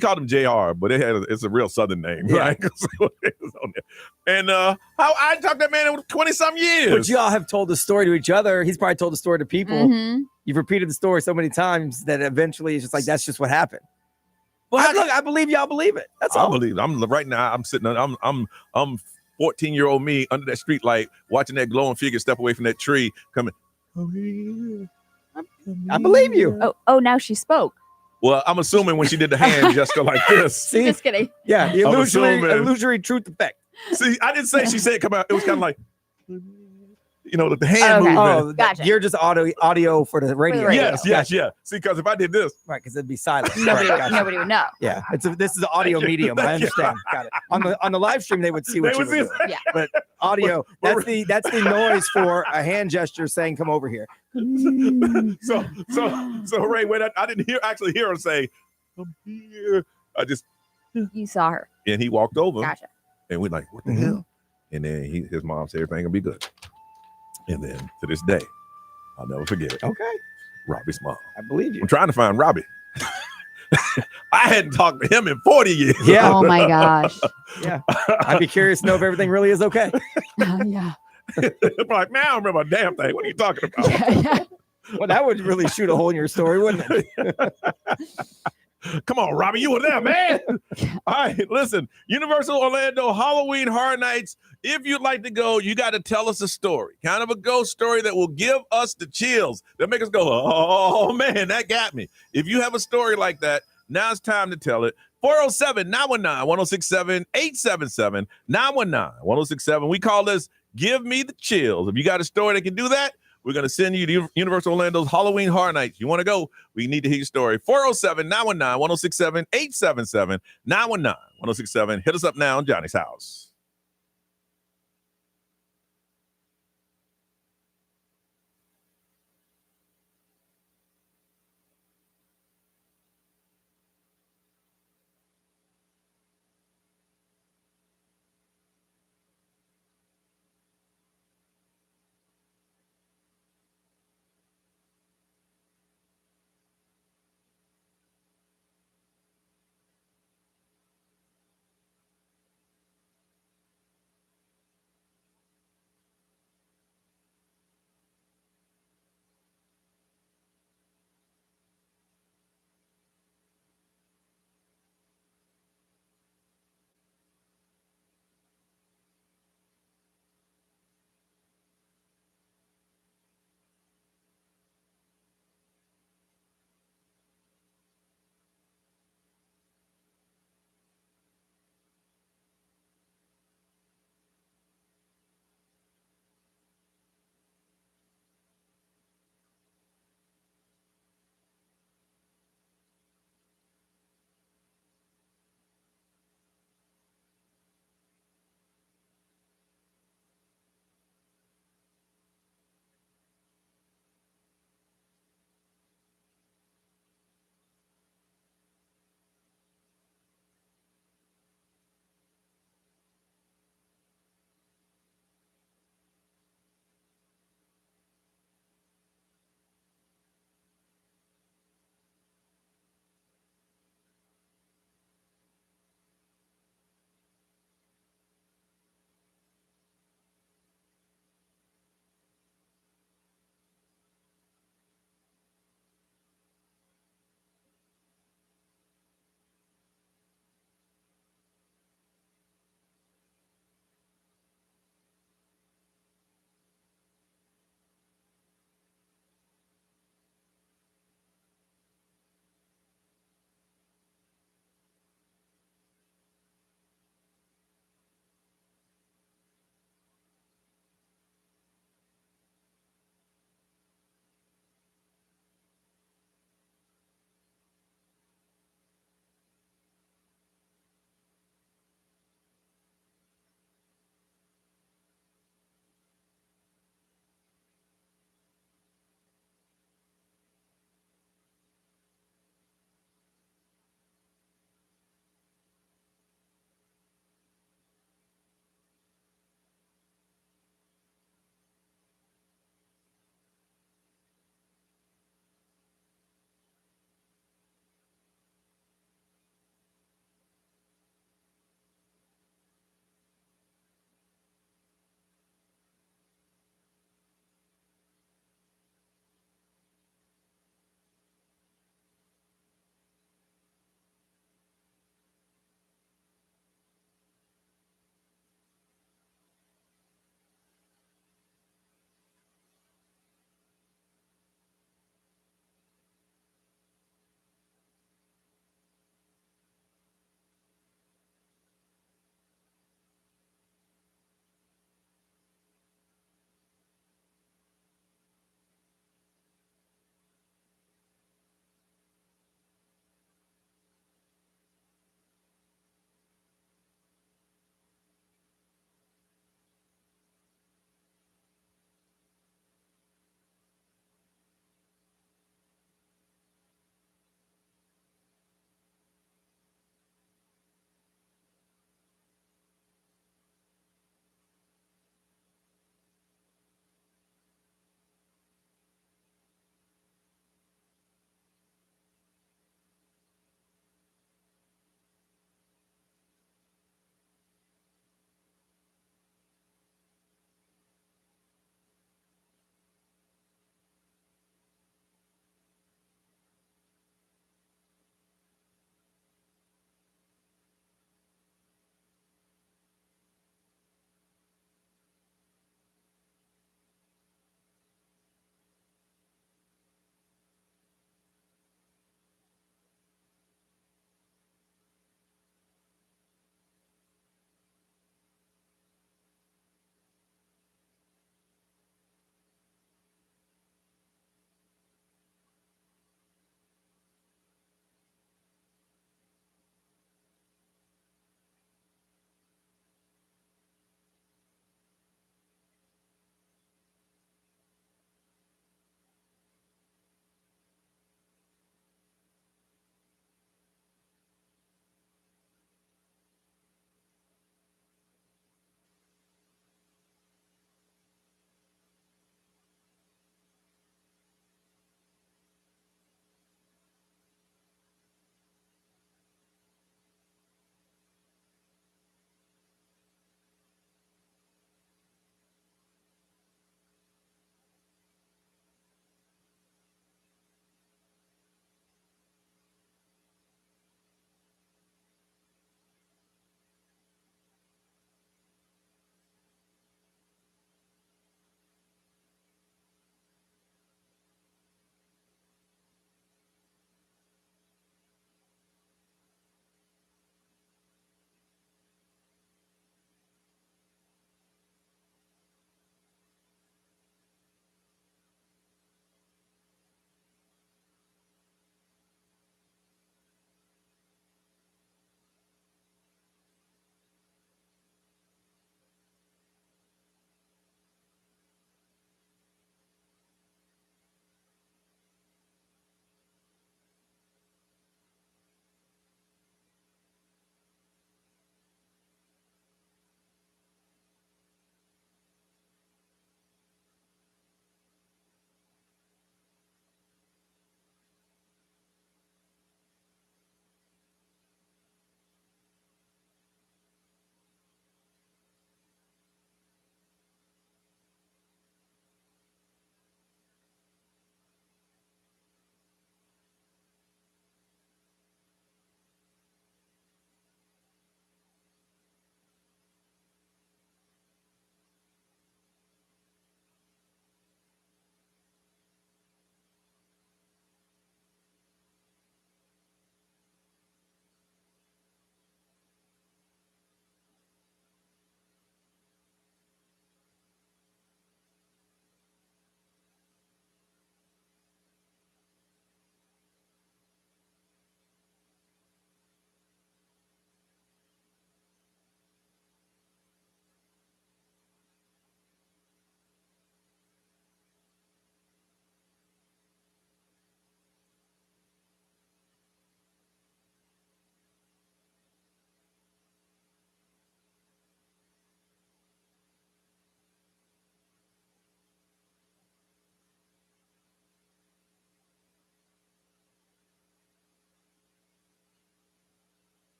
[SPEAKER 3] called him JR, but it's a real Southern name, right? And how I talked to that man in 20-some years.
[SPEAKER 5] But y'all have told the story to each other. He's probably told the story to people.
[SPEAKER 4] Mm-hmm.
[SPEAKER 5] You've repeated the story so many times that eventually it's just like, that's just what happened. Well, I believe y'all believe it. That's all.
[SPEAKER 3] I believe it. I'm sitting. I'm 14-year-old me under that street light, watching that glowing figure step away from that tree, coming.
[SPEAKER 5] I believe you.
[SPEAKER 4] Oh, now she spoke.
[SPEAKER 3] Well, I'm assuming when she did the hand gesture like this.
[SPEAKER 5] See?
[SPEAKER 4] Just kidding.
[SPEAKER 5] Yeah, the illusory truth effect.
[SPEAKER 3] See, I didn't say she said come out. It was kind of like. the hand movement.
[SPEAKER 5] Oh,
[SPEAKER 4] Gotcha.
[SPEAKER 5] You're just audio for the radio.
[SPEAKER 4] radio.
[SPEAKER 3] Yes. See, because if I did this,
[SPEAKER 5] Right, because it'd be silent.
[SPEAKER 4] Nobody,
[SPEAKER 5] Right, gotcha.
[SPEAKER 4] nobody would know.
[SPEAKER 5] Yeah, this is an audio medium. I understand. Got it. On the live stream, they would see what
[SPEAKER 3] They
[SPEAKER 5] you
[SPEAKER 3] would
[SPEAKER 5] were
[SPEAKER 3] see
[SPEAKER 5] doing.
[SPEAKER 4] Yeah.
[SPEAKER 5] But audio, that's the noise for a hand gesture saying, "Come over here."
[SPEAKER 3] so Ray, when I didn't actually hear her say, "Come here," I just
[SPEAKER 4] You saw her.
[SPEAKER 3] and he walked over.
[SPEAKER 4] Gotcha.
[SPEAKER 3] And we're like, "What the hell?" And then his mom said, "Everything will be good." And then to this day, I'll never forget it.
[SPEAKER 5] Okay.
[SPEAKER 3] Robbie's mom.
[SPEAKER 5] I believe you.
[SPEAKER 3] I'm trying to find Robbie. I hadn't talked to him in 40 years.
[SPEAKER 5] Yeah.
[SPEAKER 4] Oh my gosh.
[SPEAKER 5] Yeah. I'd be curious to know if everything really is okay.
[SPEAKER 4] Yeah.
[SPEAKER 3] I'm like, man, I don't remember a damn thing. What are you talking about?
[SPEAKER 5] Well, that would really shoot a hole in your story, wouldn't it?
[SPEAKER 3] Come on, Robbie, you were there, man. All right, listen, Universal Orlando Halloween Horror Nights. If you'd like to go, you got to tell us a story, kind of a ghost story that will give us the chills, that make us go, oh, man, that got me. If you have a story like that, now it's time to tell it. 407-919-1067, 877-919-1067. We call this Give Me the Chills. If you got a story that can do that, we're going to send you to Universal Orlando's Halloween Horror Nights. You want to go? We need to hear your story. 407-919-1067, 877-919-1067. Hit us up now on Johnny's House.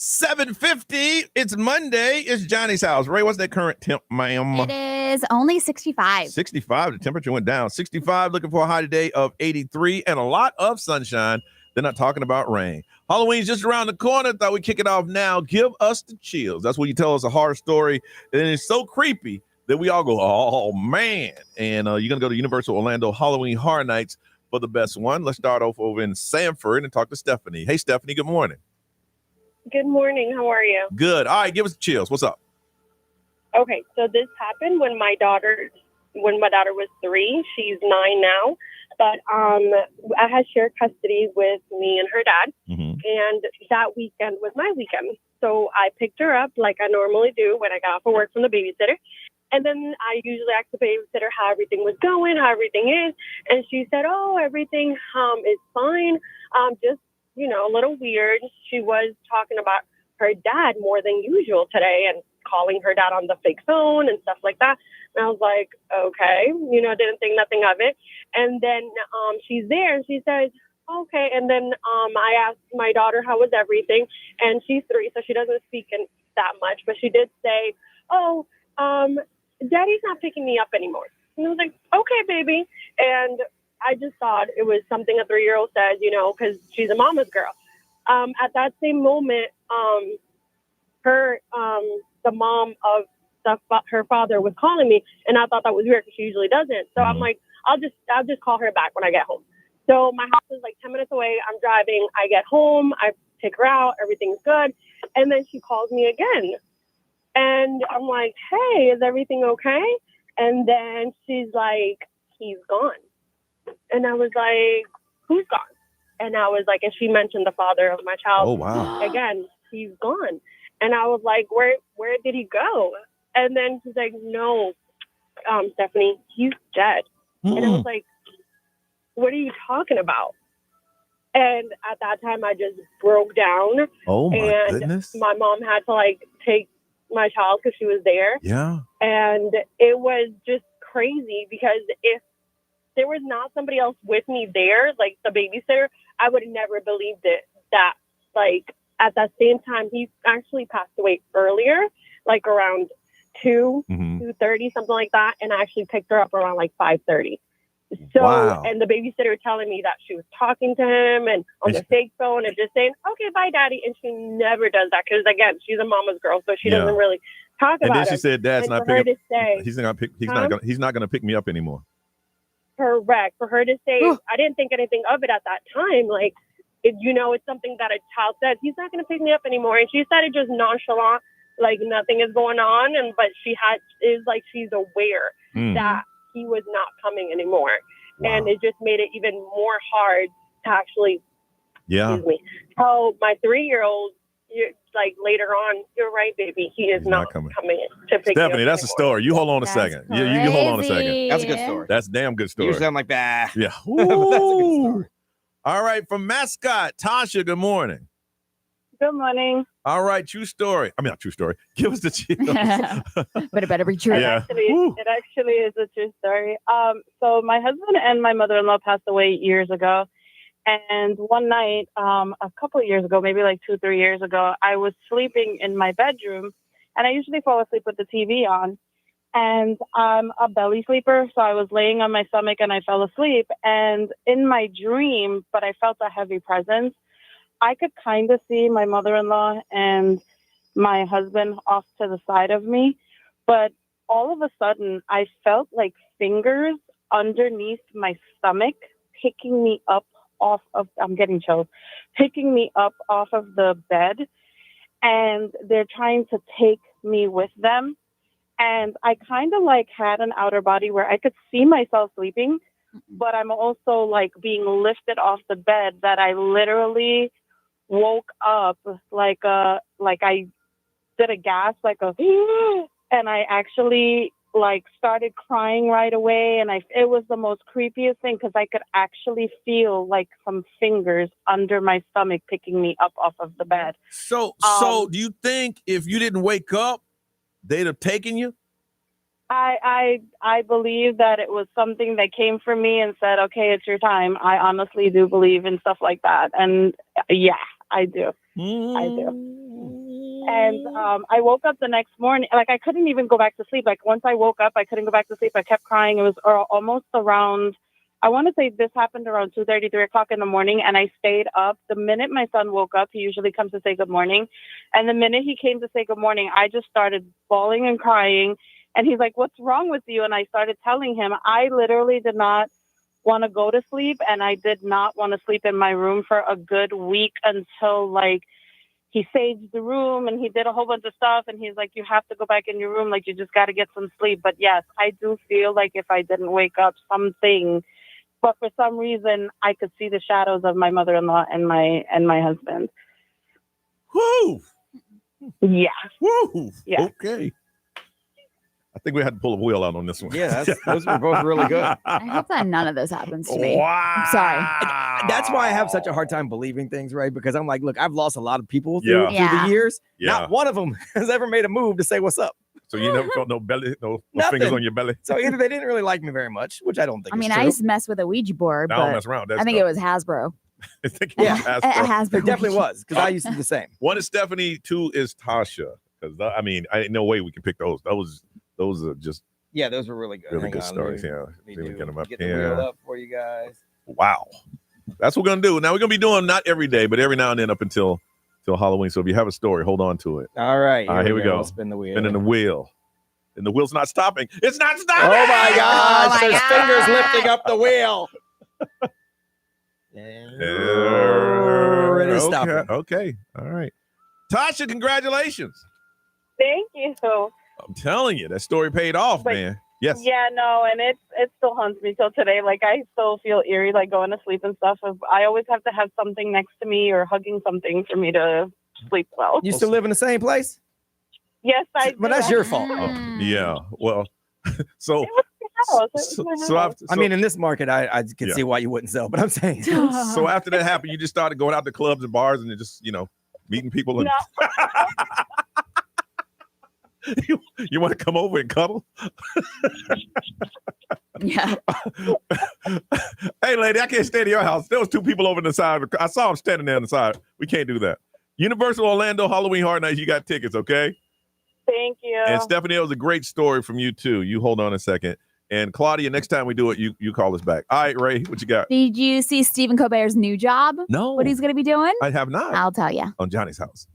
[SPEAKER 3] 7:50. It's Monday. It's Johnny's house. Ray, what's that current temp, ma'am?
[SPEAKER 4] It is only 65.
[SPEAKER 3] 65. The temperature went down. 65. Looking for a high today of 83 and a lot of sunshine. They're not talking about rain. Halloween's just around the corner. Thought we'd kick it off now. Give us the chills. That's when you tell us a horror story. And it's so creepy that we all go, oh, man. And you're going to go to Universal Orlando Halloween Horror Nights for the best one. Let's start off over in Sanford and talk to Stephanie. Hey, Stephanie, good morning.
[SPEAKER 9] Good morning. How are you?
[SPEAKER 3] Good. All right, give us the chills. What's up?
[SPEAKER 9] Okay, so this happened when my daughter was 3. She's 9 now, but I had shared custody with me and her dad, and that weekend was my weekend. So I picked her up like I normally do when I got off of work from the babysitter, and then I usually ask the babysitter how everything was going, how everything is, and she said, "Oh, everything is fine. Just a little weird." She was talking about her dad more than usual today and calling her dad on the fake phone and stuff like that. And I was like, okay, didn't think nothing of it. And then she's there and she says, okay. And then I asked my daughter, how was everything? And she's 3, so she doesn't speak in that much. But she did say, oh, Daddy's not picking me up anymore. And I was like, okay, baby. And I just thought it was something a 3-year-old says, because she's a mama's girl. At that same moment, the mom of her father was calling me, and I thought that was weird because she usually doesn't. So I'm like, I'll just call her back when I get home. So my house is like 10 minutes away. I'm driving. I get home. I take her out. Everything's good. And then she calls me again. And I'm like, hey, is everything okay? And then she's like, he's gone. And I was like, who's gone? And I was like, and she mentioned the father of my child.
[SPEAKER 3] Oh, wow.
[SPEAKER 9] Again, he's gone. And I was like, where did he go? And then she's like, no, Stephanie, he's dead. And I was like, what are you talking about? And at that time, I just broke down.
[SPEAKER 3] Oh, my goodness.
[SPEAKER 9] My mom had to take my child because she was there.
[SPEAKER 3] Yeah.
[SPEAKER 9] And it was just crazy because if there was not somebody else with me there, like the babysitter, I would have never believed it. That at that same time, he actually passed away earlier, like around 2:30, something like that. And I actually picked her up around 5:30. So,
[SPEAKER 3] wow.
[SPEAKER 9] And the babysitter telling me that she was talking to him and on the fake phone and just saying, okay, bye, Daddy. And she never does that because, again, she's a mama's girl, so she doesn't really talk about it.
[SPEAKER 3] And then she said, Dad's not picking up. He's not going to pick me up anymore.
[SPEAKER 9] Correct. For her to say, I didn't think anything of it at that time. It's something that a child says. He's not going to pick me up anymore. And she said it just nonchalant, like nothing is going on. But she's aware that he was not coming anymore. Wow. And it just made it even more hard to actually, excuse me, tell my 3-year-old, later on, you're right, baby. He is not coming to pick
[SPEAKER 3] Stephanie,
[SPEAKER 9] me up
[SPEAKER 3] that's
[SPEAKER 9] anymore.
[SPEAKER 3] a story. You hold on a second. You hold on a second.
[SPEAKER 5] That's a good story.
[SPEAKER 3] That's a damn good story.
[SPEAKER 5] Usually I'm like, bah.
[SPEAKER 3] Yeah.
[SPEAKER 5] But that's a good story.
[SPEAKER 3] All right, from Mascot, Tasha, good morning.
[SPEAKER 9] Good morning.
[SPEAKER 3] All right, true story. I mean, not true story. Give us the chills.
[SPEAKER 4] But it better be true.
[SPEAKER 9] Yeah. It actually is a true story. So my husband and my mother-in-law passed away years ago. And one night, a couple of years ago, maybe 2-3 years ago, I was sleeping in my bedroom, and I usually fall asleep with the TV on. And I'm a belly sleeper, so I was laying on my stomach and I fell asleep. And in my dream, but I felt a heavy presence, I could kind of see my mother-in-law and my husband off to the side of me. But all of a sudden, I felt like fingers underneath my stomach picking me up I'm getting chills, picking me up off of the bed. And they're trying to take me with them. And I kind of had an outer body where I could see myself sleeping, but I'm also being lifted off the bed that I literally woke up I did a gasp, and I actually started crying right away. And it was the most creepiest thing because I could actually feel some fingers under my stomach picking me up off of the bed.
[SPEAKER 3] So do you think if you didn't wake up, they'd have taken you?
[SPEAKER 9] I believe that it was something that came for me and said, okay, it's your time. I honestly do believe in stuff like that. And yeah, I do. I do. And I woke up the next morning, like I couldn't even go back to sleep. Like once I woke up, I couldn't go back to sleep. I kept crying. It was almost around, I want to say this happened around 2:30, 3 o'clock in the morning. And I stayed up. The minute my son woke up, he usually comes to say good morning. And the minute he came to say good morning, I just started bawling and crying. And he's like, what's wrong with you? And I started telling him, I literally did not want to go to sleep. And I did not want to sleep in my room for a good week until like, he saged the room and he did a whole bunch of stuff. And he's like, you have to go back in your room. Like, you just got to get some sleep. But yes, I do feel like if I didn't wake up, something, but for some reason, I could see the shadows of my mother-in-law and my husband.
[SPEAKER 3] Whoo!
[SPEAKER 9] Yeah.
[SPEAKER 3] Woo!
[SPEAKER 9] Yeah.
[SPEAKER 3] Okay. I think we had to pull a wheel out on this one.
[SPEAKER 5] Yeah, those were both really good.
[SPEAKER 4] I hope that none of this happens to me.
[SPEAKER 3] Wow.
[SPEAKER 4] I'm sorry.
[SPEAKER 5] That's why I have such a hard time believing things, right? Because I'm like, look, I've lost a lot of people through
[SPEAKER 4] Yeah.
[SPEAKER 5] the years.
[SPEAKER 3] Yeah.
[SPEAKER 5] Not one of them has ever made a move to say what's up.
[SPEAKER 3] So you never felt no belly, no
[SPEAKER 5] Nothing.
[SPEAKER 3] fingers on your belly?
[SPEAKER 5] So either they didn't really like me very much, which I don't think
[SPEAKER 4] I mean,
[SPEAKER 5] is
[SPEAKER 4] I
[SPEAKER 5] true.
[SPEAKER 4] used to mess with a Ouija board,
[SPEAKER 3] I don't
[SPEAKER 4] but
[SPEAKER 3] mess around.
[SPEAKER 4] I think it was Hasbro.
[SPEAKER 3] I think
[SPEAKER 5] Yeah.
[SPEAKER 3] Hasbro.
[SPEAKER 4] Hasbro.
[SPEAKER 5] It definitely was, because I used to do the same.
[SPEAKER 3] One is Stephanie, two is Tasha. Because I mean, I ain't no way we can pick those. Those are just
[SPEAKER 5] Yeah, those were really good.
[SPEAKER 3] really
[SPEAKER 5] Hang
[SPEAKER 3] good
[SPEAKER 5] on,
[SPEAKER 3] stories.
[SPEAKER 5] let
[SPEAKER 3] Yeah,
[SPEAKER 5] me
[SPEAKER 3] see if we
[SPEAKER 5] do-
[SPEAKER 3] get them up
[SPEAKER 5] get the
[SPEAKER 3] here.
[SPEAKER 5] wheel up for you guys.
[SPEAKER 3] Wow, that's what we're gonna do. Now we're gonna be doing not every day, but every now and then up until Halloween. So if you have a story, hold on to it.
[SPEAKER 5] All right,
[SPEAKER 3] Here we go.
[SPEAKER 5] We'll spin the wheel.
[SPEAKER 3] Spinning the wheel, and the wheel's not stopping. It's not stopping.
[SPEAKER 5] Oh my gosh!
[SPEAKER 4] my
[SPEAKER 5] There's
[SPEAKER 4] God.
[SPEAKER 5] fingers lifting up the wheel.
[SPEAKER 3] There.
[SPEAKER 5] It is
[SPEAKER 3] Okay.
[SPEAKER 5] stopping.
[SPEAKER 3] Okay. All right. Tasha, congratulations.
[SPEAKER 9] Thank you.
[SPEAKER 3] I'm telling you, that story paid off,
[SPEAKER 9] But-
[SPEAKER 3] man. Yes.
[SPEAKER 9] Yeah, no, and it still haunts me till today. Like I still feel eerie, like going to sleep and stuff. I always have to have something next to me or hugging something for me to sleep well.
[SPEAKER 5] You still live in the same place?
[SPEAKER 9] Yes, I do.
[SPEAKER 5] Well, that's your fault.
[SPEAKER 3] Oh, yeah. Well, so
[SPEAKER 9] It was my house.
[SPEAKER 3] after,
[SPEAKER 5] I mean, in this market, I can
[SPEAKER 3] Yeah.
[SPEAKER 5] see why you wouldn't sell, but I'm saying.
[SPEAKER 3] so after that happened, you just started going out to clubs and bars and just meeting people. And you want to come over and cuddle?
[SPEAKER 4] Yeah.
[SPEAKER 3] Hey, lady, I can't stay at your house. There was two people over on the side. I saw them standing there on the side. We can't do that. Universal Orlando Halloween Horror Nights. You got tickets, okay?
[SPEAKER 9] Thank you.
[SPEAKER 3] And Stephanie, it was a great story from you too. You hold on a second. And Claudia, next time we do it, you call us back. All right, Ray, what you got?
[SPEAKER 4] Did you see Stephen Colbert's new job?
[SPEAKER 3] No.
[SPEAKER 4] What he's going to be doing?
[SPEAKER 3] I have not.
[SPEAKER 4] I'll tell you.
[SPEAKER 3] On Johnny's house.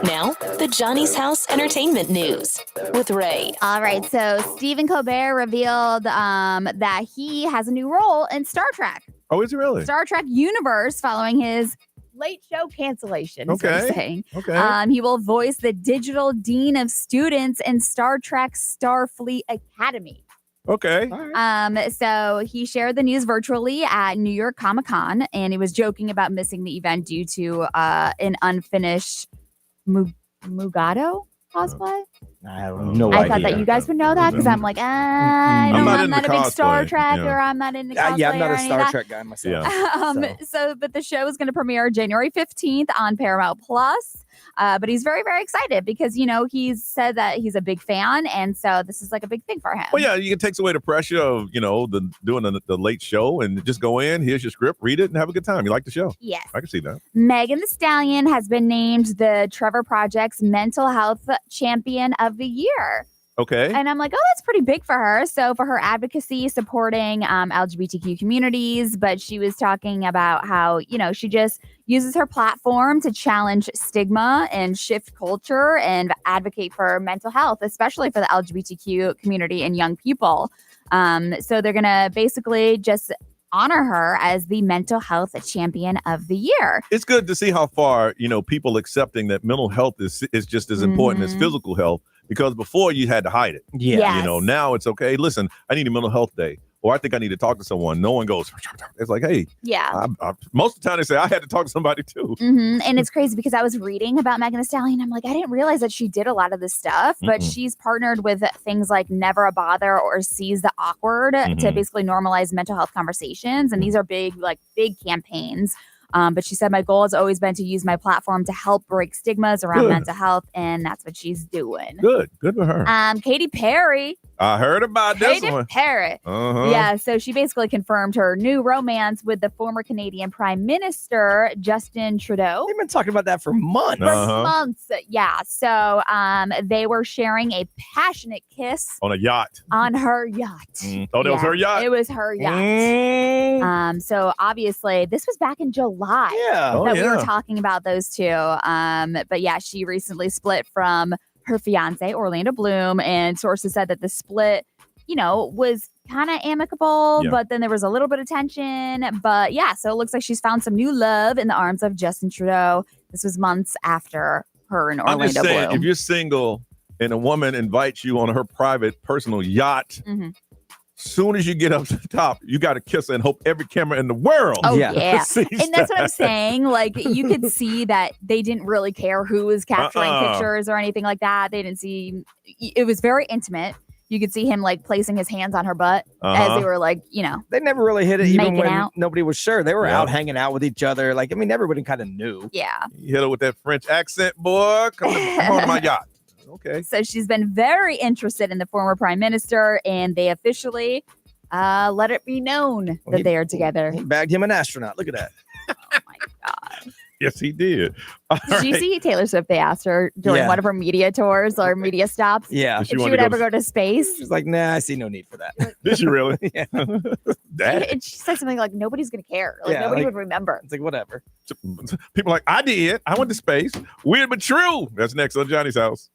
[SPEAKER 1] Now, the Johnny's House Entertainment News with Ray.
[SPEAKER 4] All right, so Stephen Colbert revealed that he has a new role in Star Trek.
[SPEAKER 3] Oh, is he really?
[SPEAKER 4] Star Trek universe following his late show cancellation, is what he's saying.
[SPEAKER 3] Okay.
[SPEAKER 4] He will voice the digital dean of students in Star Trek Starfleet Academy.
[SPEAKER 3] Okay.
[SPEAKER 4] So he shared the news virtually at New York Comic-Con, and he was joking about missing the event due to an unfinished Mugado cosplay.
[SPEAKER 5] I have no
[SPEAKER 4] I
[SPEAKER 5] idea.
[SPEAKER 4] thought that you guys would know that because I'm like, I'm not a big Star
[SPEAKER 5] cosplay,
[SPEAKER 4] Trek,
[SPEAKER 5] yeah.
[SPEAKER 4] or I'm not into cosplay.
[SPEAKER 5] Yeah, I'm not
[SPEAKER 4] or
[SPEAKER 5] a
[SPEAKER 4] any
[SPEAKER 5] Star
[SPEAKER 4] of that.
[SPEAKER 5] Trek guy myself.
[SPEAKER 4] But the show is going to premiere January 15th on Paramount Plus. But he's very, very excited because, he's said that he's a big fan. And so this is like a big thing for him.
[SPEAKER 3] Well, yeah, it takes away the pressure of, doing the late show and just go in, here's your script, read it, and have a good time. You like the show?
[SPEAKER 4] Yes.
[SPEAKER 3] I can see that.
[SPEAKER 4] Megan Thee Stallion has been named the Trevor Project's Mental Health Champion of the Year.
[SPEAKER 3] Okay.
[SPEAKER 4] And I'm like, oh, that's pretty big for her. So for her advocacy, supporting LGBTQ communities, but she was talking about how, she just uses her platform to challenge stigma and shift culture and advocate for mental health, especially for the LGBTQ community and young people. So they're going to basically just honor her as the Mental Health Champion of the Year.
[SPEAKER 3] It's good to see how far, people accepting that mental health is just as important as physical health. Because before you had to hide it.
[SPEAKER 5] Yeah.
[SPEAKER 4] Yes.
[SPEAKER 3] Now it's okay. Listen, I need a mental health day. Or I think I need to talk to someone. No one goes, it's like, hey.
[SPEAKER 4] Yeah.
[SPEAKER 3] Most of the time they say, I had to talk to somebody too.
[SPEAKER 4] And it's crazy because I was reading about Megan Thee Stallion. I'm like, I didn't realize that she did a lot of this stuff, but she's partnered with things like Never a Bother or Seize the Awkward to basically normalize mental health conversations. And these are big campaigns. But she said, my goal has always been to use my platform to help break stigmas around mental health. And that's what she's doing.
[SPEAKER 3] Good for her.
[SPEAKER 4] Katy Perry.
[SPEAKER 3] I heard about this
[SPEAKER 4] Katy
[SPEAKER 3] one.
[SPEAKER 4] Perry.
[SPEAKER 3] Uh-huh.
[SPEAKER 4] Yeah, so she basically confirmed her new romance with the former Canadian Prime Minister, Justin Trudeau.
[SPEAKER 5] They've been talking about that for months.
[SPEAKER 4] Months. Yeah. So they were sharing a passionate kiss
[SPEAKER 3] On a yacht.
[SPEAKER 4] on her yacht.
[SPEAKER 3] Oh, that was her yacht?
[SPEAKER 4] It was her yacht. So obviously, this was back in July that we were talking about those two. But yeah, she recently split from her fiance, Orlando Bloom, and sources said that the split, was kind of amicable, but then there was a little bit of tension. But yeah, so it looks like she's found some new love in the arms of Justin Trudeau. This was months after her and Orlando
[SPEAKER 3] I'm just saying,
[SPEAKER 4] Bloom.
[SPEAKER 3] if you're single and a woman invites you on her private personal yacht, soon as you get up to the top, you got to kiss her and hope every camera in the world.
[SPEAKER 4] Oh, yeah.
[SPEAKER 3] sees
[SPEAKER 4] And that's what I'm
[SPEAKER 3] that.
[SPEAKER 4] saying. Like, you could see that they didn't really care who was capturing pictures or anything like that. They didn't see. It was very intimate. You could see him, like, placing his hands on her butt as they were, like,
[SPEAKER 5] They never really hit it even
[SPEAKER 4] making
[SPEAKER 5] when
[SPEAKER 4] out.
[SPEAKER 5] nobody was sure. They were out hanging out with each other. Like, everybody kind of knew.
[SPEAKER 4] Yeah.
[SPEAKER 3] You hit her with that French accent, boy. Come on to my yacht. Okay.
[SPEAKER 4] So she's been very interested in the former prime minister, and they officially let it be known that they are together.
[SPEAKER 5] He bagged him an astronaut. Look at that.
[SPEAKER 3] Yes, he did.
[SPEAKER 4] Did you see Taylor Swift? They asked her during one of her media tours or media stops
[SPEAKER 5] Yeah.
[SPEAKER 4] if she would ever go to space.
[SPEAKER 5] She's like, nah, I see no need for that.
[SPEAKER 3] Did she really?
[SPEAKER 5] Yeah.
[SPEAKER 4] And she said something like, nobody's going to care. Like, nobody would remember.
[SPEAKER 5] It's like, whatever.
[SPEAKER 3] People are like, I did. I went to space. Weird but true. That's next on Johnny's House.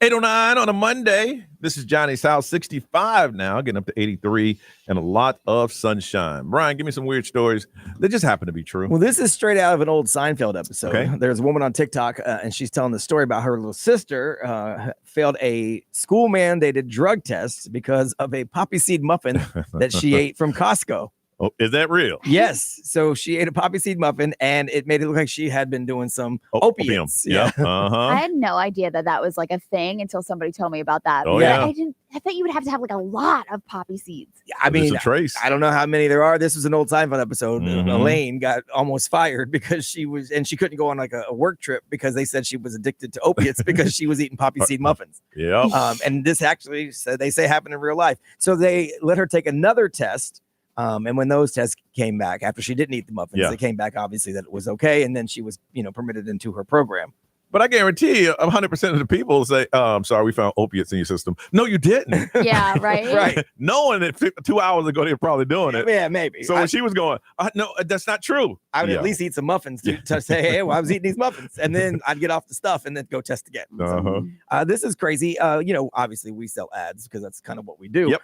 [SPEAKER 3] 8:09 on a Monday. This is Johnny's house, 65 now, getting up to 83 and a lot of sunshine. Brian, give me some weird stories that just happen to be true.
[SPEAKER 5] Well, this is straight out of an old Seinfeld episode.
[SPEAKER 3] Okay.
[SPEAKER 5] There's a woman on TikTok, and she's telling the story about her little sister failed a school-mandated drug test because of a poppy seed muffin that she ate from Costco.
[SPEAKER 3] Oh, is that real?
[SPEAKER 5] Yes. So she ate a poppy seed muffin, and it made it look like she had been doing some opiates.
[SPEAKER 3] Yeah.
[SPEAKER 4] I had no idea that was like a thing until somebody told me about that.
[SPEAKER 3] Oh,
[SPEAKER 4] But
[SPEAKER 3] yeah.
[SPEAKER 4] I thought you would have to have like a lot of poppy seeds.
[SPEAKER 5] I mean,
[SPEAKER 3] There's a trace.
[SPEAKER 5] I don't know how many there are. This was an old Seinfeld episode.
[SPEAKER 3] Mhm.
[SPEAKER 5] Elaine got almost fired because she couldn't go on like a work trip because they said she was addicted to opiates because she was eating poppy seed muffins.
[SPEAKER 3] Yeah.
[SPEAKER 5] And this actually they say happened in real life. So they let her take another test. And when those tests came back after she didn't eat the muffins, they came back obviously that it was okay, and then she was permitted into her program.
[SPEAKER 3] But I guarantee you, 100% of the people say, I'm sorry, we found opiates in your system. No, you didn't.
[SPEAKER 4] Yeah, right?
[SPEAKER 5] Right.
[SPEAKER 3] Knowing that 2 hours ago, they were probably doing it.
[SPEAKER 5] Yeah, maybe.
[SPEAKER 3] So when she was going, no, that's not true.
[SPEAKER 5] I would
[SPEAKER 3] Yeah.
[SPEAKER 5] at least eat some muffins to say, hey, well, I was eating these muffins. And then I'd get off the stuff and then go test again.
[SPEAKER 3] Uh-huh.
[SPEAKER 5] This is crazy. Obviously we sell ads because that's kind of what we do.
[SPEAKER 3] Yep.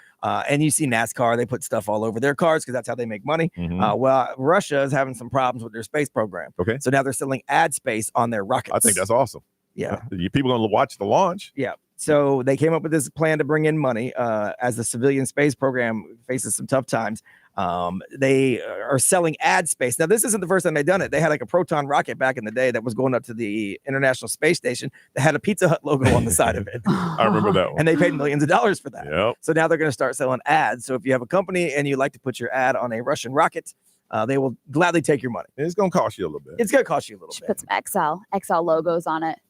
[SPEAKER 5] And you see NASCAR, they put stuff all over their cars because that's how they make money.
[SPEAKER 3] Mhm.
[SPEAKER 5] Well, Russia is having some problems with their space program.
[SPEAKER 3] Okay.
[SPEAKER 5] So now they're selling ad space on their rockets.
[SPEAKER 3] I think that's awesome.
[SPEAKER 5] Yeah.
[SPEAKER 3] People going to watch the launch.
[SPEAKER 5] Yeah. So they came up with this plan to bring in money as the civilian space program faces some tough times. They are selling ad space. Now, this isn't the first time they've done it. They had like a Proton rocket back in the day that was going up to the International Space Station that had a Pizza Hut logo on the side of it.
[SPEAKER 3] I remember that one.
[SPEAKER 5] And they paid millions of dollars for that.
[SPEAKER 3] Yep.
[SPEAKER 5] So now they're going to start selling ads. So if you have a company and you like to put your ad on a Russian rocket, they will gladly take your money.
[SPEAKER 3] It's going to cost you a little bit.
[SPEAKER 5] It's going to cost you a little bit.
[SPEAKER 4] Put some XL logos on it.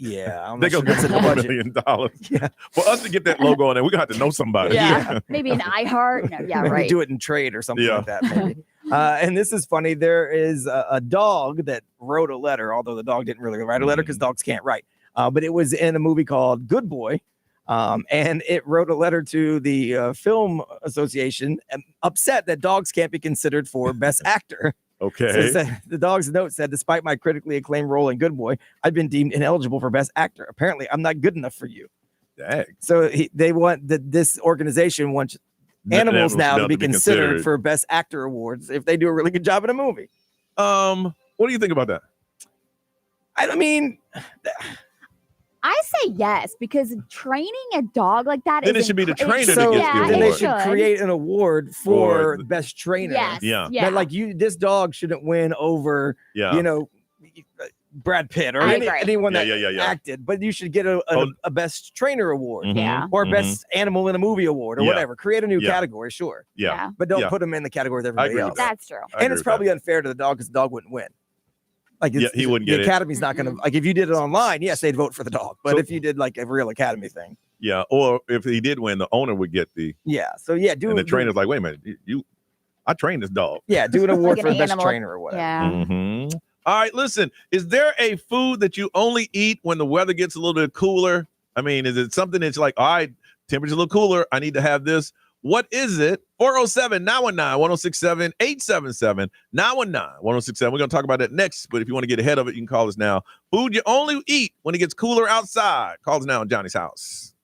[SPEAKER 5] Yeah, I'm
[SPEAKER 3] They're
[SPEAKER 5] not
[SPEAKER 3] going
[SPEAKER 5] sure
[SPEAKER 3] to
[SPEAKER 5] that's
[SPEAKER 3] get
[SPEAKER 5] in the
[SPEAKER 3] $1
[SPEAKER 5] budget.
[SPEAKER 3] million. Yeah. For us to get that logo on there, we're going to have to know somebody.
[SPEAKER 4] Yeah. Maybe an iHeart. No, yeah,
[SPEAKER 5] Maybe
[SPEAKER 4] right.
[SPEAKER 5] do it in trade or something
[SPEAKER 3] Yeah.
[SPEAKER 5] like that. Maybe. And this is funny. There is a dog that wrote a letter, although the dog didn't really write a letter because dogs can't write. But it was in a movie called Good Boy. And it wrote a letter to the Film Association, upset that dogs can't be considered for Best Actor.
[SPEAKER 3] Okay.
[SPEAKER 5] So it said, the dog's note said, despite my critically acclaimed role in Good Boy, I've been deemed ineligible for Best Actor. Apparently, I'm not good enough for you.
[SPEAKER 3] Dang.
[SPEAKER 5] So they want this organization wants animals now to be considered for Best Actor awards if they do a really good job in a movie.
[SPEAKER 3] What do you think about that?
[SPEAKER 5] I mean,
[SPEAKER 4] I say yes, because training a dog like that
[SPEAKER 3] Then
[SPEAKER 4] is
[SPEAKER 3] it should be the
[SPEAKER 4] incre-
[SPEAKER 3] trainer that
[SPEAKER 5] so
[SPEAKER 3] gets the
[SPEAKER 5] then
[SPEAKER 3] award.
[SPEAKER 5] they should create an award for
[SPEAKER 3] For
[SPEAKER 5] Best Trainer.
[SPEAKER 4] Yes.
[SPEAKER 3] Yeah.
[SPEAKER 4] Yeah.
[SPEAKER 5] That, this dog shouldn't win over,
[SPEAKER 3] Yeah.
[SPEAKER 5] Brad Pitt or
[SPEAKER 4] I agree.
[SPEAKER 5] anyone that
[SPEAKER 3] Yeah.
[SPEAKER 5] acted, but you should get a Best Trainer award.
[SPEAKER 3] Mhm.
[SPEAKER 4] Yeah.
[SPEAKER 5] Or
[SPEAKER 3] Mhm.
[SPEAKER 5] Best Animal in a Movie award or
[SPEAKER 3] Yeah.
[SPEAKER 5] whatever. Create a new
[SPEAKER 3] Yeah.
[SPEAKER 5] category, sure.
[SPEAKER 3] Yeah.
[SPEAKER 5] But don't
[SPEAKER 3] Yeah.
[SPEAKER 5] put them in the category with
[SPEAKER 3] I
[SPEAKER 5] everybody
[SPEAKER 3] agree with
[SPEAKER 5] else.
[SPEAKER 3] that.
[SPEAKER 4] That's true.
[SPEAKER 3] I
[SPEAKER 5] And
[SPEAKER 3] agree
[SPEAKER 5] it's
[SPEAKER 3] with
[SPEAKER 5] probably unfair to the dog because the dog wouldn't win. Like
[SPEAKER 3] Yeah, he wouldn't get
[SPEAKER 5] the
[SPEAKER 3] it.
[SPEAKER 5] Academy's not going to like if you did it online, yes, they'd vote for the dog. But
[SPEAKER 3] So-
[SPEAKER 5] if you did like a real Academy thing,
[SPEAKER 3] Yeah. Or if he did win, the owner would get the,
[SPEAKER 5] yeah. So yeah, do
[SPEAKER 3] and the trainer's like, wait a minute, I trained this dog.
[SPEAKER 5] yeah, do an award
[SPEAKER 4] Like
[SPEAKER 5] for
[SPEAKER 4] an
[SPEAKER 5] the best
[SPEAKER 4] animal.
[SPEAKER 5] trainer or whatever.
[SPEAKER 4] Yeah.
[SPEAKER 3] Mhm. All right, listen, is there a food that you only eat when the weather gets a little bit cooler? I mean, is it something that's like, all right, temperature's a little cooler, I need to have this? What is it? 407-919-1067, 877-919-1067. We're going to talk about that next, but if you want to get ahead of it, you can call us now. Food you only eat when it gets cooler outside. Call us now on Johnny's house.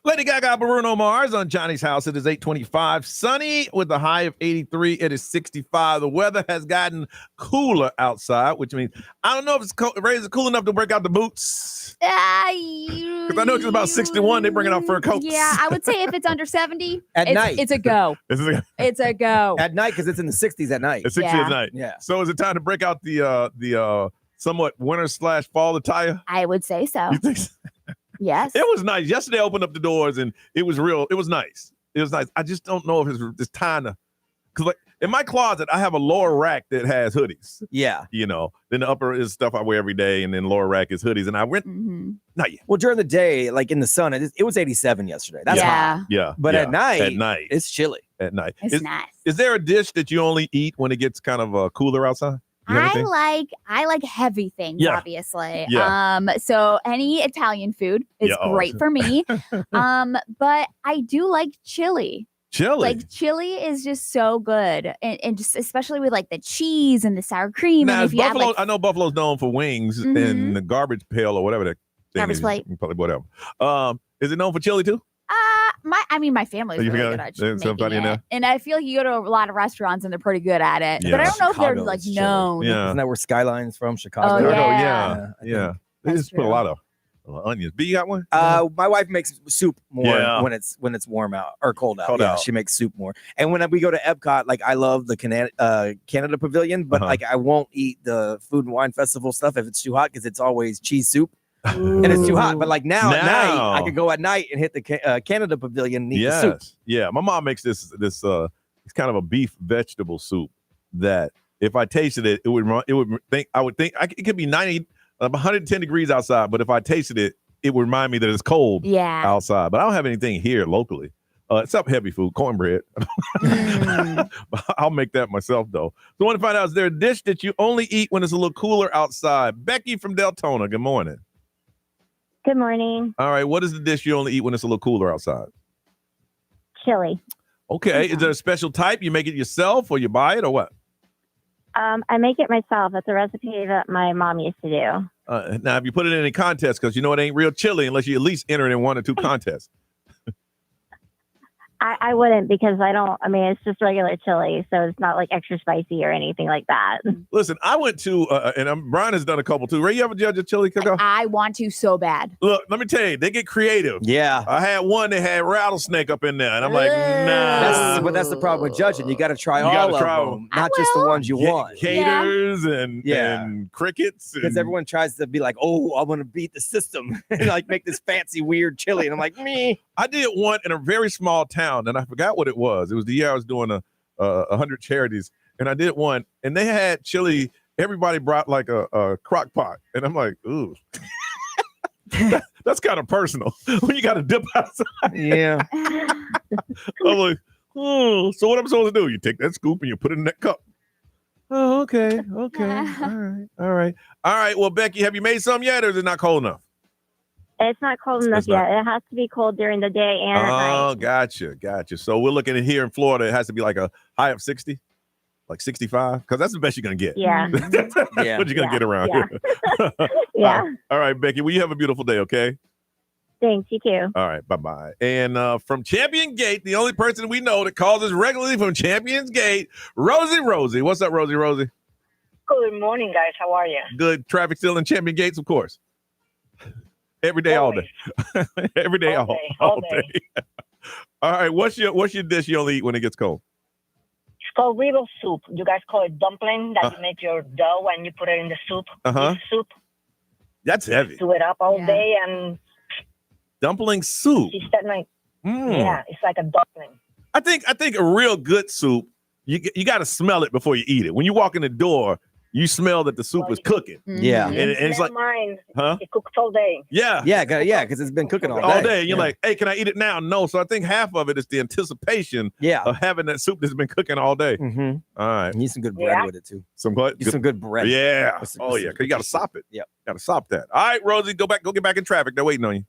[SPEAKER 3] Lady Gaga, Bruno Mars on Johnny's House. It is 8:25. Sunny with a high of 83. It is 65. The weather has gotten cooler outside, which means I don't know if it's cool enough to break out the boots. Because I know it's about 61. They're bringing out fur coats.
[SPEAKER 4] Yeah, I would say if it's under 70,
[SPEAKER 5] At night.
[SPEAKER 4] it's a go. It's a go.
[SPEAKER 5] At night, because it's in the 60s at night.
[SPEAKER 3] It's 60 at night.
[SPEAKER 5] Yeah.
[SPEAKER 3] So is it time to break out the somewhat winter/fall attire?
[SPEAKER 4] I would say so.
[SPEAKER 3] You think so?
[SPEAKER 4] Yes.
[SPEAKER 3] It was nice. Yesterday I opened up the doors and it was real. It was nice. It was nice. I just don't know if it's time to, because like in my closet, I have a lower rack that has hoodies.
[SPEAKER 5] Yeah.
[SPEAKER 3] You know, then the upper is stuff I wear every day, and then lower rack is hoodies. And I went, not yet.
[SPEAKER 5] Well, during the day, like in the sun, it was 87 yesterday. That's hot.
[SPEAKER 3] Yeah.
[SPEAKER 5] But
[SPEAKER 3] yeah.
[SPEAKER 5] at night, it's chilly.
[SPEAKER 3] At night.
[SPEAKER 4] It's nice.
[SPEAKER 3] Is there a dish that you only eat when it gets kind of cooler outside? You have anything?
[SPEAKER 4] I like heavy things,
[SPEAKER 3] Yeah.
[SPEAKER 4] obviously.
[SPEAKER 3] Yeah.
[SPEAKER 4] So any Italian food is
[SPEAKER 3] Yeah, oh.
[SPEAKER 4] great for me. But I do like chili.
[SPEAKER 3] Chili.
[SPEAKER 4] Like chili is just so good, and just especially with like the cheese and the sour cream.
[SPEAKER 3] Now,
[SPEAKER 4] and if you
[SPEAKER 3] Buffalo,
[SPEAKER 4] add like
[SPEAKER 3] I know Buffalo's known for wings and the garbage pail or whatever that thing
[SPEAKER 4] Garbage
[SPEAKER 3] is.
[SPEAKER 4] plate.
[SPEAKER 3] Probably whatever. Is it known for chili too?
[SPEAKER 4] my family's
[SPEAKER 3] You
[SPEAKER 4] really
[SPEAKER 3] got
[SPEAKER 4] good at
[SPEAKER 3] there's somebody in
[SPEAKER 4] making
[SPEAKER 3] there?
[SPEAKER 4] it. And I feel like you go to a lot of restaurants and they're pretty good at it.
[SPEAKER 3] Yeah.
[SPEAKER 4] But I don't know if they're
[SPEAKER 5] Chicago
[SPEAKER 4] like
[SPEAKER 5] is chili.
[SPEAKER 4] known.
[SPEAKER 3] Yeah.
[SPEAKER 5] Isn't that where Skyline's from? Chicago.
[SPEAKER 4] Oh,
[SPEAKER 3] Yeah. They just put a lot of onions. B, you got one?
[SPEAKER 5] My wife makes soup more
[SPEAKER 3] Yeah.
[SPEAKER 5] when it's warm out or cold out.
[SPEAKER 3] Cold
[SPEAKER 5] Yeah,
[SPEAKER 3] out.
[SPEAKER 5] she makes soup more. And when we go to Epcot, like I love the Canada Pavilion, but like I won't eat the Food and Wine Festival stuff if it's too hot because it's always cheese soup. And it's too hot. But like now at night, I could go at night and hit the Canada Pavilion and eat the soup.
[SPEAKER 3] Yeah. My mom makes this it's kind of a beef vegetable soup that if I tasted it, I would think it could be 110 degrees outside, but if I tasted it, it would remind me that it's cold outside. But I don't have anything here locally. Except heavy food, cornbread. I'll make that myself, though. So I want to find out, is there a dish that you only eat when it's a little cooler outside? Becky from Deltona, good morning.
[SPEAKER 11] Good morning.
[SPEAKER 3] All right, what is the dish you only eat when it's a little cooler outside?
[SPEAKER 11] Chili.
[SPEAKER 3] Okay, is there a special type? You make it yourself or you buy it or what?
[SPEAKER 11] I make it myself. It's a recipe that my mom used to do.
[SPEAKER 3] Now, if you put it in any contest, because you know it ain't real chili unless you at least enter it in one or two contests.
[SPEAKER 11] I wouldn't because it's just regular chili, so it's not like extra spicy or anything like that.
[SPEAKER 3] Listen, I went to, Brian has done a couple too. Ray, you ever judge a chili cook-off?
[SPEAKER 4] I want to so bad.
[SPEAKER 3] Look, let me tell you, they get creative.
[SPEAKER 5] Yeah.
[SPEAKER 3] I had one that had rattlesnake up in there, and I'm like, nah.
[SPEAKER 5] But that's the problem with judging. You got to try
[SPEAKER 3] You
[SPEAKER 5] all
[SPEAKER 3] gotta
[SPEAKER 5] of
[SPEAKER 3] try
[SPEAKER 5] them, not just the ones you want.
[SPEAKER 3] Caters and crickets.
[SPEAKER 5] Because everyone tries to be like, oh, I want to beat the system and like make this fancy, weird chili. And I'm like, me.
[SPEAKER 3] I did one in a very small town, and I forgot what it was. It was the year I was doing 100 charities, and I did one, and they had chili. Everybody brought like a crock pot, and I'm like, ooh. That's kind of personal when you got to dip outside.
[SPEAKER 5] Yeah.
[SPEAKER 3] I'm like, oh, so what I'm supposed to do? You take that scoop and you put it in that cup. Oh, okay. All right. Well, Becky, have you made some yet, or is it not cold enough?
[SPEAKER 11] It's not cold enough yet. It has to be cold during the day and at night.
[SPEAKER 3] Oh, gotcha. So we're looking at here in Florida. It has to be like a high of 60, like 65, because that's the best you're gonna get.
[SPEAKER 11] Yeah.
[SPEAKER 3] That's what you're gonna get around here.
[SPEAKER 11] Yeah.
[SPEAKER 3] All right, Becky. Well, you have a beautiful day. Okay.
[SPEAKER 11] Thanks. You too.
[SPEAKER 3] All right. Bye-bye. And from Champion Gate, the only person we know that calls us regularly from Champion's Gate, Rosie. What's up, Rosie?
[SPEAKER 13] Good morning, guys. How are you?
[SPEAKER 3] Good. Traffic still in Champion Gates, of course. Every day,
[SPEAKER 13] Always.
[SPEAKER 3] all day. Every day, all day. All right. What's your dish you only eat when it gets cold?
[SPEAKER 13] It's called riddle soup. You guys call it dumpling, that you make your dough and you put it in the soup.
[SPEAKER 3] Uh-huh.
[SPEAKER 13] Beef soup.
[SPEAKER 3] That's heavy.
[SPEAKER 13] Do it up all day and
[SPEAKER 3] Dumpling soup.
[SPEAKER 13] she said like, yeah, it's like a dumpling.
[SPEAKER 3] I think a real good soup, you got to smell it before you eat it. When you walk in the door, you smell that the soup is cooking.
[SPEAKER 5] Yeah.
[SPEAKER 3] And it's like,
[SPEAKER 13] mine.
[SPEAKER 3] huh?
[SPEAKER 13] It cooks all day.
[SPEAKER 3] Yeah.
[SPEAKER 5] Yeah, because it's been cooking all day.
[SPEAKER 3] And you're like, hey, can I eat it now? No. So I think half of it is the anticipation of having that soup that's been cooking all day.
[SPEAKER 5] Mm-hmm.
[SPEAKER 3] All right.
[SPEAKER 5] You need some good bread with it, too.
[SPEAKER 3] Some what?
[SPEAKER 5] Some good bread.
[SPEAKER 3] Yeah.
[SPEAKER 5] With some-
[SPEAKER 3] Oh,
[SPEAKER 5] with
[SPEAKER 3] yeah.
[SPEAKER 5] some-
[SPEAKER 3] Because you got to sop it.
[SPEAKER 5] Yep.
[SPEAKER 3] Got to sop that. All right, Rosie, go get back in traffic. They're waiting on you.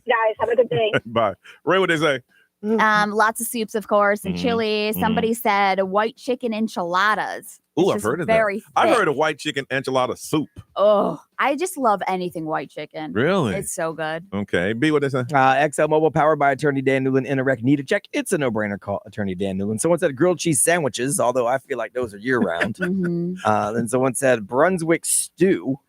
[SPEAKER 13] Guys, have a good day.
[SPEAKER 3] Bye. Ray, what they say?
[SPEAKER 4] Lots of soups, of course, and chili. Somebody said white chicken enchiladas.
[SPEAKER 3] Ooh,
[SPEAKER 4] It's
[SPEAKER 3] I've heard of
[SPEAKER 4] very
[SPEAKER 3] that. I've
[SPEAKER 4] thick.
[SPEAKER 3] heard of white chicken enchilada soup.
[SPEAKER 4] Oh, I just love anything white chicken.
[SPEAKER 3] Really?
[SPEAKER 4] It's so good.
[SPEAKER 3] Okay. B, what they say?
[SPEAKER 5] XL Mobile, powered by Attorney Dan Newland. Interact, need a check. It's a no-brainer. Call Attorney Dan Newland. Someone said grilled cheese sandwiches, although I feel like those are year-round. Then someone said Brunswick stew.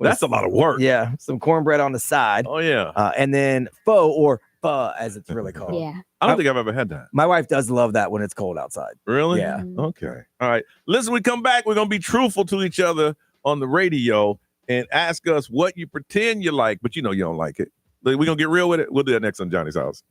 [SPEAKER 3] That's a lot of work.
[SPEAKER 5] Yeah, some cornbread on the side.
[SPEAKER 3] Oh, yeah.
[SPEAKER 5] And then pho, or pho as it's really called.
[SPEAKER 4] Yeah.
[SPEAKER 3] I don't think I've ever had that.
[SPEAKER 5] My wife does love that when it's cold outside.
[SPEAKER 3] Really?
[SPEAKER 5] Yeah.
[SPEAKER 3] Okay. All right. Listen, we come back. We're going to be truthful to each other on the radio and ask us what you pretend you like, but you know you don't like it. We're going to get real with it. We'll do that next on Johnny's House.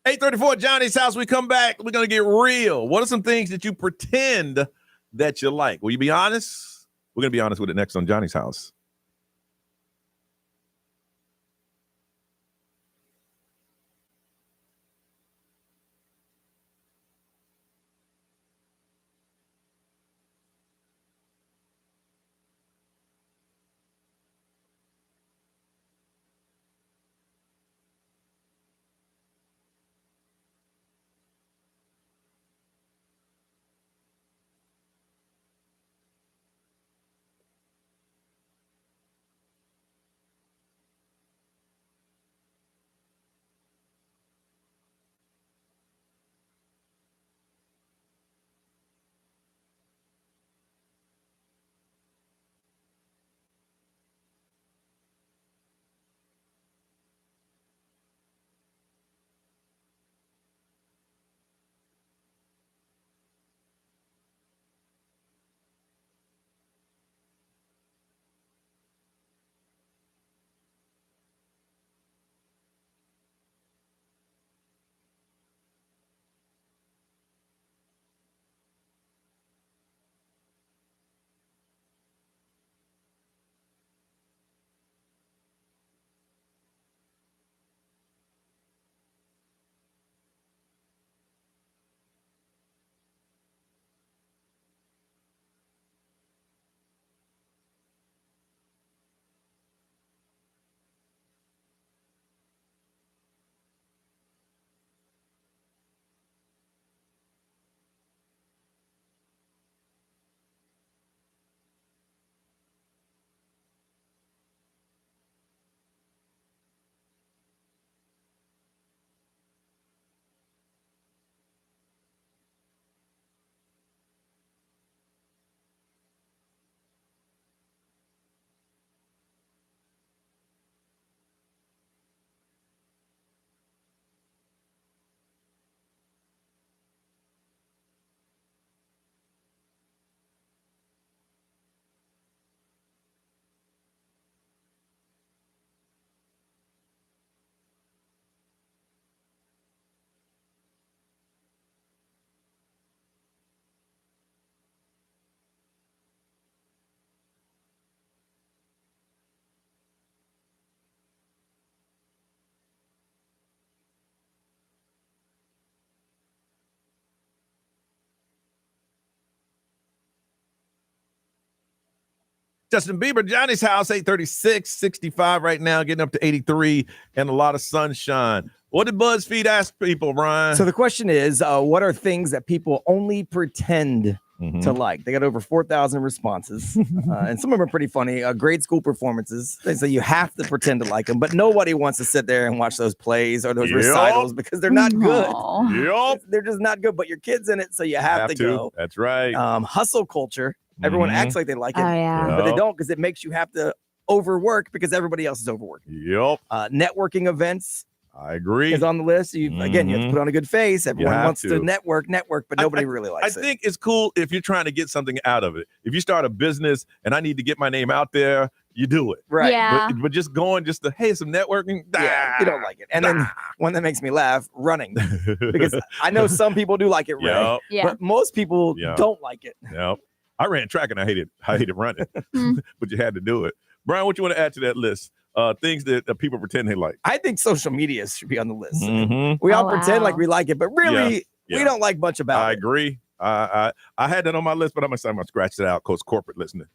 [SPEAKER 3] $8:34, Johnny's House. We come back. We're going to get real. What are some things that you pretend that you like? Will you be honest? We're going to be honest with it next on Johnny's House. Justin Bieber, Johnny's house, 836, 65 right now, getting up to 83, and a lot of sunshine. What did BuzzFeed ask people, Ryan?
[SPEAKER 5] So the question is, what are things that people only pretend to like? They got over 4,000 responses, and some of them are pretty funny. Grade school performances. They say you have to pretend to like them, but nobody wants to sit there and watch those plays or those recitals because they're not good.
[SPEAKER 3] Yep.
[SPEAKER 5] They're just not good, but your kid's in it, so you have to go.
[SPEAKER 3] That's right.
[SPEAKER 5] Hustle culture. Everyone acts like they like it, but they don't because it makes you have to overwork because everybody else is overworking.
[SPEAKER 3] Yep.
[SPEAKER 5] Networking events.
[SPEAKER 3] I agree.
[SPEAKER 5] Is on the list. Again, you have to put on a good face. Everyone wants to network, but nobody really likes it.
[SPEAKER 3] I think it's cool if you're trying to get something out of it. If you start a business and I need to get my name out there, you do it.
[SPEAKER 5] Right.
[SPEAKER 4] Yeah.
[SPEAKER 3] But just going just to, hey, some networking.
[SPEAKER 5] You don't like it. And then one that makes me laugh, running. Because I know some people do like it, Ray. But most people don't like it.
[SPEAKER 3] Yep. I ran track and I hated running. But you had to do it. Brian, what you want to add to that list? Things that people pretend they like.
[SPEAKER 5] I think social media should be on the list. We all pretend like we like it, but really, we don't like much about it.
[SPEAKER 3] I agree. I had that on my list, but I'm gonna scratch it out because corporate listening.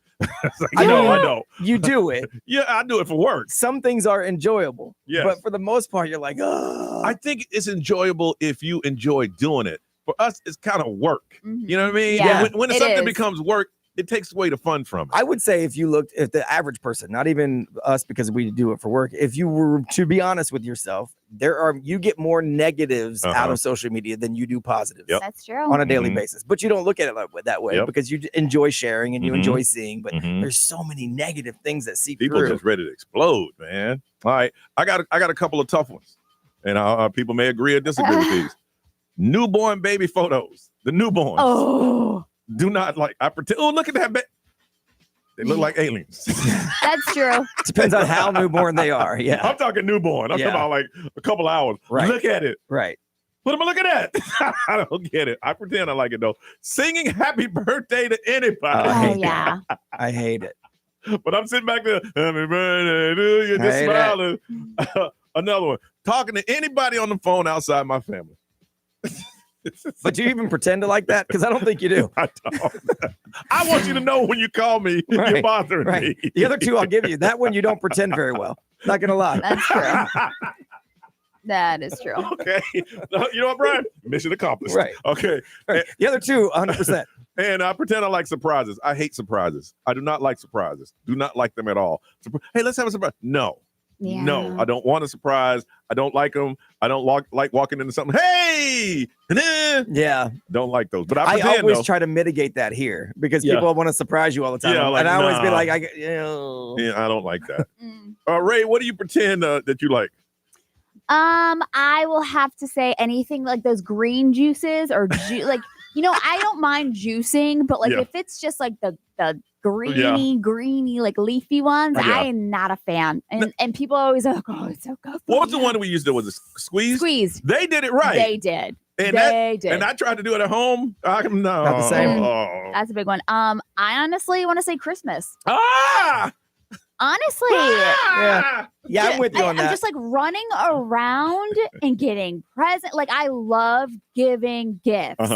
[SPEAKER 5] I know. You do it.
[SPEAKER 3] Yeah, I do it for work.
[SPEAKER 5] Some things are enjoyable.
[SPEAKER 3] Yes.
[SPEAKER 5] But for the most part, you're like, oh.
[SPEAKER 3] I think it's enjoyable if you enjoy doing it. For us, it's kind of work. You know what I mean?
[SPEAKER 5] Yeah,
[SPEAKER 3] when something becomes work, it takes away the fun from it.
[SPEAKER 5] I would say if the average person, not even us because we do it for work, if you were to be honest with yourself, you get more negatives out of social media than you do positives.
[SPEAKER 4] That's true.
[SPEAKER 5] On a daily basis. But you don't look at it that way because you enjoy sharing and you enjoy seeing, but there's so many negative things that seep
[SPEAKER 3] People
[SPEAKER 5] through.
[SPEAKER 3] just ready to explode, man. All right. I got a couple of tough ones. And people may agree or disagree with these. Newborn baby photos. The newborns.
[SPEAKER 4] Oh.
[SPEAKER 3] Do not like. I pretend. Oh, look at that. They look like aliens.
[SPEAKER 4] That's true.
[SPEAKER 5] Depends on how newborn they are. Yeah.
[SPEAKER 3] I'm talking newborn. I'm talking about like a couple hours.
[SPEAKER 5] Right.
[SPEAKER 3] Look at it.
[SPEAKER 5] Right.
[SPEAKER 3] Look at that. I don't get it. I pretend I like it though. Singing happy birthday to anybody.
[SPEAKER 5] I hate it.
[SPEAKER 3] But I'm sitting back there. Happy birthday to you. Just smiling. Another one. Talking to anybody on the phone outside my family.
[SPEAKER 5] But do you even pretend to like that? Because I don't think you do.
[SPEAKER 3] I don't. I want you to know when you call me, you're bothering me.
[SPEAKER 5] The other two I'll give you. That one you don't pretend very well. Not gonna lie.
[SPEAKER 4] That's true. That is true.
[SPEAKER 3] Okay. You know what, Brian? Mission accomplished.
[SPEAKER 5] Right.
[SPEAKER 3] Okay.
[SPEAKER 5] Right. The other two, 100%.
[SPEAKER 3] And I pretend I like surprises. I hate surprises. I do not like surprises. Do not like them at all. Hey, let's have a surprise. No.
[SPEAKER 4] Yeah.
[SPEAKER 3] No, I don't want a surprise. I don't like them. I don't like walking into something. Hey,
[SPEAKER 5] yeah,
[SPEAKER 3] don't like those. But
[SPEAKER 5] I always try to mitigate that here because people want to surprise you all the time.
[SPEAKER 3] Yeah,
[SPEAKER 5] and I always be like,
[SPEAKER 3] I don't like that. Ray, what do you pretend that you like?
[SPEAKER 4] I will have to say anything like those green juices or like I don't mind juicing, but like if it's just like the greeny, like leafy ones, I am not a fan. And people always like, oh, it's so good.
[SPEAKER 3] What was the one we used to do? Was it Squeeze?
[SPEAKER 4] Squeeze.
[SPEAKER 3] They did it right.
[SPEAKER 4] They did.
[SPEAKER 3] And
[SPEAKER 4] they did.
[SPEAKER 3] And I tried to do it at home. No.
[SPEAKER 5] Not the same.
[SPEAKER 4] That's a big one. I honestly want to say Christmas. Honestly.
[SPEAKER 5] Yeah, I'm with you on that.
[SPEAKER 4] I'm just like running around and getting present. Like I love giving gifts,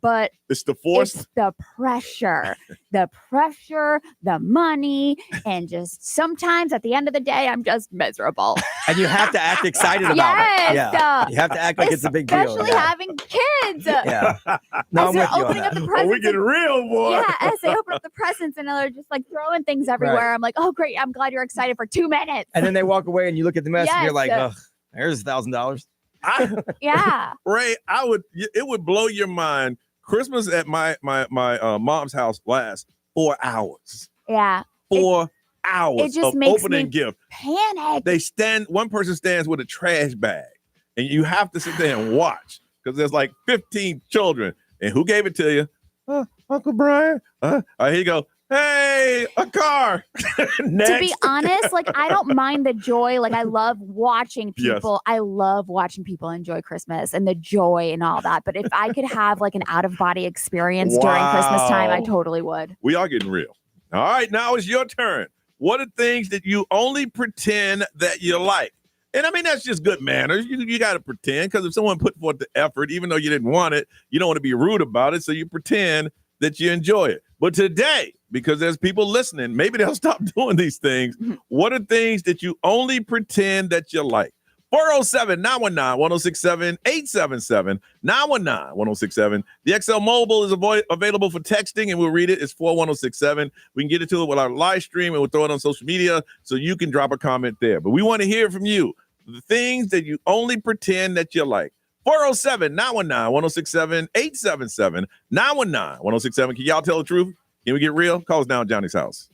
[SPEAKER 4] but
[SPEAKER 3] it's the force.
[SPEAKER 4] It's the pressure, the money, and just sometimes at the end of the day, I'm just miserable.
[SPEAKER 5] And you have to act excited about it. Yeah. You have to act like it's a big deal.
[SPEAKER 4] Especially having kids.
[SPEAKER 5] Yeah. No, I'm with you on that.
[SPEAKER 3] We get real, boy.
[SPEAKER 4] Yeah, as they open up the presents and they're just like throwing things everywhere.
[SPEAKER 5] Right.
[SPEAKER 4] I'm like, oh, great. I'm glad you're excited for 2 minutes.
[SPEAKER 5] And then they walk away and you look at the mess and you're like,
[SPEAKER 4] Yes.
[SPEAKER 5] oh, there's $1,000.
[SPEAKER 4] Yeah.
[SPEAKER 3] Ray, it would blow your mind. Christmas at my mom's house lasts 4 hours.
[SPEAKER 4] Yeah.
[SPEAKER 3] 4 hours
[SPEAKER 4] it just
[SPEAKER 3] of
[SPEAKER 4] makes
[SPEAKER 3] opening
[SPEAKER 4] me
[SPEAKER 3] gift.
[SPEAKER 4] Panic.
[SPEAKER 3] One person stands with a trash bag, and you have to sit there and watch because there's like 15 children. And who gave it to you? Uncle Brian. Here you go. Hey, a car. Next.
[SPEAKER 4] To be honest, like I don't mind the joy. Like I love watching people.
[SPEAKER 3] Yes.
[SPEAKER 4] I love watching people enjoy Christmas and the joy and all that. But if I could have like an out of body experience during Christmas time, I totally would.
[SPEAKER 3] We are getting real. All right, now it's your turn. What are things that you only pretend that you like? And I mean, that's just good manners. You got to pretend because if someone put forth the effort, even though you didn't want it, you don't want to be rude about it. So you pretend that you enjoy it. But today, because there's people listening. Maybe they'll stop doing these things. What are things that you only pretend that you like? 407-919-1067, 877-919-1067. The XL Mobile is available for texting, and we'll read it. It's 41067. We can get it to it with our live stream, and we'll throw it on social media so you can drop a comment there. But we want to hear from you, the things that you only pretend that you like. 407-919-1067, 877-919-1067. Can y'all tell the truth? Can we get real? Call us now at Johnny's house.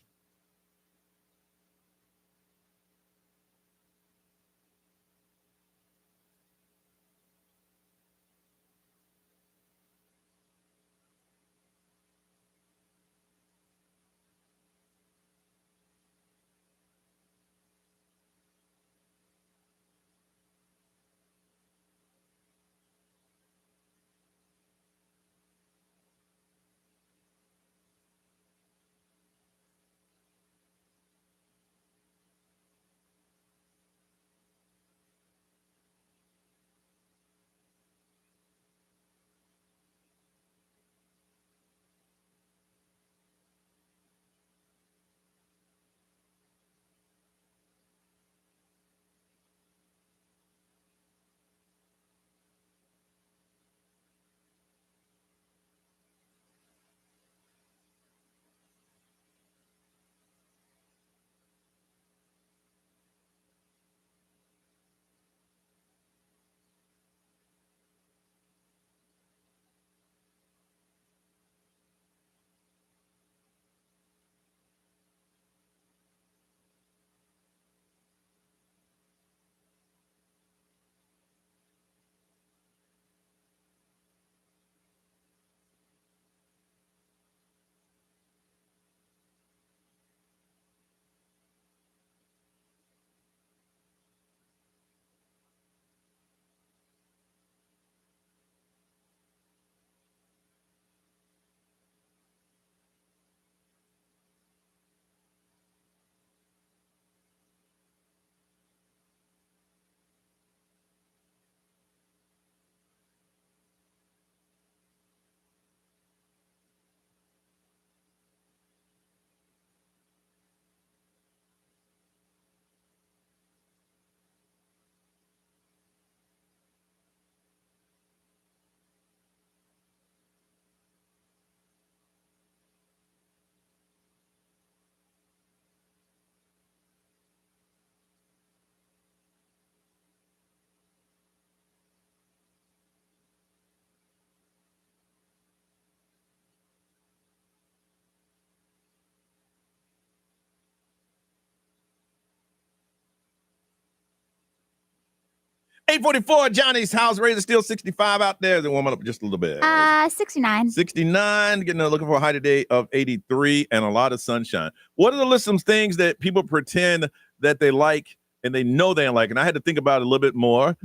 [SPEAKER 3] $844 Johnny's house. Rate is still 65 out there. Then warming up just a little bit.
[SPEAKER 4] 69.
[SPEAKER 3] 69. Looking for a high today of 83 and a lot of sunshine. What are the list of things that people pretend that they like and they know they like? And I had to think about it a little bit more.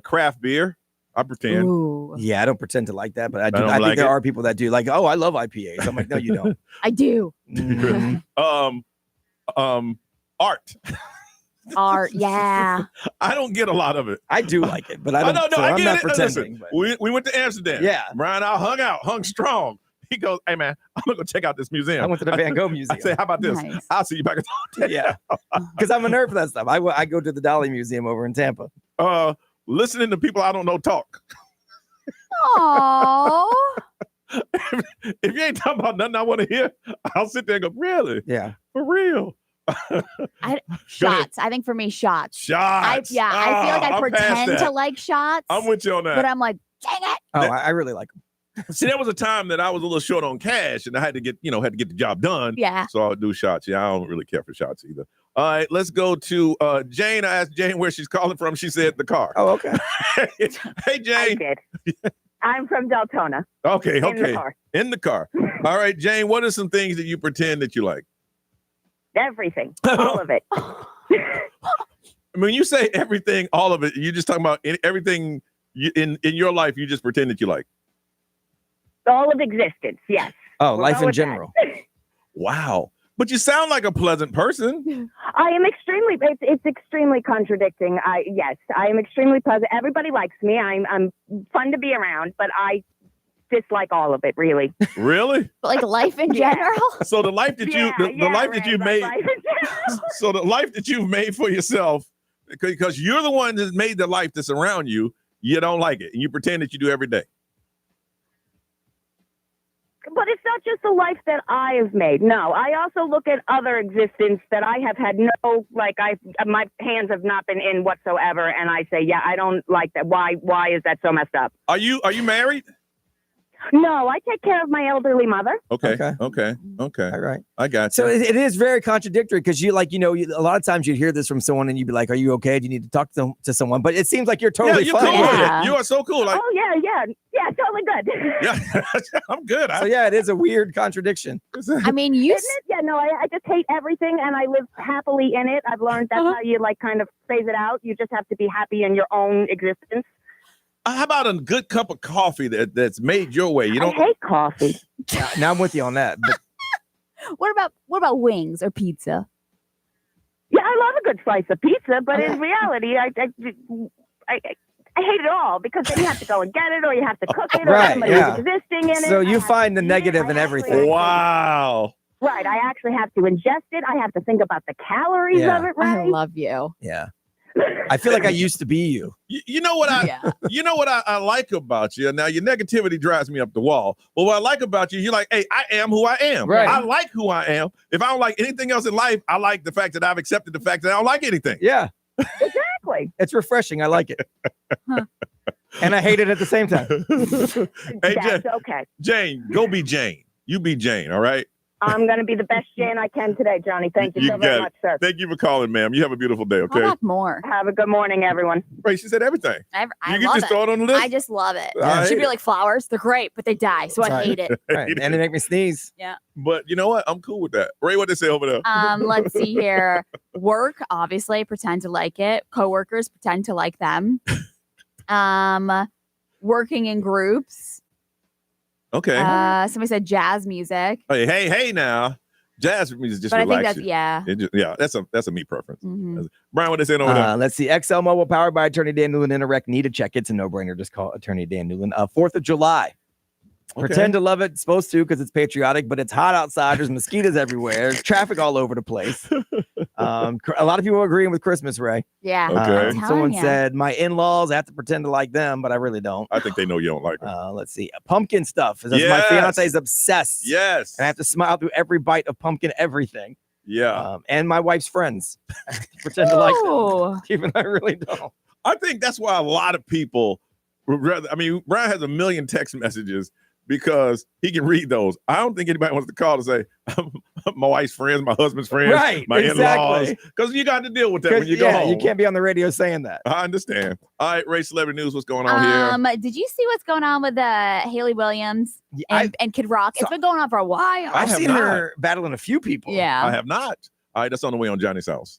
[SPEAKER 3] Craft beer. I pretend.
[SPEAKER 5] Ooh. Yeah, I don't pretend to like that, but I do. I
[SPEAKER 3] like
[SPEAKER 5] think there
[SPEAKER 3] it.
[SPEAKER 5] are people that do. Like, oh, I love IPAs. I'm like, no, you don't.
[SPEAKER 4] I do.
[SPEAKER 3] Art.
[SPEAKER 4] Art, yeah.
[SPEAKER 3] I don't get a lot of it.
[SPEAKER 5] I do like it, but I don't.
[SPEAKER 3] No, I
[SPEAKER 5] I'm
[SPEAKER 3] get
[SPEAKER 5] not
[SPEAKER 3] it.
[SPEAKER 5] pretending.
[SPEAKER 3] Listen, we went to Amsterdam.
[SPEAKER 5] Yeah.
[SPEAKER 3] Brian, I hung strong. He goes, hey, man, I'm going to go check out this museum.
[SPEAKER 5] I went to the Van Gogh Museum.
[SPEAKER 3] I say, how about this?
[SPEAKER 4] Nice.
[SPEAKER 3] I'll see you back at the hotel.
[SPEAKER 5] Yeah, because I'm a nerd for that stuff. I go to the Dolly Museum over in Tampa.
[SPEAKER 3] Listening to people I don't know talk.
[SPEAKER 4] Aww.
[SPEAKER 3] If you ain't talking about nothing I want to hear, I'll sit there and go, really?
[SPEAKER 5] Yeah.
[SPEAKER 3] For real?
[SPEAKER 4] Shots. I think for me, shots.
[SPEAKER 3] Shots.
[SPEAKER 4] I feel like I
[SPEAKER 3] I'm past
[SPEAKER 4] pretend
[SPEAKER 3] that.
[SPEAKER 4] to like shots.
[SPEAKER 3] I'm with you on that.
[SPEAKER 4] But I'm like, dang it.
[SPEAKER 5] Oh, I really like them.
[SPEAKER 3] See, there was a time that I was a little short on cash and I had to get the job done.
[SPEAKER 4] Yeah.
[SPEAKER 3] So I would do shots. Yeah, I don't really care for shots either. All right, let's go to Jane. I asked Jane where she's calling from. She said the car.
[SPEAKER 5] Oh, okay.
[SPEAKER 3] Hey, Jane.
[SPEAKER 2] I did. I'm from Deltona.
[SPEAKER 3] Okay.
[SPEAKER 2] In the car.
[SPEAKER 3] In the car. All right, Jane, what are some things that you pretend that you like?
[SPEAKER 2] Everything. All of it.
[SPEAKER 3] When you say everything, all of it, you're just talking about everything in your life you just pretend that you like.
[SPEAKER 2] All of existence, yes.
[SPEAKER 5] Oh,
[SPEAKER 2] We'll
[SPEAKER 5] life
[SPEAKER 2] go
[SPEAKER 5] in
[SPEAKER 2] with
[SPEAKER 5] general.
[SPEAKER 2] that.
[SPEAKER 3] Wow. But you sound like a pleasant person.
[SPEAKER 2] I am extremely. It's extremely contradicting. I am extremely pleasant. Everybody likes me. I'm fun to be around, but I dislike all of it, really.
[SPEAKER 3] Really?
[SPEAKER 4] Like life in general?
[SPEAKER 3] So the life that the life that you made, so the life that you've made for yourself, because you're the one that made the life that's around you, you don't like it, and you pretend that you do every day.
[SPEAKER 2] But it's not just the life that I have made. No, I also look at other existence that I have had my hands have not been in whatsoever, and I say, yeah, I don't like that. Why is that so messed up?
[SPEAKER 3] Are you married?
[SPEAKER 2] No, I take care of my elderly mother.
[SPEAKER 3] Okay. All right. I got you.
[SPEAKER 5] So it is very contradictory because a lot of times you'd hear this from someone and you'd be like, "Are you okay? Do you need to talk to someone?" But it seems like you're totally
[SPEAKER 3] you're
[SPEAKER 5] fine.
[SPEAKER 3] cool with it. You are so cool. Like,
[SPEAKER 2] oh yeah, totally good.
[SPEAKER 3] Yeah, I'm good.
[SPEAKER 5] So yeah, it is a weird contradiction.
[SPEAKER 4] I mean,
[SPEAKER 2] I just hate everything and I live happily in it. I've learned that's how you kind of phase it out. You just have to be happy in your own existence.
[SPEAKER 3] How about a good cup of coffee that's made your way?
[SPEAKER 2] I hate coffee.
[SPEAKER 5] Now I'm with you on that. But
[SPEAKER 4] What about wings or pizza?
[SPEAKER 2] Yeah, I love a good slice of pizza, but in reality, I hate it all because then you have to go and get it, or you have to cook it, or somebody is existing in it.
[SPEAKER 5] So you find the negative in everything.
[SPEAKER 3] Wow.
[SPEAKER 2] Right, I actually have to ingest it. I have to think about the calories of it. Right,
[SPEAKER 4] I love you.
[SPEAKER 5] Yeah. I feel like I used to be you.
[SPEAKER 3] You know what I like about you. Now your negativity drives me up the wall. But what I like about you, you're like, hey, I am who I am.
[SPEAKER 5] Right.
[SPEAKER 3] I like who I am. If I don't like anything else in life, I like the fact that I've accepted the fact that I don't like anything.
[SPEAKER 5] Yeah.
[SPEAKER 2] Exactly.
[SPEAKER 5] It's refreshing. I like it. And I hate it at the same time.
[SPEAKER 3] Hey,
[SPEAKER 2] that's okay.
[SPEAKER 3] Jane, go be Jane. You be Jane, all right?
[SPEAKER 2] I'm going to be the best Jane I can today, Johnny. Thank you so very much, sir.
[SPEAKER 3] Thank you for calling, ma'am. You have a beautiful day, okay?
[SPEAKER 4] I'll talk more.
[SPEAKER 2] Have a good morning, everyone.
[SPEAKER 3] Right, she said everything.
[SPEAKER 4] I
[SPEAKER 3] You can
[SPEAKER 4] love
[SPEAKER 3] just
[SPEAKER 4] it.
[SPEAKER 3] throw it on the list?
[SPEAKER 4] I just love it.
[SPEAKER 3] I
[SPEAKER 4] It should
[SPEAKER 3] hate
[SPEAKER 4] be like flowers. They're great, but they die, so I hate it.
[SPEAKER 5] Right. And they make me sneeze.
[SPEAKER 4] Yeah.
[SPEAKER 3] But you know what? I'm cool with that. Ray, what they say over there?
[SPEAKER 4] Let's see here. Work, obviously, pretend to like it. Coworkers, pretend to like them. Working in groups.
[SPEAKER 3] Okay.
[SPEAKER 4] Somebody said jazz music.
[SPEAKER 3] Hey now. Jazz music just
[SPEAKER 4] But I think
[SPEAKER 3] relax
[SPEAKER 4] that's
[SPEAKER 3] you. That's a me preference.
[SPEAKER 4] Mhm.
[SPEAKER 3] Brian, what they saying over there?
[SPEAKER 5] Let's see. XL Mobile powered by Attorney Dan Newland. Interact. Need a check. It's a no-brainer. Just call Attorney Dan Newland. 4th of July.
[SPEAKER 3] Okay.
[SPEAKER 5] Pretend to love it. Supposed to because it's patriotic, but it's hot outside. There's mosquitoes everywhere. There's traffic all over the place. A lot of people are agreeing with Christmas, Ray.
[SPEAKER 4] Yeah.
[SPEAKER 3] Okay.
[SPEAKER 5] Someone said my in-laws. I have to pretend to like them, but I really don't.
[SPEAKER 3] I think they know you don't like them.
[SPEAKER 5] Let's see. Pumpkin stuff. My
[SPEAKER 3] Yes.
[SPEAKER 5] fiance is obsessed.
[SPEAKER 3] Yes.
[SPEAKER 5] And I have to smile through every bite of pumpkin everything.
[SPEAKER 3] Yeah.
[SPEAKER 5] And my wife's friends. Pretend to like
[SPEAKER 4] Oh.
[SPEAKER 5] them. Even I really don't.
[SPEAKER 3] I think that's why a lot of people would rather. I mean, Brian has a million text messages because he can read those. I don't think anybody wants to call to say my wife's friends, my husband's friends,
[SPEAKER 5] Right,
[SPEAKER 3] my in-laws,
[SPEAKER 5] exactly.
[SPEAKER 3] because you got to deal with that when you go home.
[SPEAKER 5] You can't be on the radio saying that.
[SPEAKER 3] I understand. All right, Ray, celebrity news. What's going on here?
[SPEAKER 4] Did you see what's going on with Haley Williams and Kid Rock? It's been going on for a while.
[SPEAKER 5] I've seen her battling a few people.
[SPEAKER 4] Yeah.
[SPEAKER 3] I have not. All right, that's on the way on Johnny's house.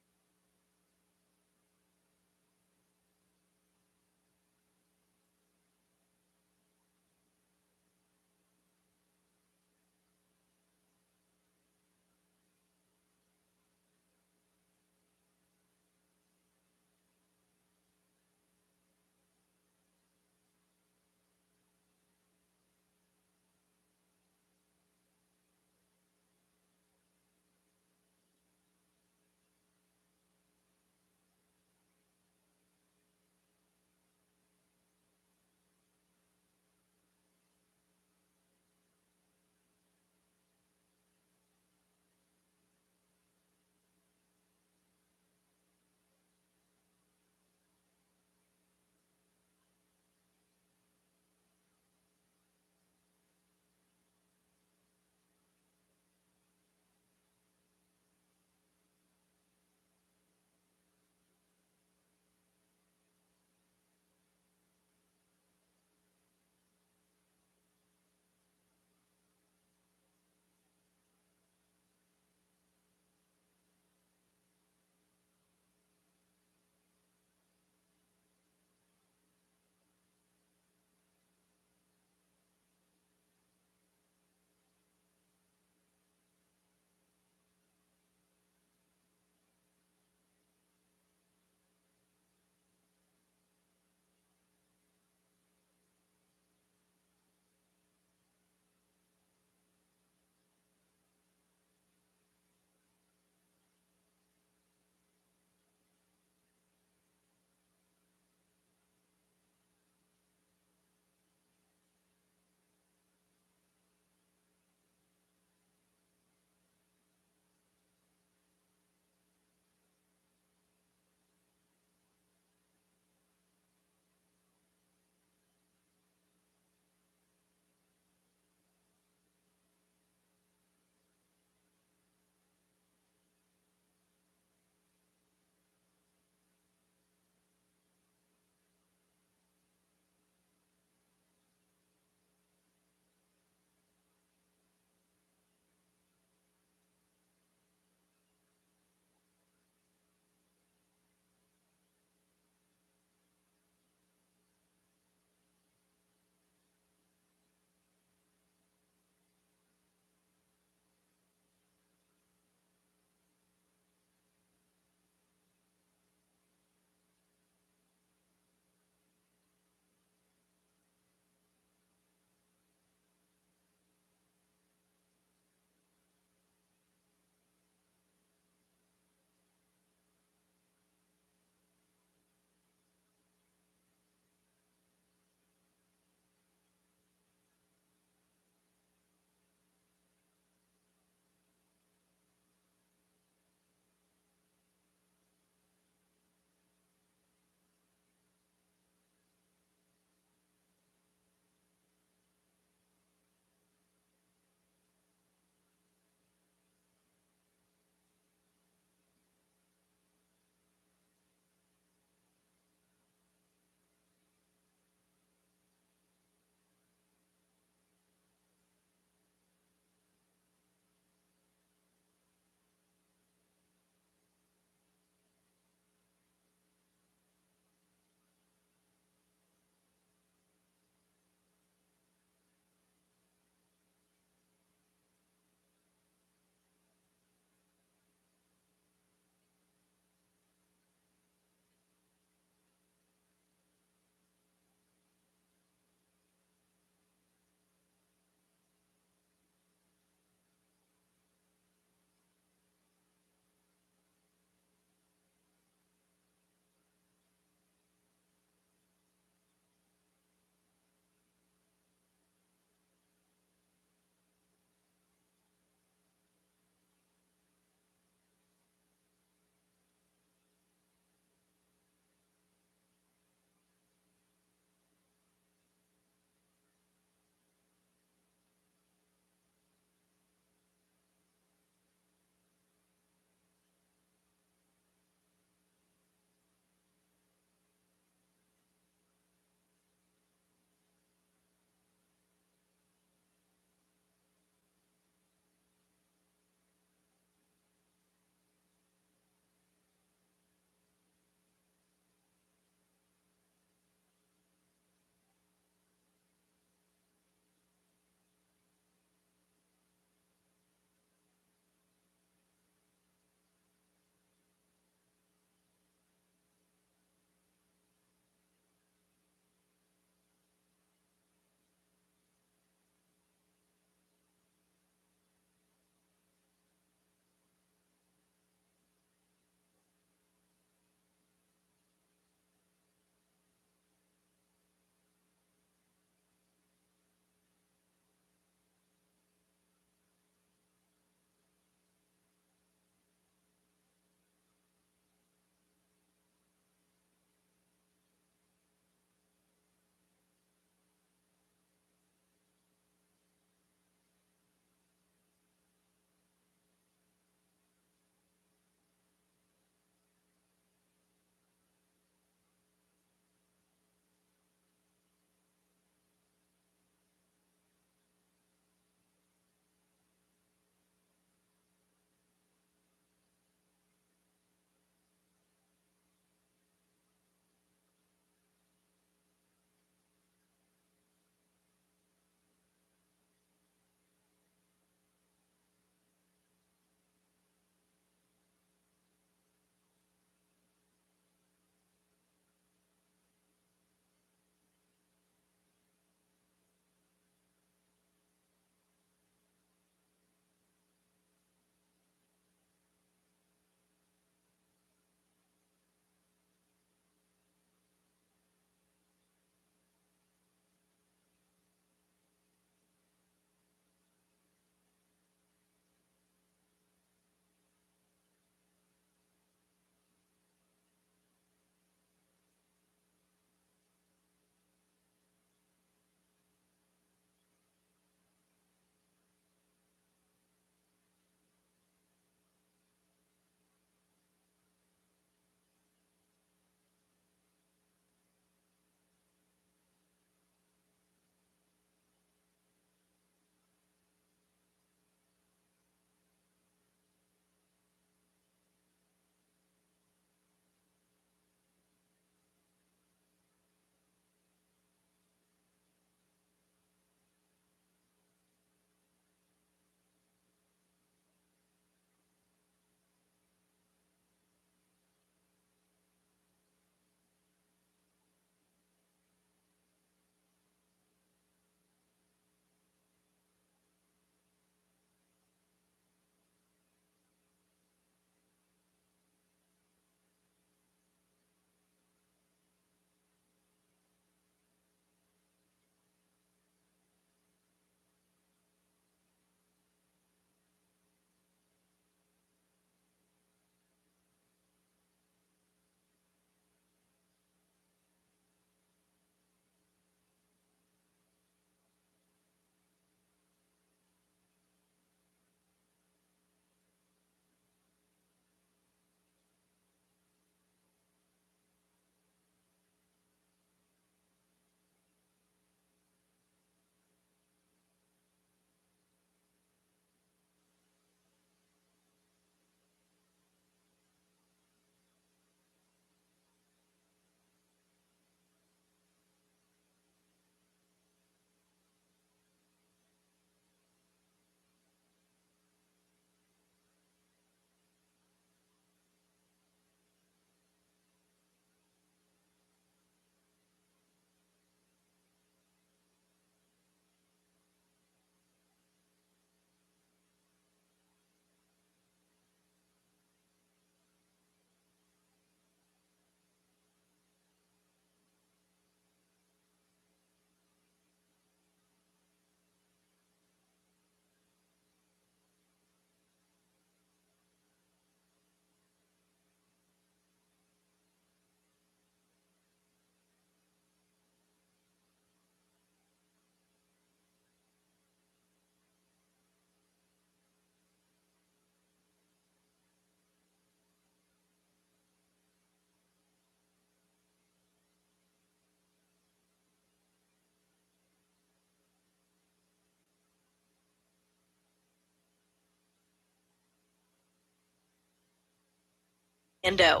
[SPEAKER 1] Orlando.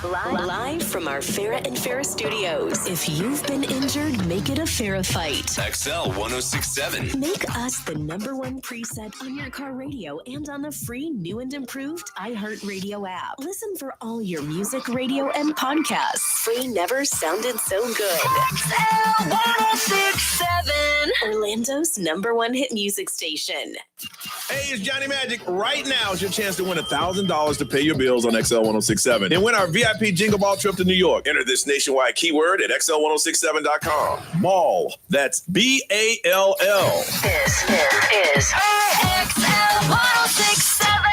[SPEAKER 1] Live from our Farrah and Farrah studios. If you've been injured, make it a Farrah fight.
[SPEAKER 10] XL 1067.
[SPEAKER 1] Make us the #1 preset on your car radio and on the free new and improved iHeartRadio app. Listen for all your music, radio, and podcasts. Free never sounded so good. XL 1067. Orlando's #1 hit music station.
[SPEAKER 3] Hey, it's Johnny Magic. Right now is your chance to win $1,000 to pay your bills on XL 1067 and win our VIP Jingle Ball trip to New York. Enter this nationwide keyword at XL1067.com. Mall. That's BALL.
[SPEAKER 1] This is XL 1067.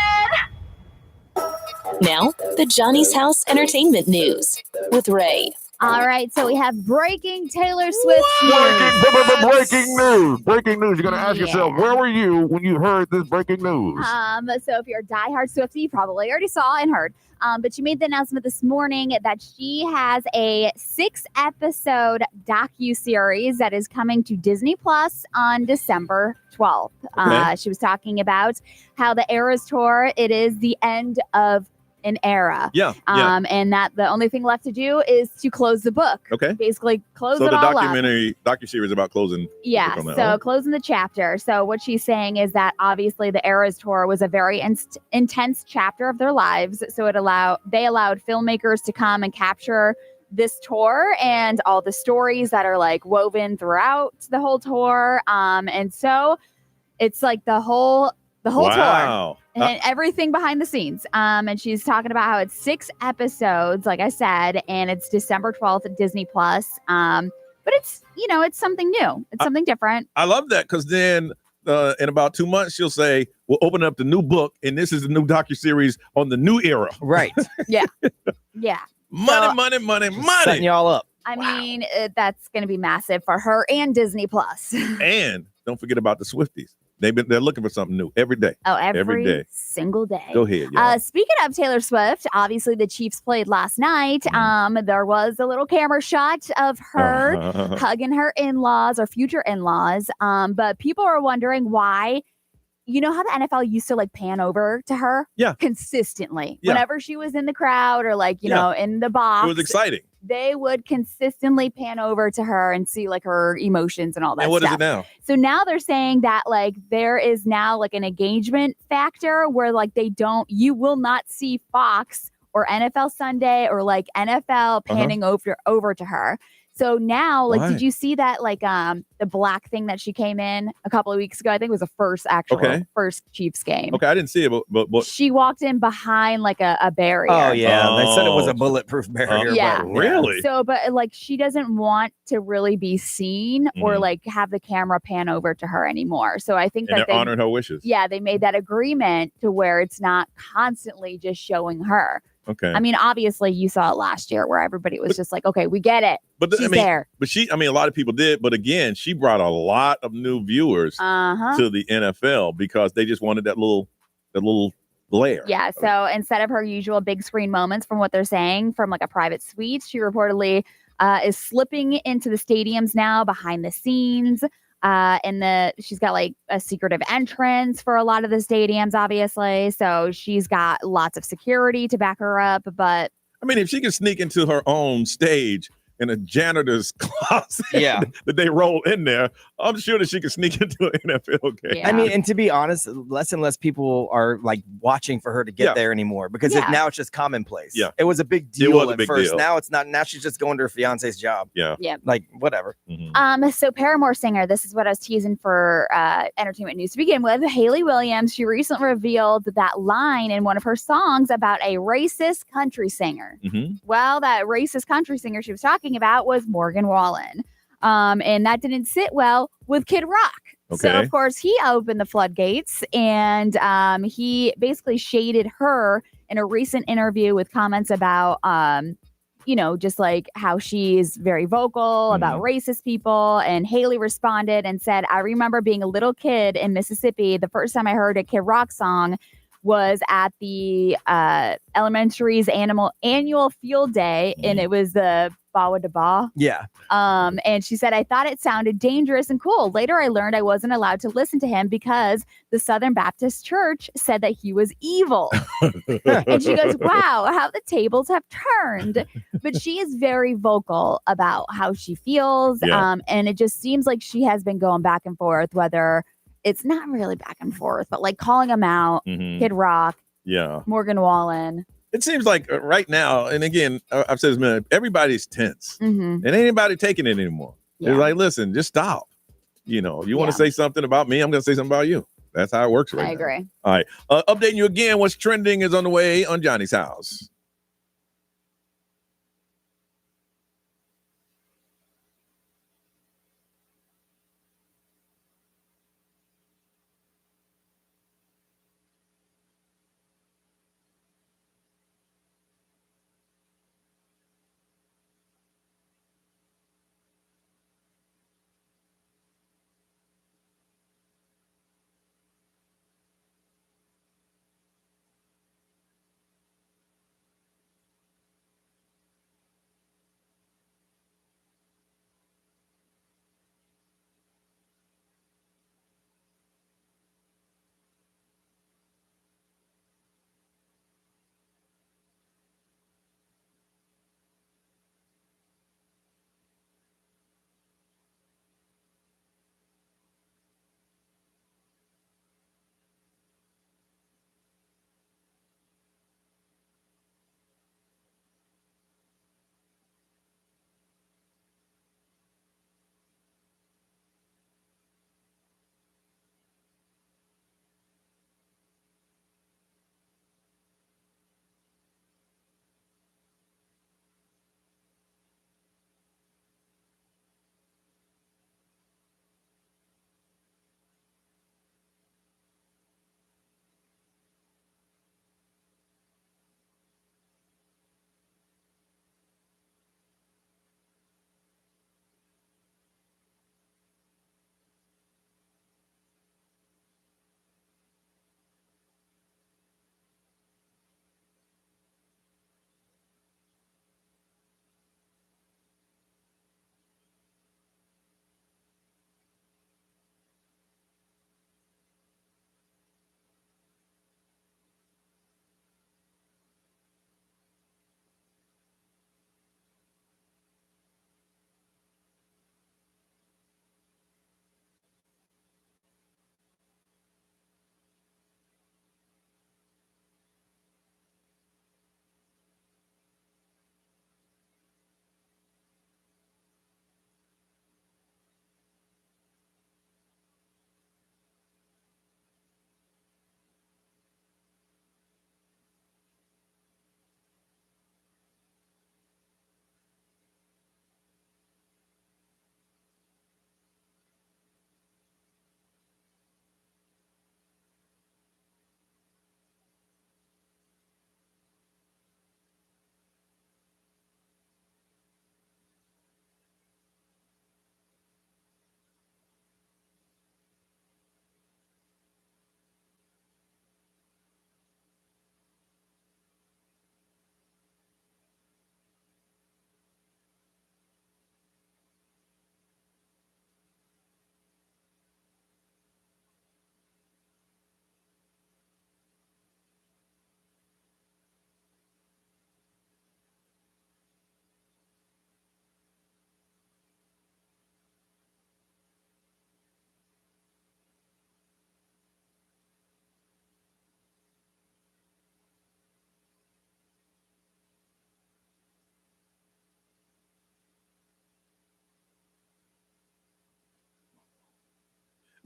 [SPEAKER 1] Now, the Johnny's House Entertainment News with Ray.
[SPEAKER 4] All right, so we have breaking Taylor Swift
[SPEAKER 14] Breaking news. Breaking news. You're going to ask yourself, where were you when you heard this breaking news?
[SPEAKER 4] So if you're a diehard Swiftie, you probably already saw and heard. But she made the announcement this morning that she has a 6-episode docuseries that is coming to Disney Plus on December 12th.
[SPEAKER 23] Okay.
[SPEAKER 4] She was talking about how the Eras Tour, it is the end of an era.
[SPEAKER 3] Yeah.
[SPEAKER 4] And that the only thing left to do is to close the book.
[SPEAKER 3] Okay.
[SPEAKER 4] Basically close
[SPEAKER 3] So
[SPEAKER 4] it
[SPEAKER 3] the
[SPEAKER 4] all up.
[SPEAKER 3] docuseries about closing.
[SPEAKER 4] Yeah,
[SPEAKER 3] the book on that
[SPEAKER 4] so
[SPEAKER 3] one.
[SPEAKER 4] closing the chapter. So what she's saying is that obviously the Eras Tour was a very intense chapter of their lives. So they allowed filmmakers to come and capture this tour and all the stories that are like woven throughout the whole tour. And so it's like the whole tour and everything behind the scenes. And she's talking about how it's 6 episodes, like I said, and it's December 12th at Disney Plus. But it's, it's something new. It's something different.
[SPEAKER 3] I love that because then in about 2 months, she'll say, we'll open up the new book and this is the new docuseries on the new era.
[SPEAKER 5] Right.
[SPEAKER 4] Yeah. Yeah.
[SPEAKER 3] Money.
[SPEAKER 5] Setting y'all up.
[SPEAKER 4] I mean, that's going to be massive for her and Disney Plus.
[SPEAKER 3] And don't forget about the Swifties. They're looking for something new every day.
[SPEAKER 4] Oh, every
[SPEAKER 3] day.
[SPEAKER 4] single day.
[SPEAKER 3] Go ahead. y'all.
[SPEAKER 4] Speaking of Taylor Swift, obviously the Chiefs played last night. There was a little camera shot of her hugging her in-laws or future in-laws. But people are wondering why. You know how the NFL used to like pan over to her?
[SPEAKER 3] Yeah.
[SPEAKER 4] Consistently.
[SPEAKER 3] Yeah.
[SPEAKER 4] Whenever she was in the crowd or like, you know, in the box.
[SPEAKER 3] It was exciting.
[SPEAKER 4] They would consistently pan over to her and see like her emotions and all that
[SPEAKER 3] And what is
[SPEAKER 4] stuff.
[SPEAKER 3] it now?
[SPEAKER 4] So now they're saying that like there is now like an engagement factor where like you will not see Fox or NFL Sunday or like NFL panning over to her. So now, like,
[SPEAKER 3] Why?
[SPEAKER 4] did you see that like the black thing that she came in a couple of weeks ago? I think it was the first Chiefs game.
[SPEAKER 3] Okay, I didn't see it, but
[SPEAKER 4] She walked in behind like a barrier.
[SPEAKER 5] Oh, yeah. They said it was a bulletproof barrier.
[SPEAKER 4] Yeah.
[SPEAKER 5] But,
[SPEAKER 3] Really?
[SPEAKER 4] So, but like she doesn't want to really be seen or like have the camera pan over to her anymore. So I think
[SPEAKER 3] and
[SPEAKER 4] that
[SPEAKER 3] they're honoring her wishes.
[SPEAKER 4] Yeah, they made that agreement to where it's not constantly just showing her.
[SPEAKER 3] Okay.
[SPEAKER 4] I mean, obviously you saw it last year where everybody was just like, okay, we get it.
[SPEAKER 3] But
[SPEAKER 4] She's there.
[SPEAKER 3] But a lot of people did. But again, she brought a lot of new viewers to the NFL because they just wanted that little glare.
[SPEAKER 4] Yeah. So instead of her usual big screen moments from what they're saying from like a private suite, she reportedly is slipping into the stadiums now behind the scenes. She's got like a secretive entrance for a lot of the stadiums, obviously. So she's got lots of security to back her up. But
[SPEAKER 3] I mean, if she can sneak into her own stage in a janitor's closet that they roll in there, I'm sure that she can sneak into an NFL game.
[SPEAKER 5] I mean, and to be honest, less and less people are like watching for her to get there anymore because now it's just commonplace.
[SPEAKER 3] Yeah.
[SPEAKER 5] It was a big
[SPEAKER 3] It
[SPEAKER 5] deal
[SPEAKER 3] was a
[SPEAKER 5] at
[SPEAKER 3] big
[SPEAKER 5] first.
[SPEAKER 3] deal.
[SPEAKER 5] Now it's not. Now she's just going to her fiance's job.
[SPEAKER 3] Yeah.
[SPEAKER 4] Yeah.
[SPEAKER 5] Like, whatever.
[SPEAKER 4] So Paramore singer, this is what I was teasing for entertainment news to begin with. Haley Williams, she recently revealed that line in one of her songs about a racist country singer. Well, that racist country singer she was talking about was Morgan Wallen. And that didn't sit well with Kid Rock. So,
[SPEAKER 23] Okay.
[SPEAKER 4] of course, he opened the floodgates and he basically shaded her in a recent interview with comments about, just like how she's very vocal about racist people. And Haley responded and said, I remember being a little kid in Mississippi. The first time I heard a Kid Rock song was at the elementary's annual field day. And it was the Bawa de Ba.
[SPEAKER 5] Yeah.
[SPEAKER 4] And she said, I thought it sounded dangerous and cool. Later, I learned I wasn't allowed to listen to him because the Southern Baptist Church said that he was evil. And she goes, wow, how the tables have turned. But she is very vocal about how she feels.
[SPEAKER 3] Yeah.
[SPEAKER 4] And it just seems like she has been going back and forth, whether it's not really back and forth, but like calling him out, Kid Rock,
[SPEAKER 3] Yeah.
[SPEAKER 4] Morgan Wallen.
[SPEAKER 3] It seems like right now, and again, I've said this a minute, everybody's tense.
[SPEAKER 4] Mhm.
[SPEAKER 3] And ain't anybody taking it anymore.
[SPEAKER 4] Yeah.
[SPEAKER 3] It's like, listen, just stop. You know, you want to say something about me, I'm going to say something about you. That's how it works right now.
[SPEAKER 4] I agree.
[SPEAKER 3] All right. Updating you again. What's trending is on the way on Johnny's House.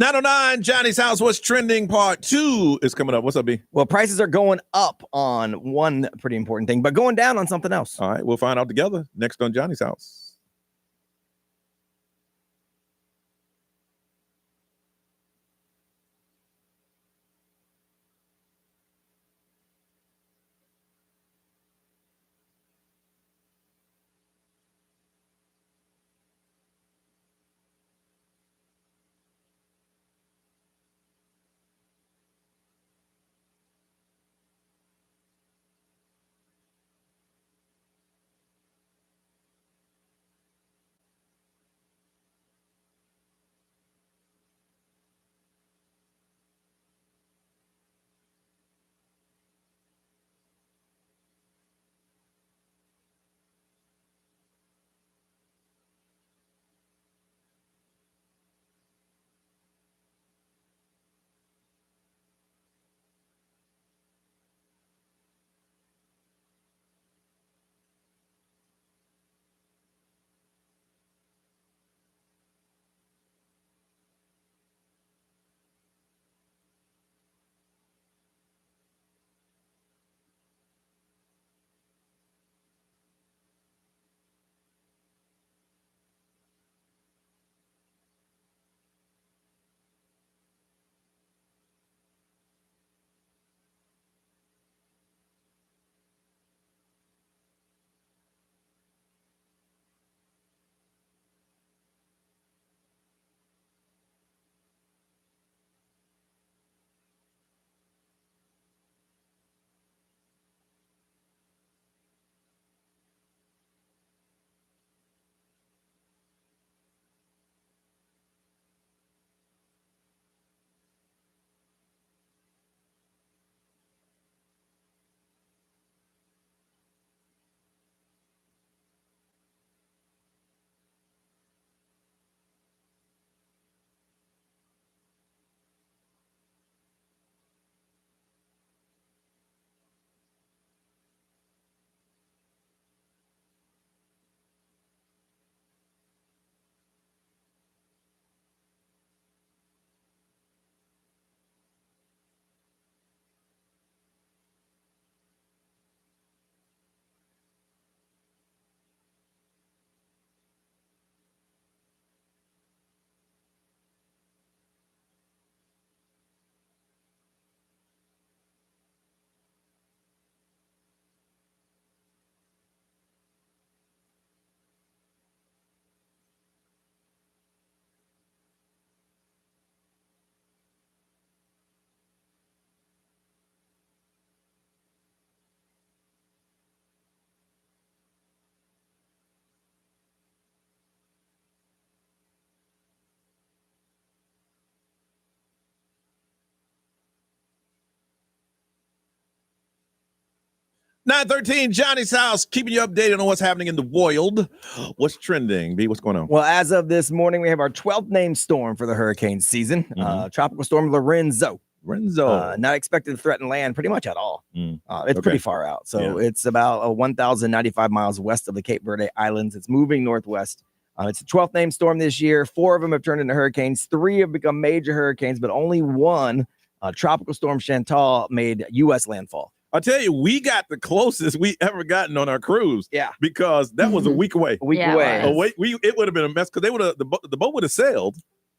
[SPEAKER 3] .909 Johnny's House. What's trending? Part 2 is coming up. What's up, B?
[SPEAKER 5] Well, prices are going up on one pretty important thing, but going down on something else.
[SPEAKER 3] All right, we'll find out together next on Johnny's House. 9:13, Johnny's house, keeping you updated on what's happening in the world. What's trending, B? What's going on?
[SPEAKER 5] Well, as of this morning, we have our 12th named storm for the hurricane season. Tropical storm Lorenzo. Not expected to threaten land pretty much at all. It's pretty far out. So it's about 1,095 miles west of the Cape Verde Islands. It's moving northwest. It's the 12th named storm this year. 4 of them have turned into hurricanes. 3 have become major hurricanes, but only one, Tropical Storm Chantal, made U.S. landfall.
[SPEAKER 3] I'll tell you, we got the closest we ever gotten on our cruise.
[SPEAKER 5] Yeah.
[SPEAKER 3] Because that was a week away.
[SPEAKER 5] A week away.
[SPEAKER 3] It would have been a mess because the boat would have sailed,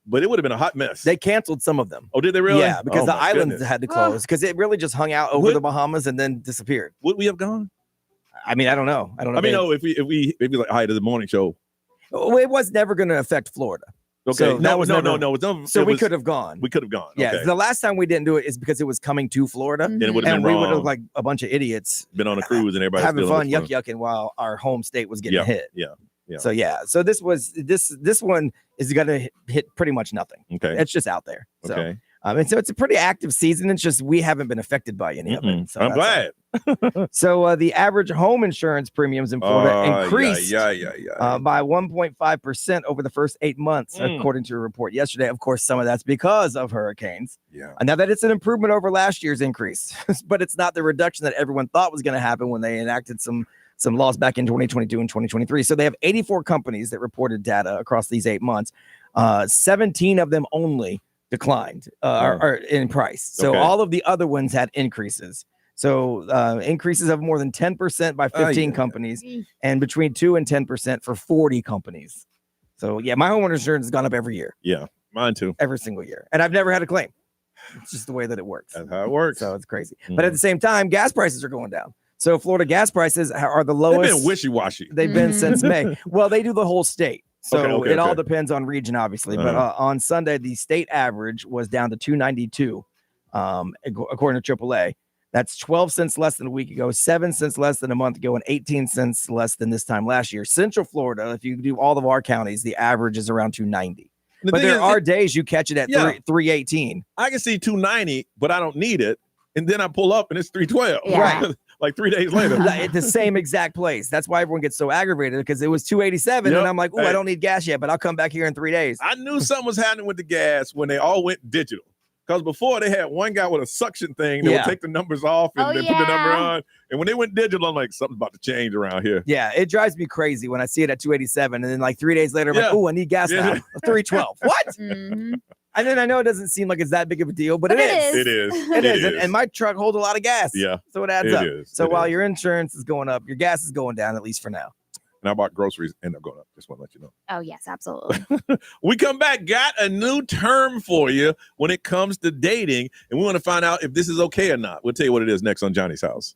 [SPEAKER 3] but it would have been a hot mess.
[SPEAKER 5] They canceled some of them.
[SPEAKER 3] Oh, did they really?
[SPEAKER 5] Yeah, because the islands had to close because it really just hung out over the Bahamas and then disappeared.
[SPEAKER 3] Would we have gone?
[SPEAKER 5] I mean, I don't know.
[SPEAKER 3] If we like hi to the morning show.
[SPEAKER 5] It was never going to affect Florida.
[SPEAKER 3] Okay.
[SPEAKER 5] So
[SPEAKER 3] No.
[SPEAKER 5] So we could have gone.
[SPEAKER 3] We could have gone.
[SPEAKER 5] Yeah.
[SPEAKER 3] Okay.
[SPEAKER 5] The last time we didn't do it is because it was coming to Florida.
[SPEAKER 3] And it would have
[SPEAKER 5] and
[SPEAKER 3] been
[SPEAKER 5] we would have
[SPEAKER 3] wrong.
[SPEAKER 5] like a bunch of idiots
[SPEAKER 3] Been on a cruise and everybody
[SPEAKER 5] having fun, yucking while our home state was getting hit.
[SPEAKER 3] Yeah.
[SPEAKER 5] So So this one is going to hit pretty much nothing.
[SPEAKER 3] Okay.
[SPEAKER 5] It's just out there. So,
[SPEAKER 3] Okay.
[SPEAKER 5] And so it's a pretty active season. It's just we haven't been affected by any of it. So
[SPEAKER 3] I'm glad.
[SPEAKER 5] So the average home insurance premiums in Florida increased
[SPEAKER 3] Yeah.
[SPEAKER 5] by 1.5% over the first 8 months, according to a report yesterday. Of course, some of that's because of hurricanes.
[SPEAKER 3] Yeah.
[SPEAKER 5] And now that it's an improvement over last year's increase, but it's not the reduction that everyone thought was going to happen when they enacted some laws back in 2022 and 2023. So they have 84 companies that reported data across these 8 months. 17 of them only declined are in price. So all of the other ones had increases. So increases of more than 10% by 15 companies and between 2 and 10% for 40 companies. So yeah, my homeowner insurance has gone up every year.
[SPEAKER 3] Yeah, mine too.
[SPEAKER 5] Every single year. And I've never had a claim. It's just the way that it works.
[SPEAKER 3] That's how it works.
[SPEAKER 5] So it's crazy. But at the same time, gas prices are going down. So Florida gas prices are the lowest.
[SPEAKER 3] They've been wishy-washy.
[SPEAKER 5] They've been since May. Well, they do the whole state. So it all
[SPEAKER 3] okay.
[SPEAKER 5] depends on region, obviously. But on Sunday, the state average was down to $2.92, according to AAA. That's 12 cents less than a week ago, 7 cents less than a month ago, and 18 cents less than this time last year. Central Florida, if you do all of our counties, the average is around $2.90. But there are days you catch it at $3.18.
[SPEAKER 3] I can see $2.90, but I don't need it. And then I pull up and it's $3.12.
[SPEAKER 5] Yeah.
[SPEAKER 3] Right. Like 3 days later.
[SPEAKER 5] At the same exact place. That's why everyone gets so aggravated because it was $2.87 and I'm like, I don't need gas yet, but I'll come back here in 3 days.
[SPEAKER 3] I knew something was happening with the gas when they all went digital. Because before they had one guy with a suction thing that would take the numbers off and then put the number on. And when they went digital, I'm like, something's about to change around here.
[SPEAKER 5] Yeah, it drives me crazy when I see it at 287 and then like 3 days later, I'm like, I need gas now. 312. What? And then I know it doesn't seem like it's that big of a deal, but it is.
[SPEAKER 3] It is.
[SPEAKER 5] It is. And my truck holds a lot of gas.
[SPEAKER 3] Yeah.
[SPEAKER 5] So it adds up.
[SPEAKER 3] Is.
[SPEAKER 5] So while your insurance is going up, your gas is going down, at least for now.
[SPEAKER 3] And I bought groceries end up going up. Just want to let you know.
[SPEAKER 4] Oh, yes, absolutely.
[SPEAKER 3] We come back, got a new term for you when it comes to dating. And we want to find out if this is okay or not. We'll tell you what it is next on Johnny's House.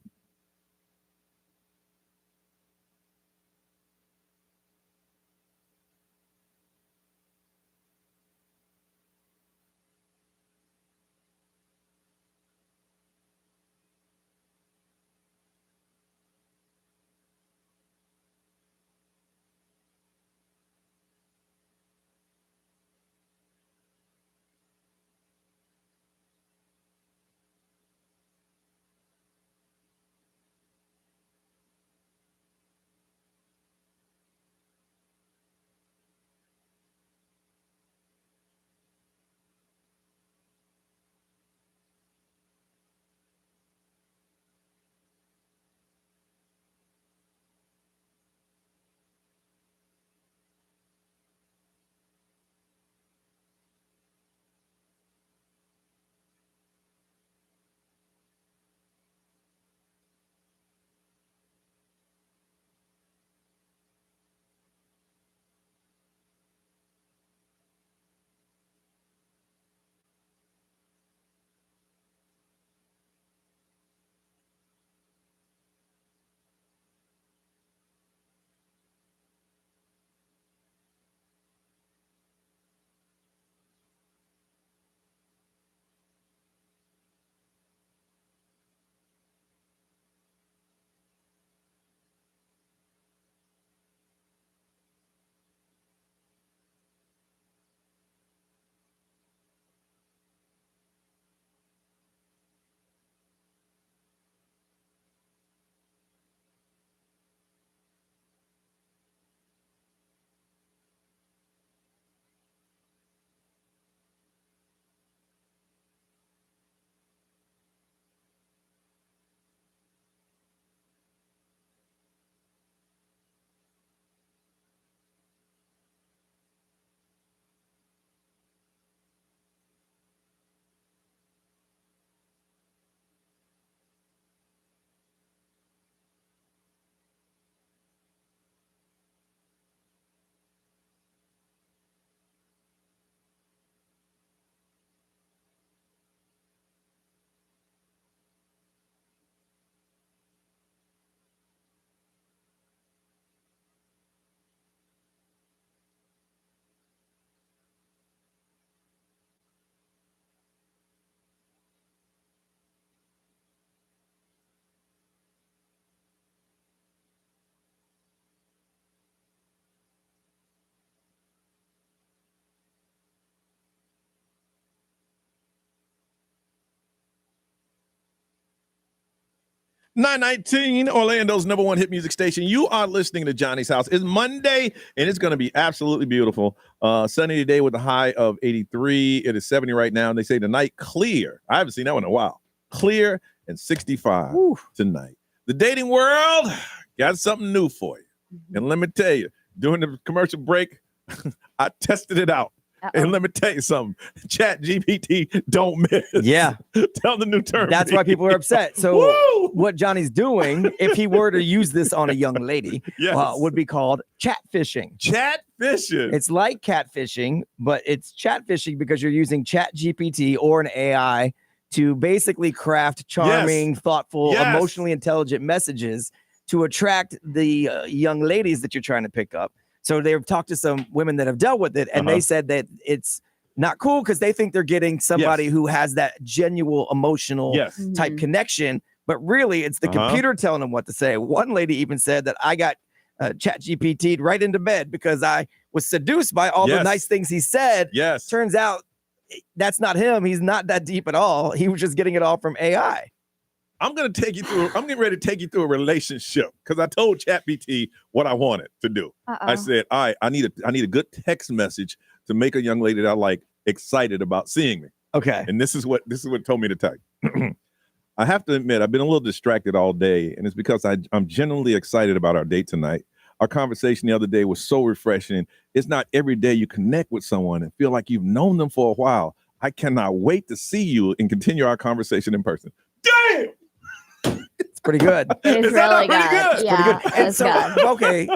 [SPEAKER 3] 919, Orlando's number one hit music station. You are listening to Johnny's House. It's Monday, and it's going to be absolutely beautiful. Sunny today with a high of 83. It is 70 right now, and they say tonight clear. I haven't seen that one in a while. Clear and 65 tonight. The dating world got something new for you. And let me tell you, during the commercial break, I tested it out. And let me tell you something. Chat GPT don't miss.
[SPEAKER 5] Yeah.
[SPEAKER 3] Tell the new term.
[SPEAKER 5] That's why people are upset. So what Johnny's doing, if he were to use this on a young lady, would be called chat fishing.
[SPEAKER 3] Chat fishing.
[SPEAKER 5] It's like catfishing, but it's chat fishing because you're using Chat GPT or an AI to basically craft charming, thoughtful, emotionally intelligent messages to attract the young ladies that you're trying to pick up. So they've talked to some women that have dealt with it, and they said that it's not cool because they think they're getting somebody who has that genuine emotional type connection, but really it's the computer telling them what to say. One lady even said that I got Chat GPT'd right into bed because I was seduced by all the nice things he said.
[SPEAKER 3] Yes.
[SPEAKER 5] Turns out that's not him. He's not that deep at all. He was just getting it all from AI.
[SPEAKER 3] I'm getting ready to take you through a relationship because I told ChatGPT what I wanted to do. I said, all right, I need a good text message to make a young lady that I like excited about seeing me.
[SPEAKER 5] Okay.
[SPEAKER 3] And this is what it told me to type. I have to admit, I've been a little distracted all day, and it's because I'm genuinely excited about our date tonight. Our conversation the other day was so refreshing. It's not every day you connect with someone and feel like you've known them for a while. I cannot wait to see you and continue our conversation in person. Damn!
[SPEAKER 5] It's pretty good.
[SPEAKER 4] It's really good. Yeah,
[SPEAKER 5] pretty good. And so, okay,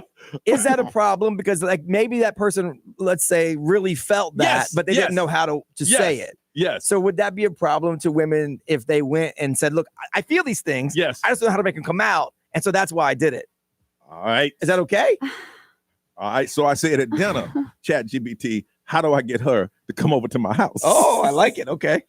[SPEAKER 5] is that a problem? Because like maybe that person, let's say, really felt that, but they didn't know how to say it.
[SPEAKER 3] Yes.
[SPEAKER 5] So would that be a problem to women if they went and said, look, I feel these things.
[SPEAKER 3] Yes.
[SPEAKER 5] I just don't know how to make them come out. And so that's why I did it.
[SPEAKER 3] All right.
[SPEAKER 5] Is that okay?
[SPEAKER 3] All right. So I said at dinner, ChatGPT, how do I get her to come over to my house?
[SPEAKER 5] Oh, I like it. Okay.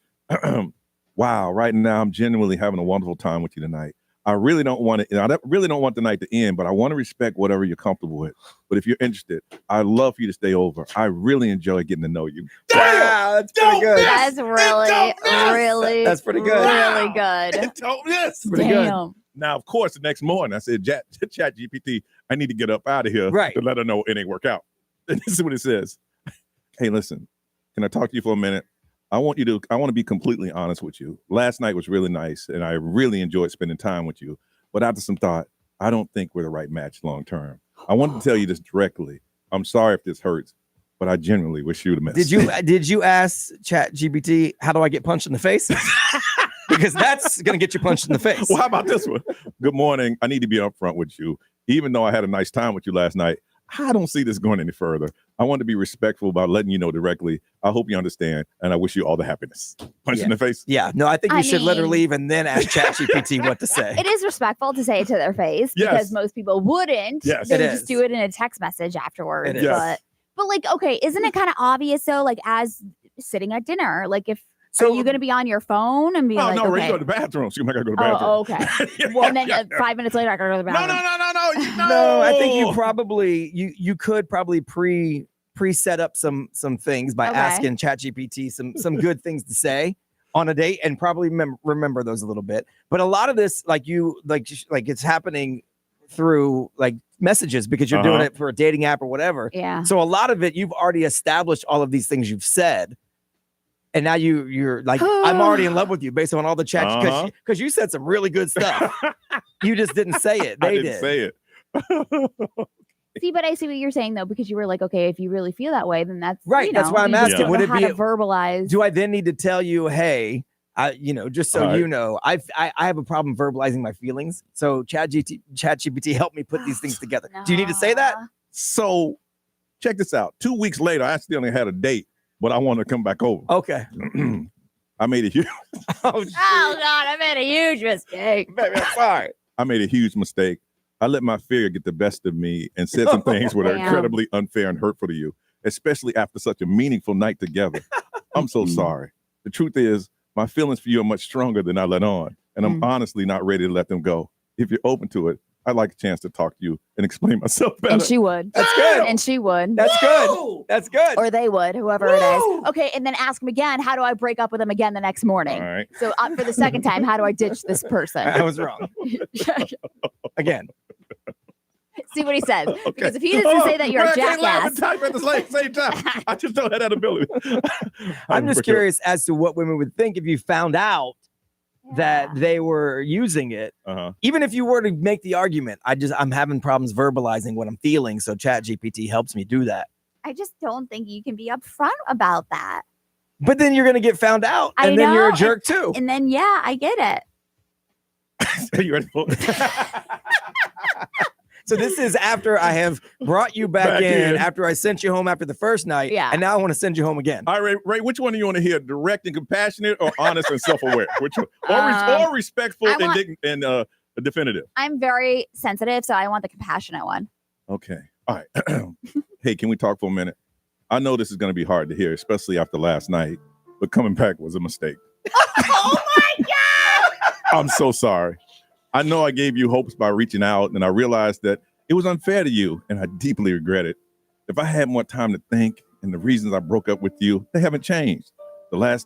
[SPEAKER 3] Wow. Right now, I'm genuinely having a wonderful time with you tonight. I really don't want to. I really don't want the night to end, but I want to respect whatever you're comfortable with. But if you're interested, I'd love for you to stay over. I really enjoy getting to know you.
[SPEAKER 5] Wow, that's pretty good.
[SPEAKER 4] That's really
[SPEAKER 5] that's pretty good.
[SPEAKER 4] Really good.
[SPEAKER 5] Pretty good.
[SPEAKER 3] Now, of course, the next morning I said, Chat GPT, I need to get up out of here to let her know it ain't work out. And this is what it says. Hey, listen, can I talk to you for a minute? I want to be completely honest with you. Last night was really nice, and I really enjoyed spending time with you. But after some thought, I don't think we're the right match long term. I wanted to tell you this directly. I'm sorry if this hurts, but I genuinely wish you the best.
[SPEAKER 5] Did you ask ChatGPT, how do I get punched in the face? Because that's going to get you punched in the face.
[SPEAKER 3] Well, how about this one? Good morning. I need to be upfront with you. Even though I had a nice time with you last night, I don't see this going any further. I want to be respectful about letting you know directly. I hope you understand, and I wish you all the happiness. Punch in the face?
[SPEAKER 5] Yeah. No, I think you should let her leave and then ask ChatGPT what to say.
[SPEAKER 4] It is respectful to say it to their face because most people wouldn't.
[SPEAKER 5] Yes,
[SPEAKER 4] they
[SPEAKER 5] it
[SPEAKER 4] would
[SPEAKER 5] is.
[SPEAKER 4] just do it in a text message afterwards.
[SPEAKER 5] It is.
[SPEAKER 4] But like, okay, isn't it kind of obvious though? Like as sitting at dinner, like if are you going to be on your phone and be
[SPEAKER 3] Oh,
[SPEAKER 4] like,
[SPEAKER 3] no,
[SPEAKER 4] okay.
[SPEAKER 3] Ray, you go to the bathroom. So you might gotta go to the bathroom.
[SPEAKER 4] Oh, okay. And then 5 minutes later, I gotta go to the bathroom.
[SPEAKER 5] No, I think you probably you could probably pre-set up some things by asking ChatGPT some good things to say on a date and probably remember those a little bit. But a lot of this, like it's happening through like messages because you're doing it for a dating app or whatever.
[SPEAKER 4] Yeah.
[SPEAKER 5] So a lot of it, you've already established all of these things you've said. And now you're like, I'm already in love with you based on all the chat because you said some really good stuff. You just didn't say it. They
[SPEAKER 3] didn't say it.
[SPEAKER 4] See, but I see what you're saying though, because you were like, okay, if you really feel that way, then that's
[SPEAKER 5] right.
[SPEAKER 4] You know,
[SPEAKER 5] that's why I'm asking. Would it be
[SPEAKER 4] to verbalize?
[SPEAKER 5] Do I then need to tell you, hey, just so you know, I have a problem verbalizing my feelings. So ChatGPT help me put these things together. Do you need to say that?
[SPEAKER 3] So check this out. 2 weeks later, I accidentally had a date, but I want to come back over.
[SPEAKER 5] Okay.
[SPEAKER 3] I made a huge.
[SPEAKER 4] Oh God, I made a huge mistake.
[SPEAKER 5] Baby, I'm sorry.
[SPEAKER 3] I made a huge mistake. I let my fear get the best of me and said some things that are incredibly unfair and hurtful to you, especially after such a meaningful night together. I'm so sorry. The truth is, my feelings for you are much stronger than I let on, and I'm honestly not ready to let them go. If you're open to it, I'd like a chance to talk to you and explain myself better.
[SPEAKER 4] And she would.
[SPEAKER 5] That's good.
[SPEAKER 4] And she would.
[SPEAKER 5] That's good. That's good.
[SPEAKER 4] Or they would, whoever it is. Okay, and then ask him again, how do I break up with him again the next morning?
[SPEAKER 3] All right.
[SPEAKER 4] So for the second time, how do I ditch this person?
[SPEAKER 5] I was wrong. Again.
[SPEAKER 4] See what he says.
[SPEAKER 3] Okay.
[SPEAKER 4] Because if he doesn't say that you're a
[SPEAKER 3] I can't laugh and
[SPEAKER 4] jackass.
[SPEAKER 3] type at the same time. I just don't have that ability.
[SPEAKER 5] I'm just curious as to what women would think if you found out that they were using it. Even if you were to make the argument, I'm having problems verbalizing what I'm feeling, so ChatGPT helps me do that.
[SPEAKER 4] I just don't think you can be upfront about that.
[SPEAKER 5] But then you're gonna get found out, and then you're a jerk too.
[SPEAKER 4] And then I get it.
[SPEAKER 3] Are you ready for it?
[SPEAKER 5] So this is after I have brought you back in, after I sent you home after the first night, and now I want to send you home again.
[SPEAKER 3] All right, Ray, which one do you want to hear? Direct and compassionate, or honest and self-aware? Which one? Or respectful and definitive?
[SPEAKER 4] I'm very sensitive, so I want the compassionate one.
[SPEAKER 3] Okay. All right. Hey, can we talk for a minute? I know this is going to be hard to hear, especially after last night, but coming back was a mistake.
[SPEAKER 19] Oh my God!
[SPEAKER 3] I'm so sorry. I know I gave you hopes by reaching out, and I realized that it was unfair to you, and I deeply regret it. If I had more time to think, and the reasons I broke up with you, they haven't changed. This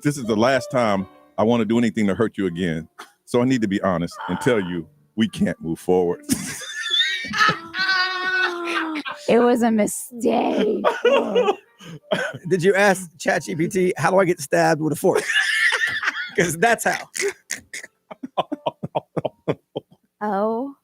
[SPEAKER 3] is the last time I want to do anything to hurt you again. So I need to be honest and tell you we can't move forward.
[SPEAKER 4] It was a mistake.
[SPEAKER 5] Did you ask ChatGPT, how do I get stabbed with a fork? Because that's how.
[SPEAKER 4] Oh.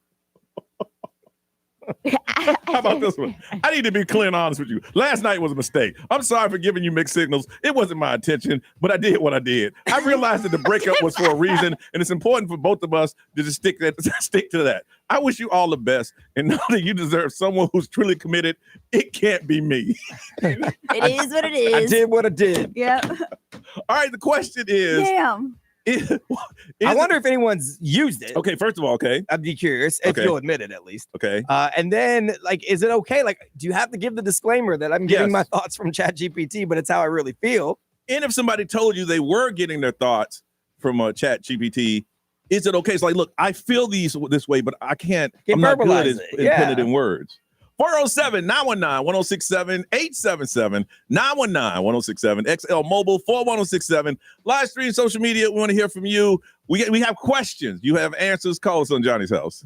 [SPEAKER 3] How about this one? I need to be clear and honest with you. Last night was a mistake. I'm sorry for giving you mixed signals. It wasn't my intention, but I did what I did. I realized that the breakup was for a reason, and it's important for both of us to just stick to that. I wish you all the best, and know that you deserve someone who's truly committed. It can't be me.
[SPEAKER 4] It is what it is.
[SPEAKER 5] I did what I did.
[SPEAKER 4] Yep.
[SPEAKER 3] All right, the question is...
[SPEAKER 4] Damn.
[SPEAKER 5] I wonder if anyone's used it.
[SPEAKER 3] Okay, first of all,
[SPEAKER 5] I'd be curious if you'll admit it at least.
[SPEAKER 3] Okay.
[SPEAKER 5] And then, is it okay? Do you have to give the disclaimer that I'm getting my thoughts from ChatGPT, but it's how I really feel?
[SPEAKER 3] And if somebody told you they were getting their thoughts from ChatGPT, is it okay? It's like, look, I feel this way, but I can't. I'm not good at putting it in words. 407-919-1067, 877-919-1067, XL Mobile 41067. Live stream, social media. We want to hear from you. We have questions. You have answers. Call us on Johnny's House.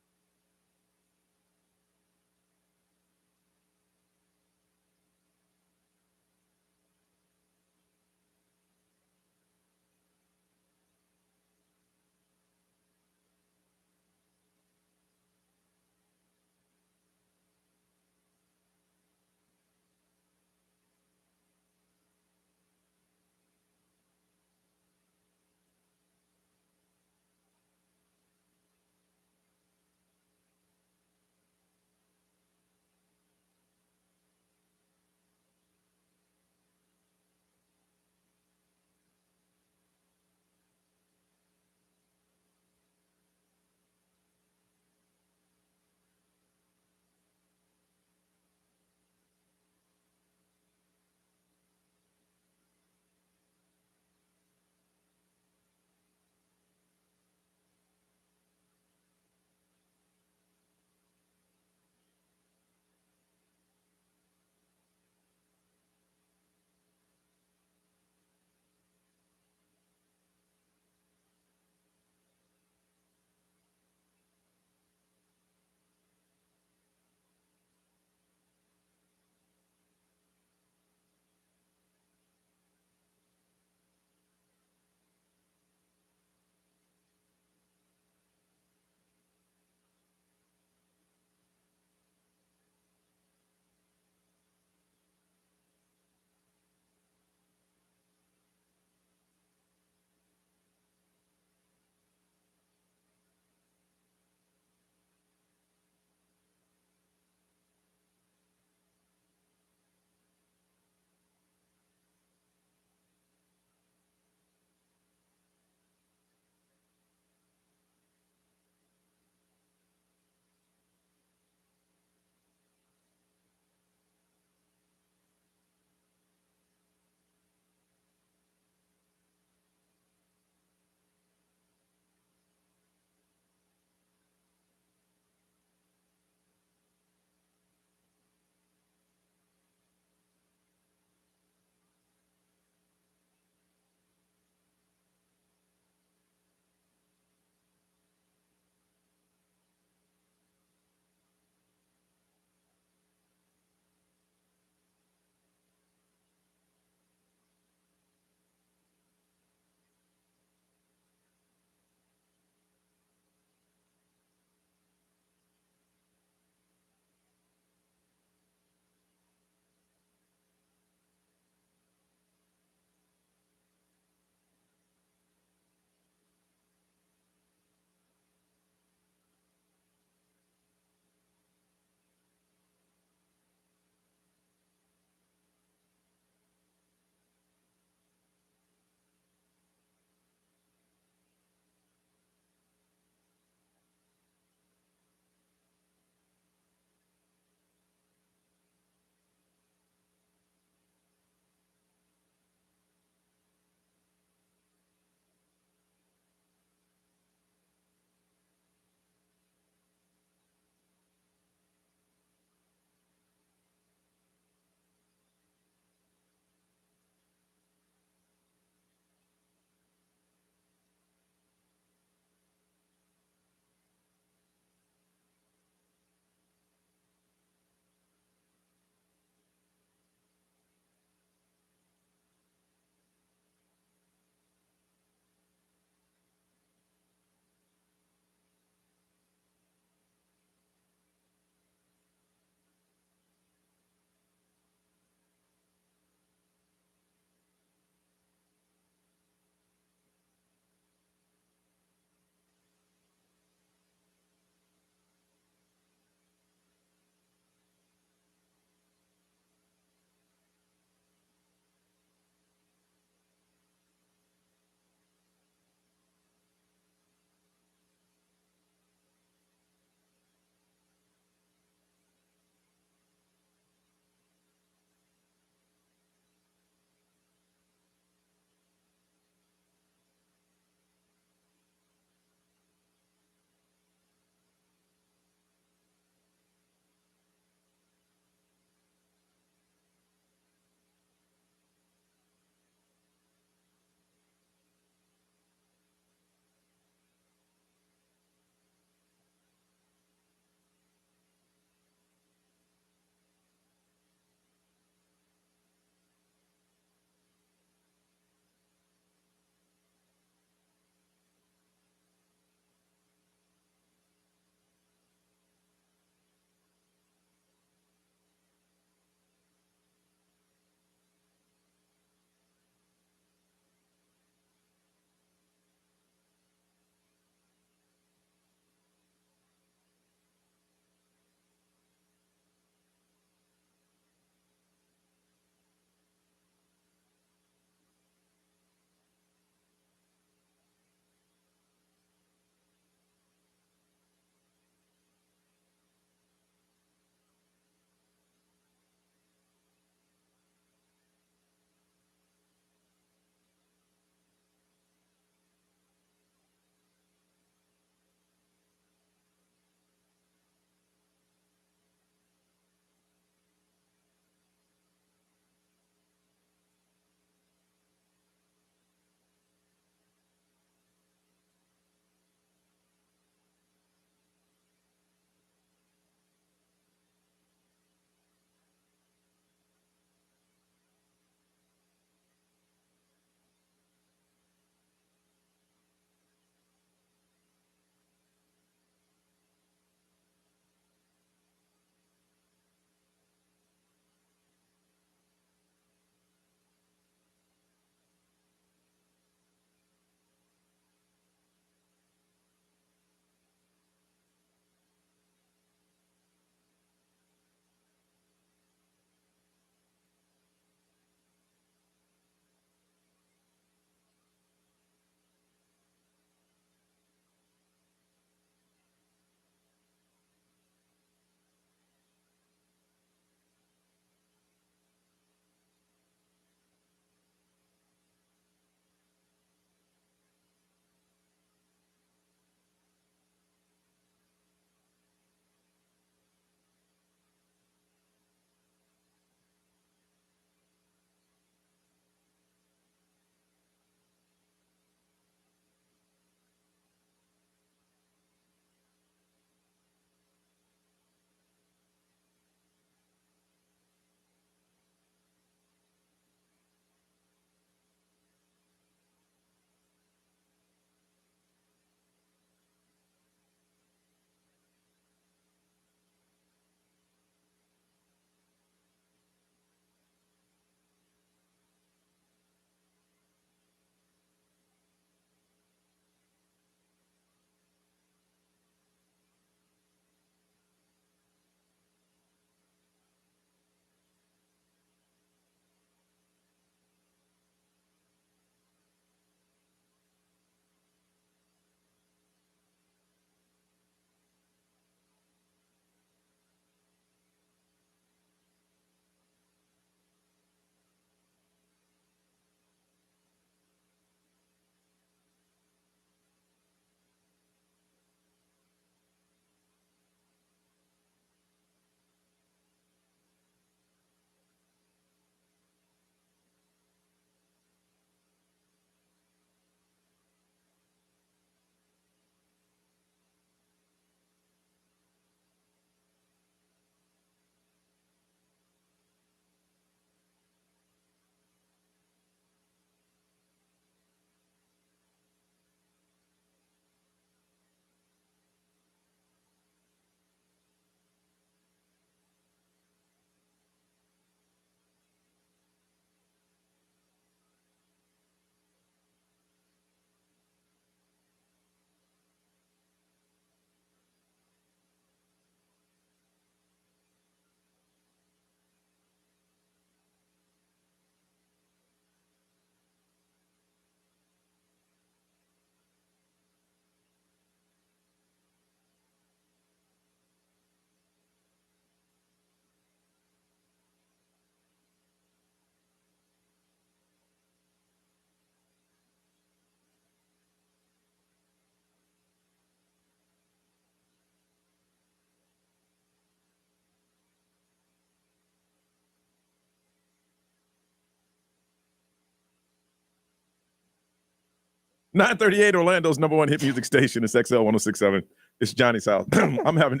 [SPEAKER 3] 938 Orlando's number one hit music station. It's XL 1067. It's Johnny's house. I'm having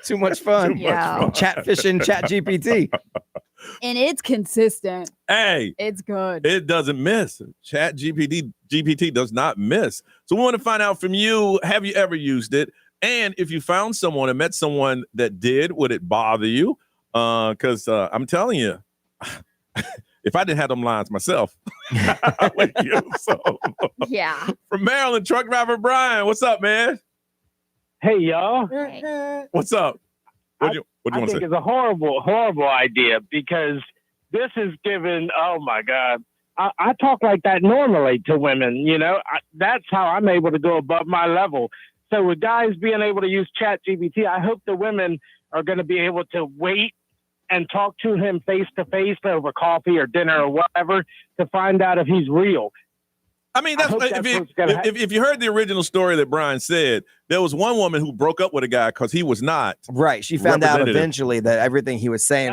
[SPEAKER 5] too much fun.
[SPEAKER 3] Fun.
[SPEAKER 5] Chat fishing, Chat GPT.
[SPEAKER 4] And it's consistent.
[SPEAKER 3] Hey,
[SPEAKER 4] it's good.
[SPEAKER 3] It doesn't miss. Chat GPT does not miss. So we want to find out from you, have you ever used it? And if you found someone and met someone that did, would it bother you? Because I'm telling you, if I didn't have them lines myself, I would use some.
[SPEAKER 4] Yeah.
[SPEAKER 3] From Maryland, truck driver Brian, what's up, man?
[SPEAKER 8] Hey, y'all.
[SPEAKER 3] What's up? What do you
[SPEAKER 8] I
[SPEAKER 3] want to
[SPEAKER 8] think
[SPEAKER 3] say?
[SPEAKER 8] it's a horrible idea because this is given, oh my God. I talk like that normally to women, you know. That's how I'm able to go above my level. So with guys being able to use Chat GPT, I hope the women are going to be able to wait and talk to him face to face over coffee or dinner or whatever to find out if he's real.
[SPEAKER 3] I mean, if you heard the original story that Brian said, there was one woman who broke up with a guy because he was not
[SPEAKER 5] right. She found out
[SPEAKER 3] representative.
[SPEAKER 5] eventually that everything he was saying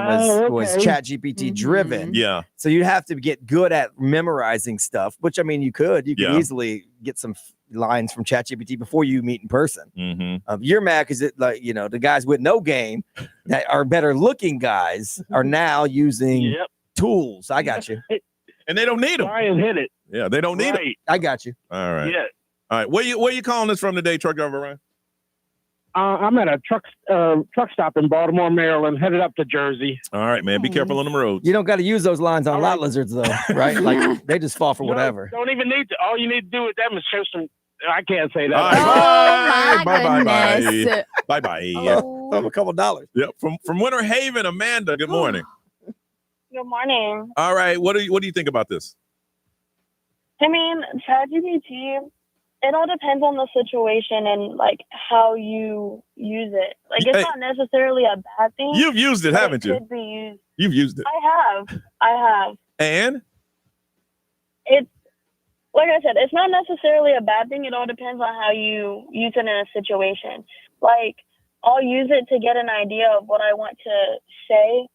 [SPEAKER 5] was Chat GPT driven.
[SPEAKER 3] Yeah.
[SPEAKER 5] So you'd have to get good at memorizing stuff, which I mean, you could easily get some lines from Chat GPT before you meet in person.
[SPEAKER 3] Mm-hmm.
[SPEAKER 5] You're mad because the guys with no game that are better looking guys are now using tools. I got you.
[SPEAKER 3] And they don't need them.
[SPEAKER 8] Brian hit it.
[SPEAKER 3] Yeah, they don't need them.
[SPEAKER 5] I got you.
[SPEAKER 3] All right.
[SPEAKER 8] Yeah.
[SPEAKER 3] All right. Where you calling us from today, truck driver Ryan?
[SPEAKER 8] I'm at a truck stop in Baltimore, Maryland, headed up to Jersey.
[SPEAKER 3] All right, man. Be careful on them roads.
[SPEAKER 5] You don't got to use those lines on lot lizards, though, right? Like they just fall for whatever.
[SPEAKER 8] Don't even need to. All you need to do with them is show some. I can't say that.
[SPEAKER 3] All right,
[SPEAKER 4] goodness.
[SPEAKER 3] Bye.
[SPEAKER 5] Oh, a couple dollars.
[SPEAKER 3] Yep. From Winter Haven, Amanda. Good morning.
[SPEAKER 15] Good morning.
[SPEAKER 3] All right. What do you think about this?
[SPEAKER 15] I mean, ChatGPT, it all depends on the situation and like how you use it. Like it's not necessarily a bad thing.
[SPEAKER 3] You've used it, haven't you?
[SPEAKER 15] It could be used.
[SPEAKER 3] You've used it.
[SPEAKER 15] I have.
[SPEAKER 3] And?
[SPEAKER 15] It's like I said, it's not necessarily a bad thing. It all depends on how you use it in a situation. Like I'll use it to get an idea of what I want to say.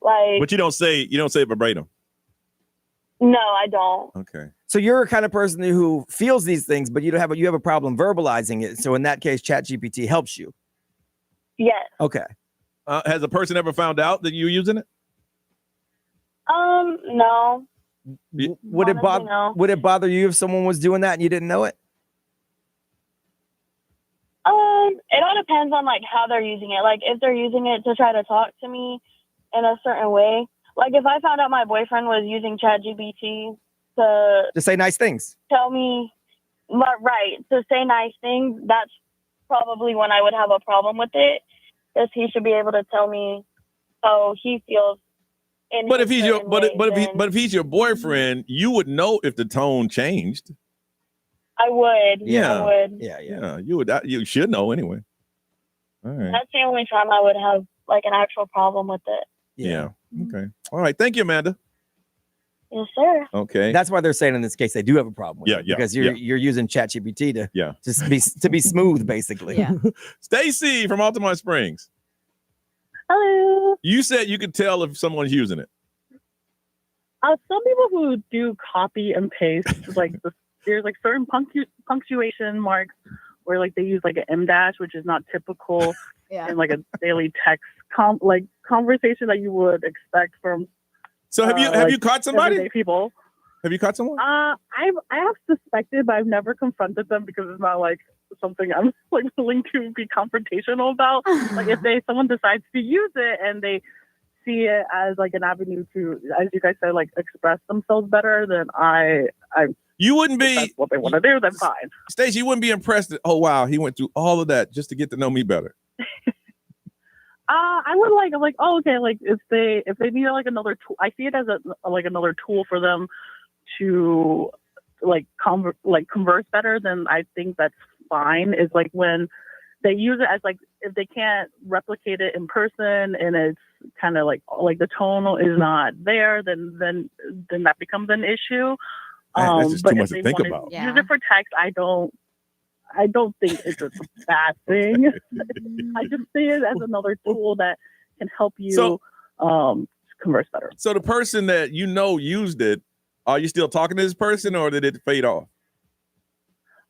[SPEAKER 15] Like,
[SPEAKER 3] But you don't say it verbatim.
[SPEAKER 15] No, I don't.
[SPEAKER 3] Okay.
[SPEAKER 5] So you're a kind of person who feels these things, but you have a problem verbalizing it. So in that case, ChatGPT helps you.
[SPEAKER 15] Yes.
[SPEAKER 5] Okay.
[SPEAKER 3] Has a person ever found out that you're using it?
[SPEAKER 15] No.
[SPEAKER 5] Would it bother?
[SPEAKER 15] no.
[SPEAKER 5] Would it bother you if someone was doing that and you didn't know it?
[SPEAKER 15] It all depends on like how they're using it. Like if they're using it to try to talk to me in a certain way. Like if I found out my boyfriend was using ChatGPT
[SPEAKER 5] to say nice things,
[SPEAKER 15] tell me, to say nice things, that's probably when I would have a problem with it, because he should be able to tell me how he feels.
[SPEAKER 3] But if he's your boyfriend, you would know if the tone changed.
[SPEAKER 15] I would.
[SPEAKER 3] Yeah.
[SPEAKER 15] I would.
[SPEAKER 3] Yeah. You would. You should know anyway. All right.
[SPEAKER 15] That's the only time I would have like an actual problem with it.
[SPEAKER 3] Yeah. Okay. All right. Thank you, Amanda.
[SPEAKER 15] Yes, sir.
[SPEAKER 3] Okay.
[SPEAKER 5] That's why they're saying in this case they do have a problem with it, because you're using ChatGPT to be smooth, basically.
[SPEAKER 4] Yeah.
[SPEAKER 3] Stacy from Altamont Springs.
[SPEAKER 22] Hello.
[SPEAKER 3] You said you could tell if someone's using it.
[SPEAKER 22] Some people who do copy and paste, there's like certain punctuation marks where like they use like an M dash, which is not typical in like a daily text conversation that you would expect from.
[SPEAKER 3] So have you caught somebody?
[SPEAKER 22] Everyday people.
[SPEAKER 3] Have you caught someone?
[SPEAKER 22] I have suspected, but I've never confronted them because it's not like something I'm like willing to be confrontational about. Like if someone decides to use it and they see it as like an avenue to, as you guys said, like express themselves better, then
[SPEAKER 3] you wouldn't be,
[SPEAKER 22] if that's what they want to do, then fine.
[SPEAKER 3] Stacey, you wouldn't be impressed that, oh wow, he went through all of that just to get to know me better.
[SPEAKER 22] I'm like, oh, okay. Like if they need like another tool, I see it as another tool for them to converse better. Then I think that's fine. Is like when they use it as like, if they can't replicate it in person and it's kind of like the tone is not there, then that becomes an issue.
[SPEAKER 3] That's just
[SPEAKER 22] but
[SPEAKER 3] too
[SPEAKER 22] if
[SPEAKER 3] much
[SPEAKER 22] they
[SPEAKER 3] to think
[SPEAKER 22] want
[SPEAKER 3] about.
[SPEAKER 22] use it for text, I don't think it's a bad thing. I just see it as another tool that can help you converse better.
[SPEAKER 3] So the person that used it, are you still talking to this person or did it fade off?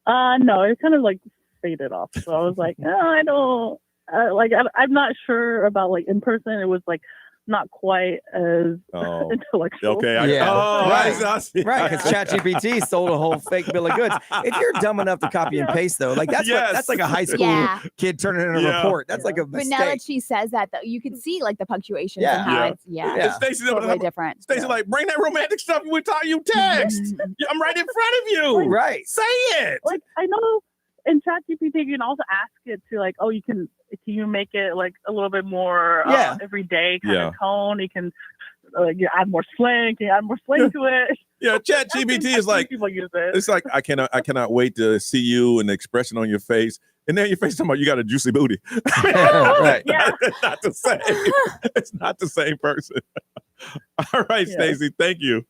[SPEAKER 22] No, it kind of like faded off. So I was like, I don't I'm not sure about like in person. It was like not quite as intellectual.
[SPEAKER 3] Okay.
[SPEAKER 5] Right.
[SPEAKER 3] I see.
[SPEAKER 5] Right, because ChatGPT sold a whole fake bill of goods. If you're dumb enough to copy and paste, though, like that's that's like a high school kid turning in a report. That's like a
[SPEAKER 4] But
[SPEAKER 5] mistake.
[SPEAKER 4] now that she says that, though, you can see like the punctuations and how it's
[SPEAKER 3] And Stacey's
[SPEAKER 4] totally different.
[SPEAKER 3] Stacey like, bring that romantic stuff we taught you text. I'm right in front of you.
[SPEAKER 5] Right.
[SPEAKER 3] Say it.
[SPEAKER 22] Like I know in ChatGPT you can also ask it to like, can you make it like a little bit more everyday kind of tone? You can add more slang. Can you add more slang to it?
[SPEAKER 3] Yeah, ChatGPT is like
[SPEAKER 22] people use it.
[SPEAKER 3] It's like I cannot wait to see you and the expression on your face. And then your face talking about you got a juicy booty.
[SPEAKER 5] Right.
[SPEAKER 3] It's not the same. It's not the same person. All right, Stacey, thank you.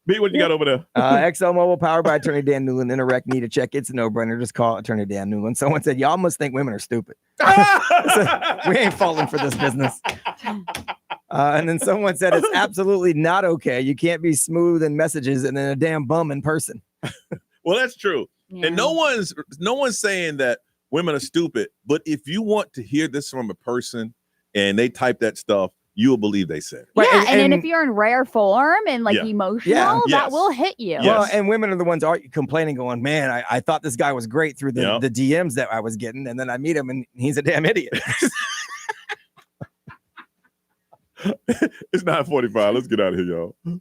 [SPEAKER 3] B, what you got over there?
[SPEAKER 5] XL Mobile, powered by Attorney Dan Newland. Interact, need a check. It's a no-brainer. Just call Attorney Dan Newland. Someone said, y'all must think women are stupid. We ain't falling for this business. And then someone said, it's absolutely not okay. You can't be smooth in messages and then a damn bum in person.
[SPEAKER 3] Well, that's true. Yeah. And no one's saying that women are stupid. But if you want to hear this from a person and they type that stuff, you will believe they said it.
[SPEAKER 4] Yeah, right, and then if you're in rare form and like emotional, that will hit you.
[SPEAKER 5] Well, and women are the ones complaining, going, man, I thought this guy was great through the DMs that I was getting, and then I meet him and he's a damn idiot.
[SPEAKER 3] It's 9:45. Let's get out of here, y'all.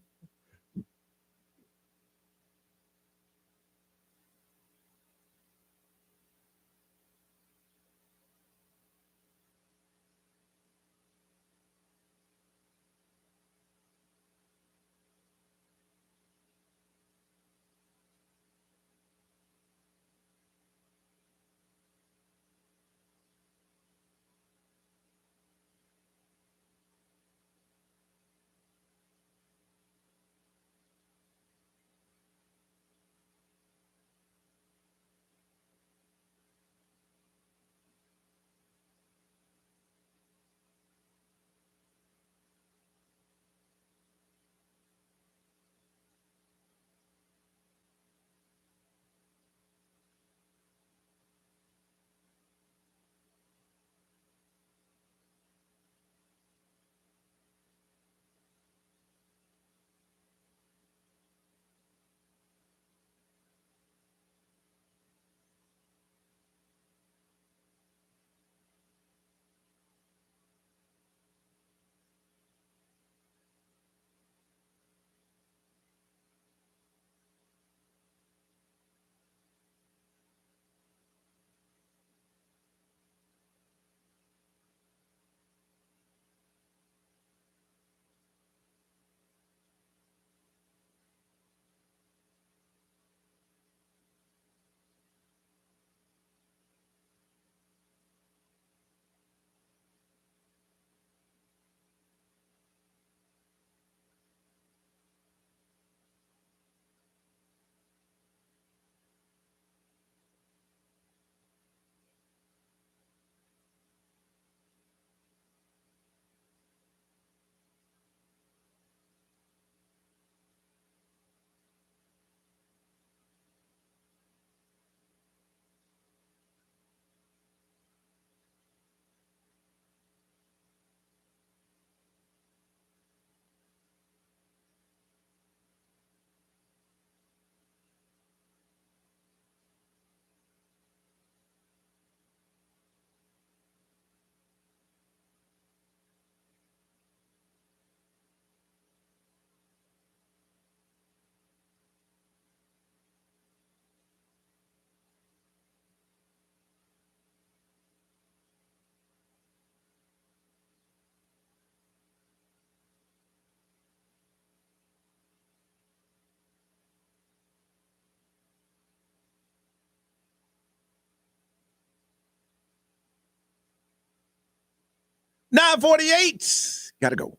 [SPEAKER 3] $9:48. Gotta go.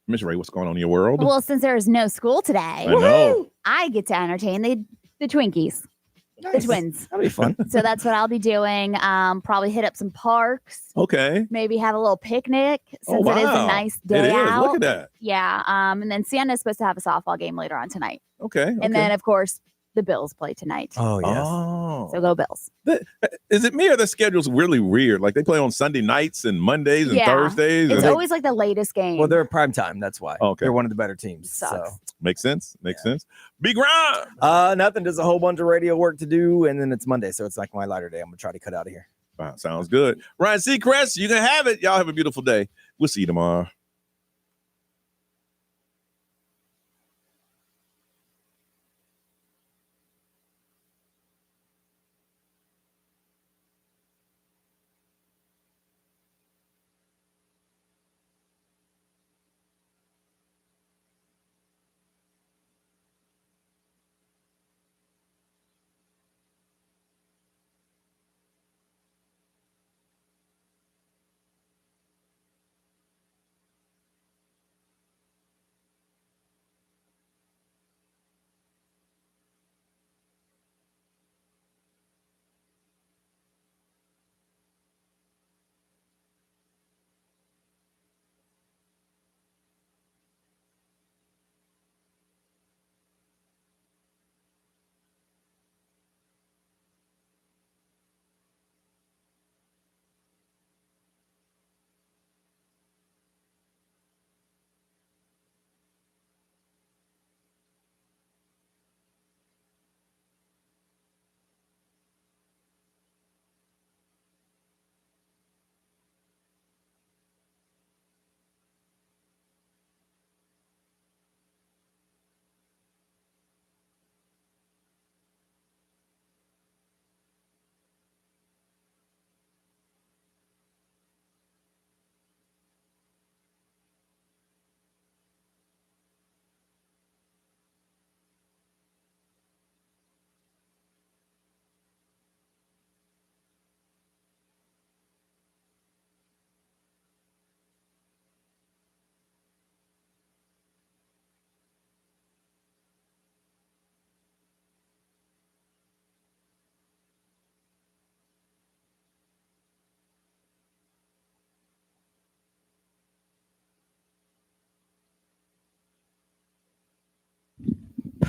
[SPEAKER 3] Miss Ray, what's going on in your world?
[SPEAKER 4] Well, since there is no school today,
[SPEAKER 3] I know.
[SPEAKER 4] I get to entertain the Twinkies.
[SPEAKER 5] Nice.
[SPEAKER 4] The twins.
[SPEAKER 5] That'll be fun.
[SPEAKER 4] So that's what I'll be doing. Probably hit up some parks.
[SPEAKER 3] Okay.
[SPEAKER 4] Maybe have a little picnic since it is a nice day out.
[SPEAKER 3] Look at that.
[SPEAKER 4] Yeah. And then Sienna's supposed to have a softball game later on tonight.
[SPEAKER 3] Okay.
[SPEAKER 4] And then, of course, the Bills play tonight.
[SPEAKER 5] Oh, yes.
[SPEAKER 3] Oh.
[SPEAKER 4] So go Bills.
[SPEAKER 3] Is it me or the schedule's really weird? Like they play on Sunday nights and Mondays and Thursdays?
[SPEAKER 4] It's always like the latest game.
[SPEAKER 5] Well, they're prime time. That's why.
[SPEAKER 3] Okay.
[SPEAKER 5] They're one of the better teams.
[SPEAKER 4] Sucks.
[SPEAKER 5] So.
[SPEAKER 3] Makes sense. Makes sense. Big Ron.
[SPEAKER 5] Nothing. There's a whole bunch of radio work to do, and then it's Monday, so it's like my lighter day. I'm gonna try to cut out of here.
[SPEAKER 3] Wow, sounds good. Ryan Seacrest, you can have it. Y'all have a beautiful day. We'll see you tomorrow.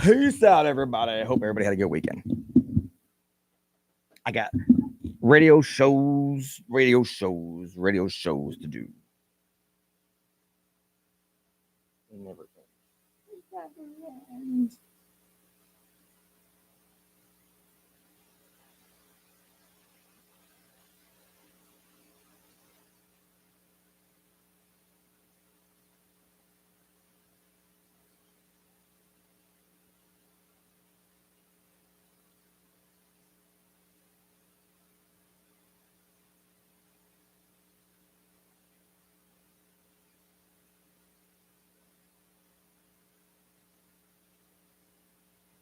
[SPEAKER 5] Peace out, everybody. I hope everybody had a good weekend. I got radio shows to do.
[SPEAKER 12] Never.